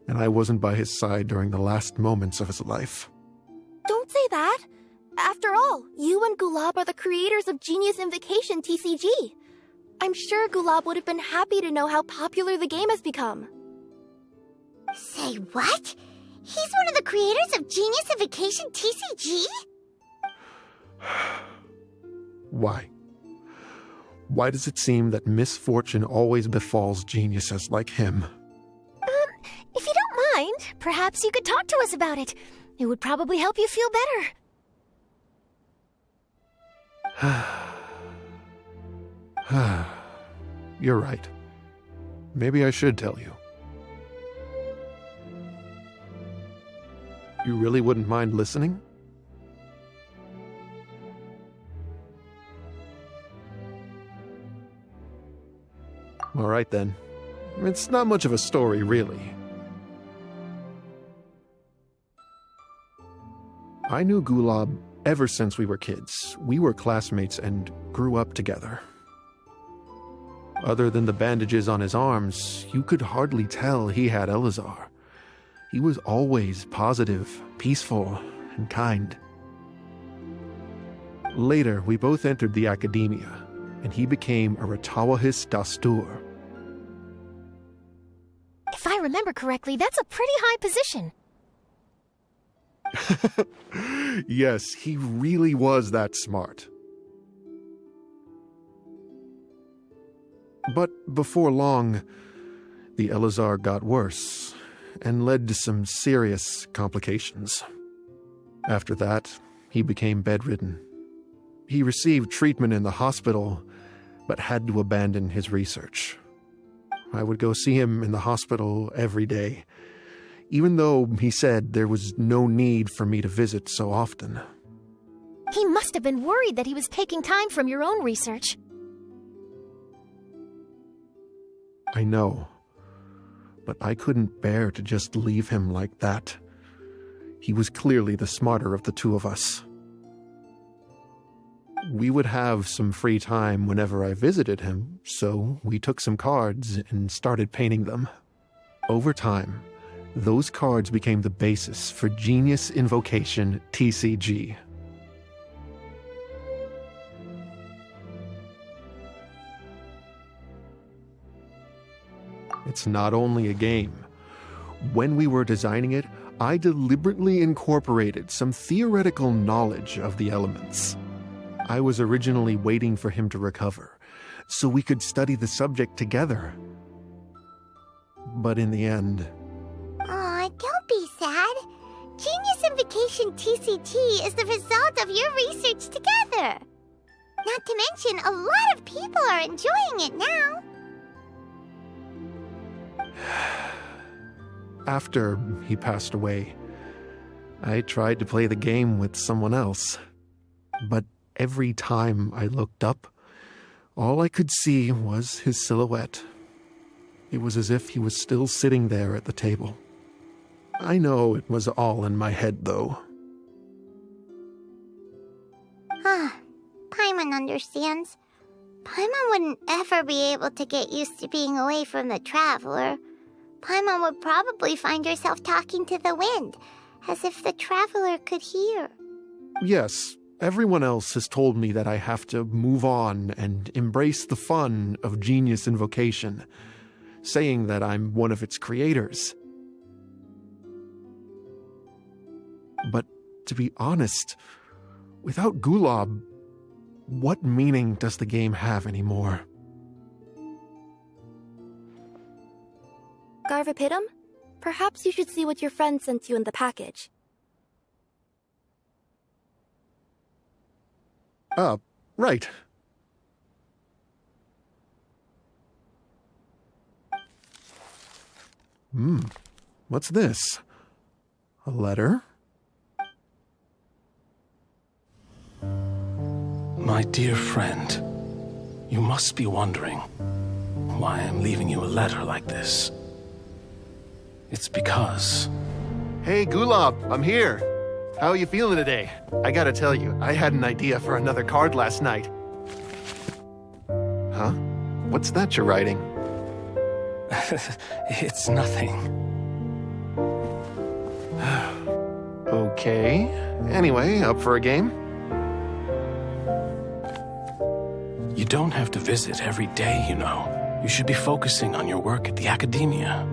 Speaker 17: and I wasn't by his side during the last moments of his life.
Speaker 4: Don't say that! After all, you and Gulab are the creators of Genius Invocation TCG. I'm sure Gulab would have been happy to know how popular the game has become.
Speaker 3: Say what? He's one of the creators of Genius Invocation TCG?
Speaker 17: Why? Why does it seem that misfortune always befalls geniuses like him?
Speaker 6: If you don't mind, perhaps you could talk to us about it. It would probably help you feel better.
Speaker 17: You're right. Maybe I should tell you. You really wouldn't mind listening? All right, then. It's not much of a story, really. I knew Gulab ever since we were kids. We were classmates and grew up together. Other than the bandages on his arms, you could hardly tell he had Elazar. He was always positive, peaceful, and kind. Later, we both entered the academia, and he became a Ratawahis Dastur.
Speaker 6: If I remember correctly, that's a pretty high position.
Speaker 17: Yes, he really was that smart. But before long, the Elazar got worse and led to some serious complications. After that, he became bedridden. He received treatment in the hospital, but had to abandon his research. I would go see him in the hospital every day, even though he said there was no need for me to visit so often.
Speaker 6: He must have been worried that he was taking time from your own research.
Speaker 17: I know, but I couldn't bear to just leave him like that. He was clearly the smarter of the two of us. We would have some free time whenever I visited him, so we took some cards and started painting them. Over time, those cards became the basis for Genius Invocation TCG. It's not only a game. When we were designing it, I deliberately incorporated some theoretical knowledge of the elements. I was originally waiting for him to recover, so we could study the subject together. But in the end...
Speaker 3: Aw, don't be sad. Genius Invocation TCG is the result of your research together. Not to mention, a lot of people are enjoying it now.
Speaker 17: After he passed away, I tried to play the game with someone else. But every time I looked up, all I could see was his silhouette. It was as if he was still sitting there at the table. I know it was all in my head, though.
Speaker 3: Paimon understands. Paimon wouldn't ever be able to get used to being away from the Traveler. Paimon would probably find herself talking to the wind, as if the Traveler could hear.
Speaker 17: Yes, everyone else has told me that I have to move on and embrace the fun of Genius Invocation, saying that I'm one of its creators. But to be honest, without Gulab, what meaning does the game have anymore?
Speaker 4: Garvapidum? Perhaps you should see what your friend sent you in the package.
Speaker 17: Right. What's this? A letter?
Speaker 14: My dear friend, you must be wondering why I'm leaving you a letter like this. It's because...
Speaker 17: Hey, Gulab, I'm here. How are you feeling today? I gotta tell you, I had an idea for another card last night. Huh? What's that you're writing?
Speaker 14: It's nothing.
Speaker 17: Okay. Anyway, up for a game?
Speaker 14: You don't have to visit every day, you know. You should be focusing on your work at the academia.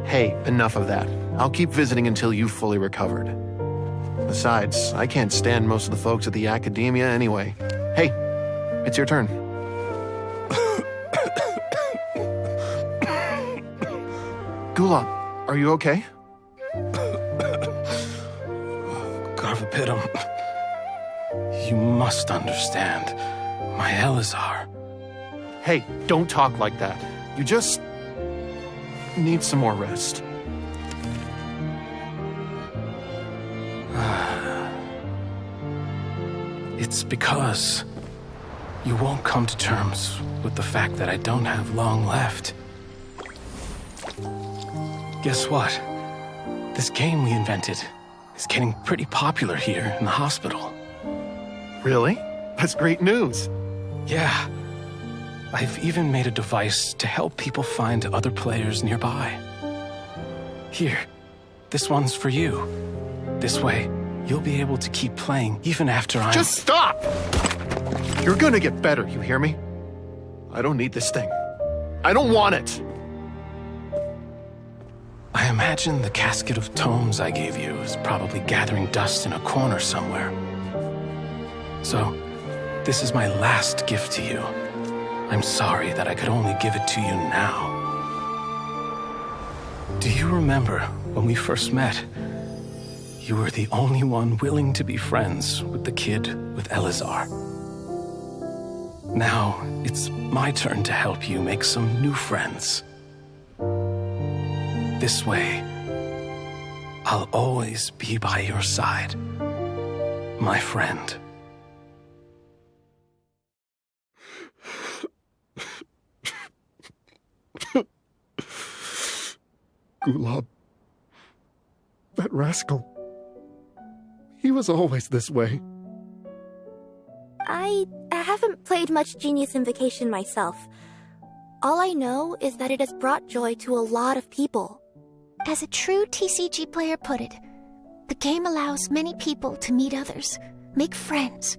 Speaker 17: Hey, enough of that. I'll keep visiting until you've fully recovered. Besides, I can't stand most of the folks at the academia anyway. Hey, it's your turn. Gulab, are you okay?
Speaker 14: Garvapidum, you must understand. My Elazar.
Speaker 17: Hey, don't talk like that. You just need some more rest.
Speaker 14: It's because you won't come to terms with the fact that I don't have long left. Guess what? This game we invented is getting pretty popular here in the hospital.
Speaker 17: Really? That's great news.
Speaker 14: Yeah. I've even made a device to help people find other players nearby. Here, this one's for you. This way, you'll be able to keep playing even after I'm...
Speaker 17: Just stop! You're gonna get better, you hear me? I don't need this thing. I don't want it!
Speaker 14: I imagine the casket of tomes I gave you is probably gathering dust in a corner somewhere. So, this is my last gift to you. I'm sorry that I could only give it to you now. Do you remember when we first met? You were the only one willing to be friends with the kid with Elazar. Now, it's my turn to help you make some new friends. This way, I'll always be by your side, my friend.
Speaker 17: Gulab. That rascal. He was always this way.
Speaker 4: I haven't played much Genius Invocation myself. All I know is that it has brought joy to a lot of people.
Speaker 6: As a true TCG player put it, the game allows many people to meet others, make friends,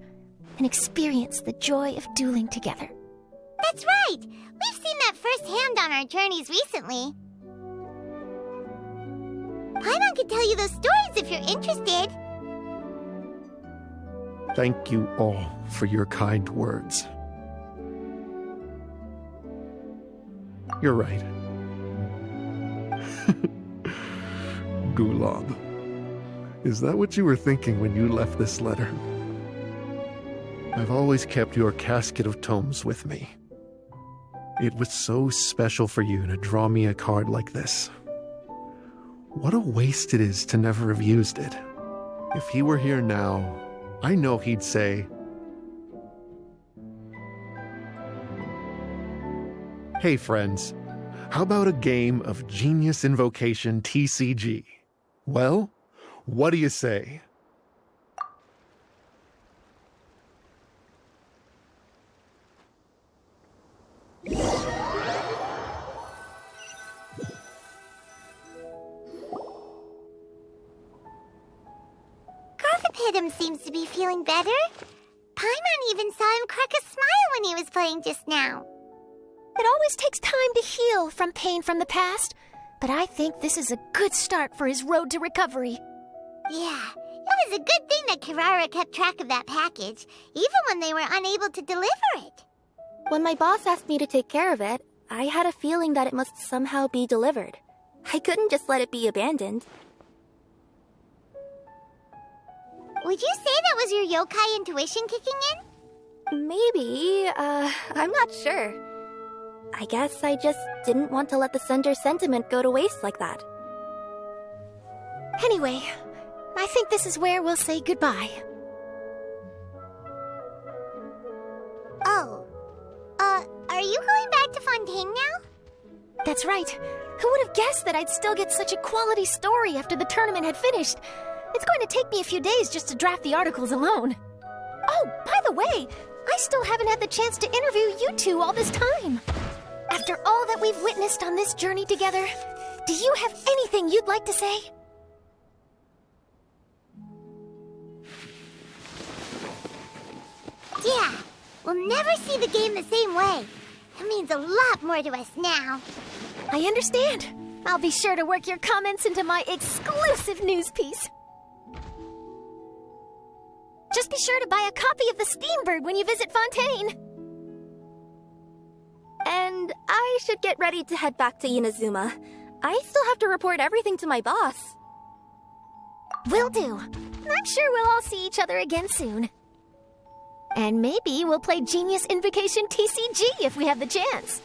Speaker 6: and experience the joy of dueling together.
Speaker 3: That's right! We've seen that firsthand on our journeys recently. Paimon could tell you those stories if you're interested.
Speaker 17: Thank you all for your kind words. You're right. Gulab. Is that what you were thinking when you left this letter? I've always kept your casket of tomes with me. It was so special for you to draw me a card like this. What a waste it is to never have used it. If he were here now, I know he'd say, "Hey friends, how about a game of Genius Invocation TCG? Well, what do you say?"
Speaker 3: Gothapedum seems to be feeling better. Paimon even saw him crack a smile when he was playing just now.
Speaker 6: It always takes time to heal from pain from the past, but I think this is a good start for his road to recovery.
Speaker 3: Yeah, it was a good thing that Kirara kept track of that package, even when they were unable to deliver it.
Speaker 4: When my boss asked me to take care of it, I had a feeling that it must somehow be delivered. I couldn't just let it be abandoned.
Speaker 3: Would you say that was your yokai intuition kicking in?
Speaker 4: Maybe, I'm not sure. I guess I just didn't want to let the sender's sentiment go to waste like that.
Speaker 6: Anyway, I think this is where we'll say goodbye.
Speaker 3: Oh. Are you going back to Fontaine now?
Speaker 6: That's right. Who would have guessed that I'd still get such a quality story after the tournament had finished? It's going to take me a few days just to draft the articles alone. Oh, by the way, I still haven't had the chance to interview you two all this time. After all that we've witnessed on this journey together, do you have anything you'd like to say?
Speaker 3: Yeah, we'll never see the game the same way. It means a lot more to us now.
Speaker 6: I understand. I'll be sure to work your comments into my exclusive news piece. Just be sure to buy a copy of the Steambird when you visit Fontaine.
Speaker 4: And I should get ready to head back to Inazuma. I still have to report everything to my boss.
Speaker 6: Will do. I'm sure we'll all see each other again soon. And maybe we'll play Genius Invocation TCG if we have the chance.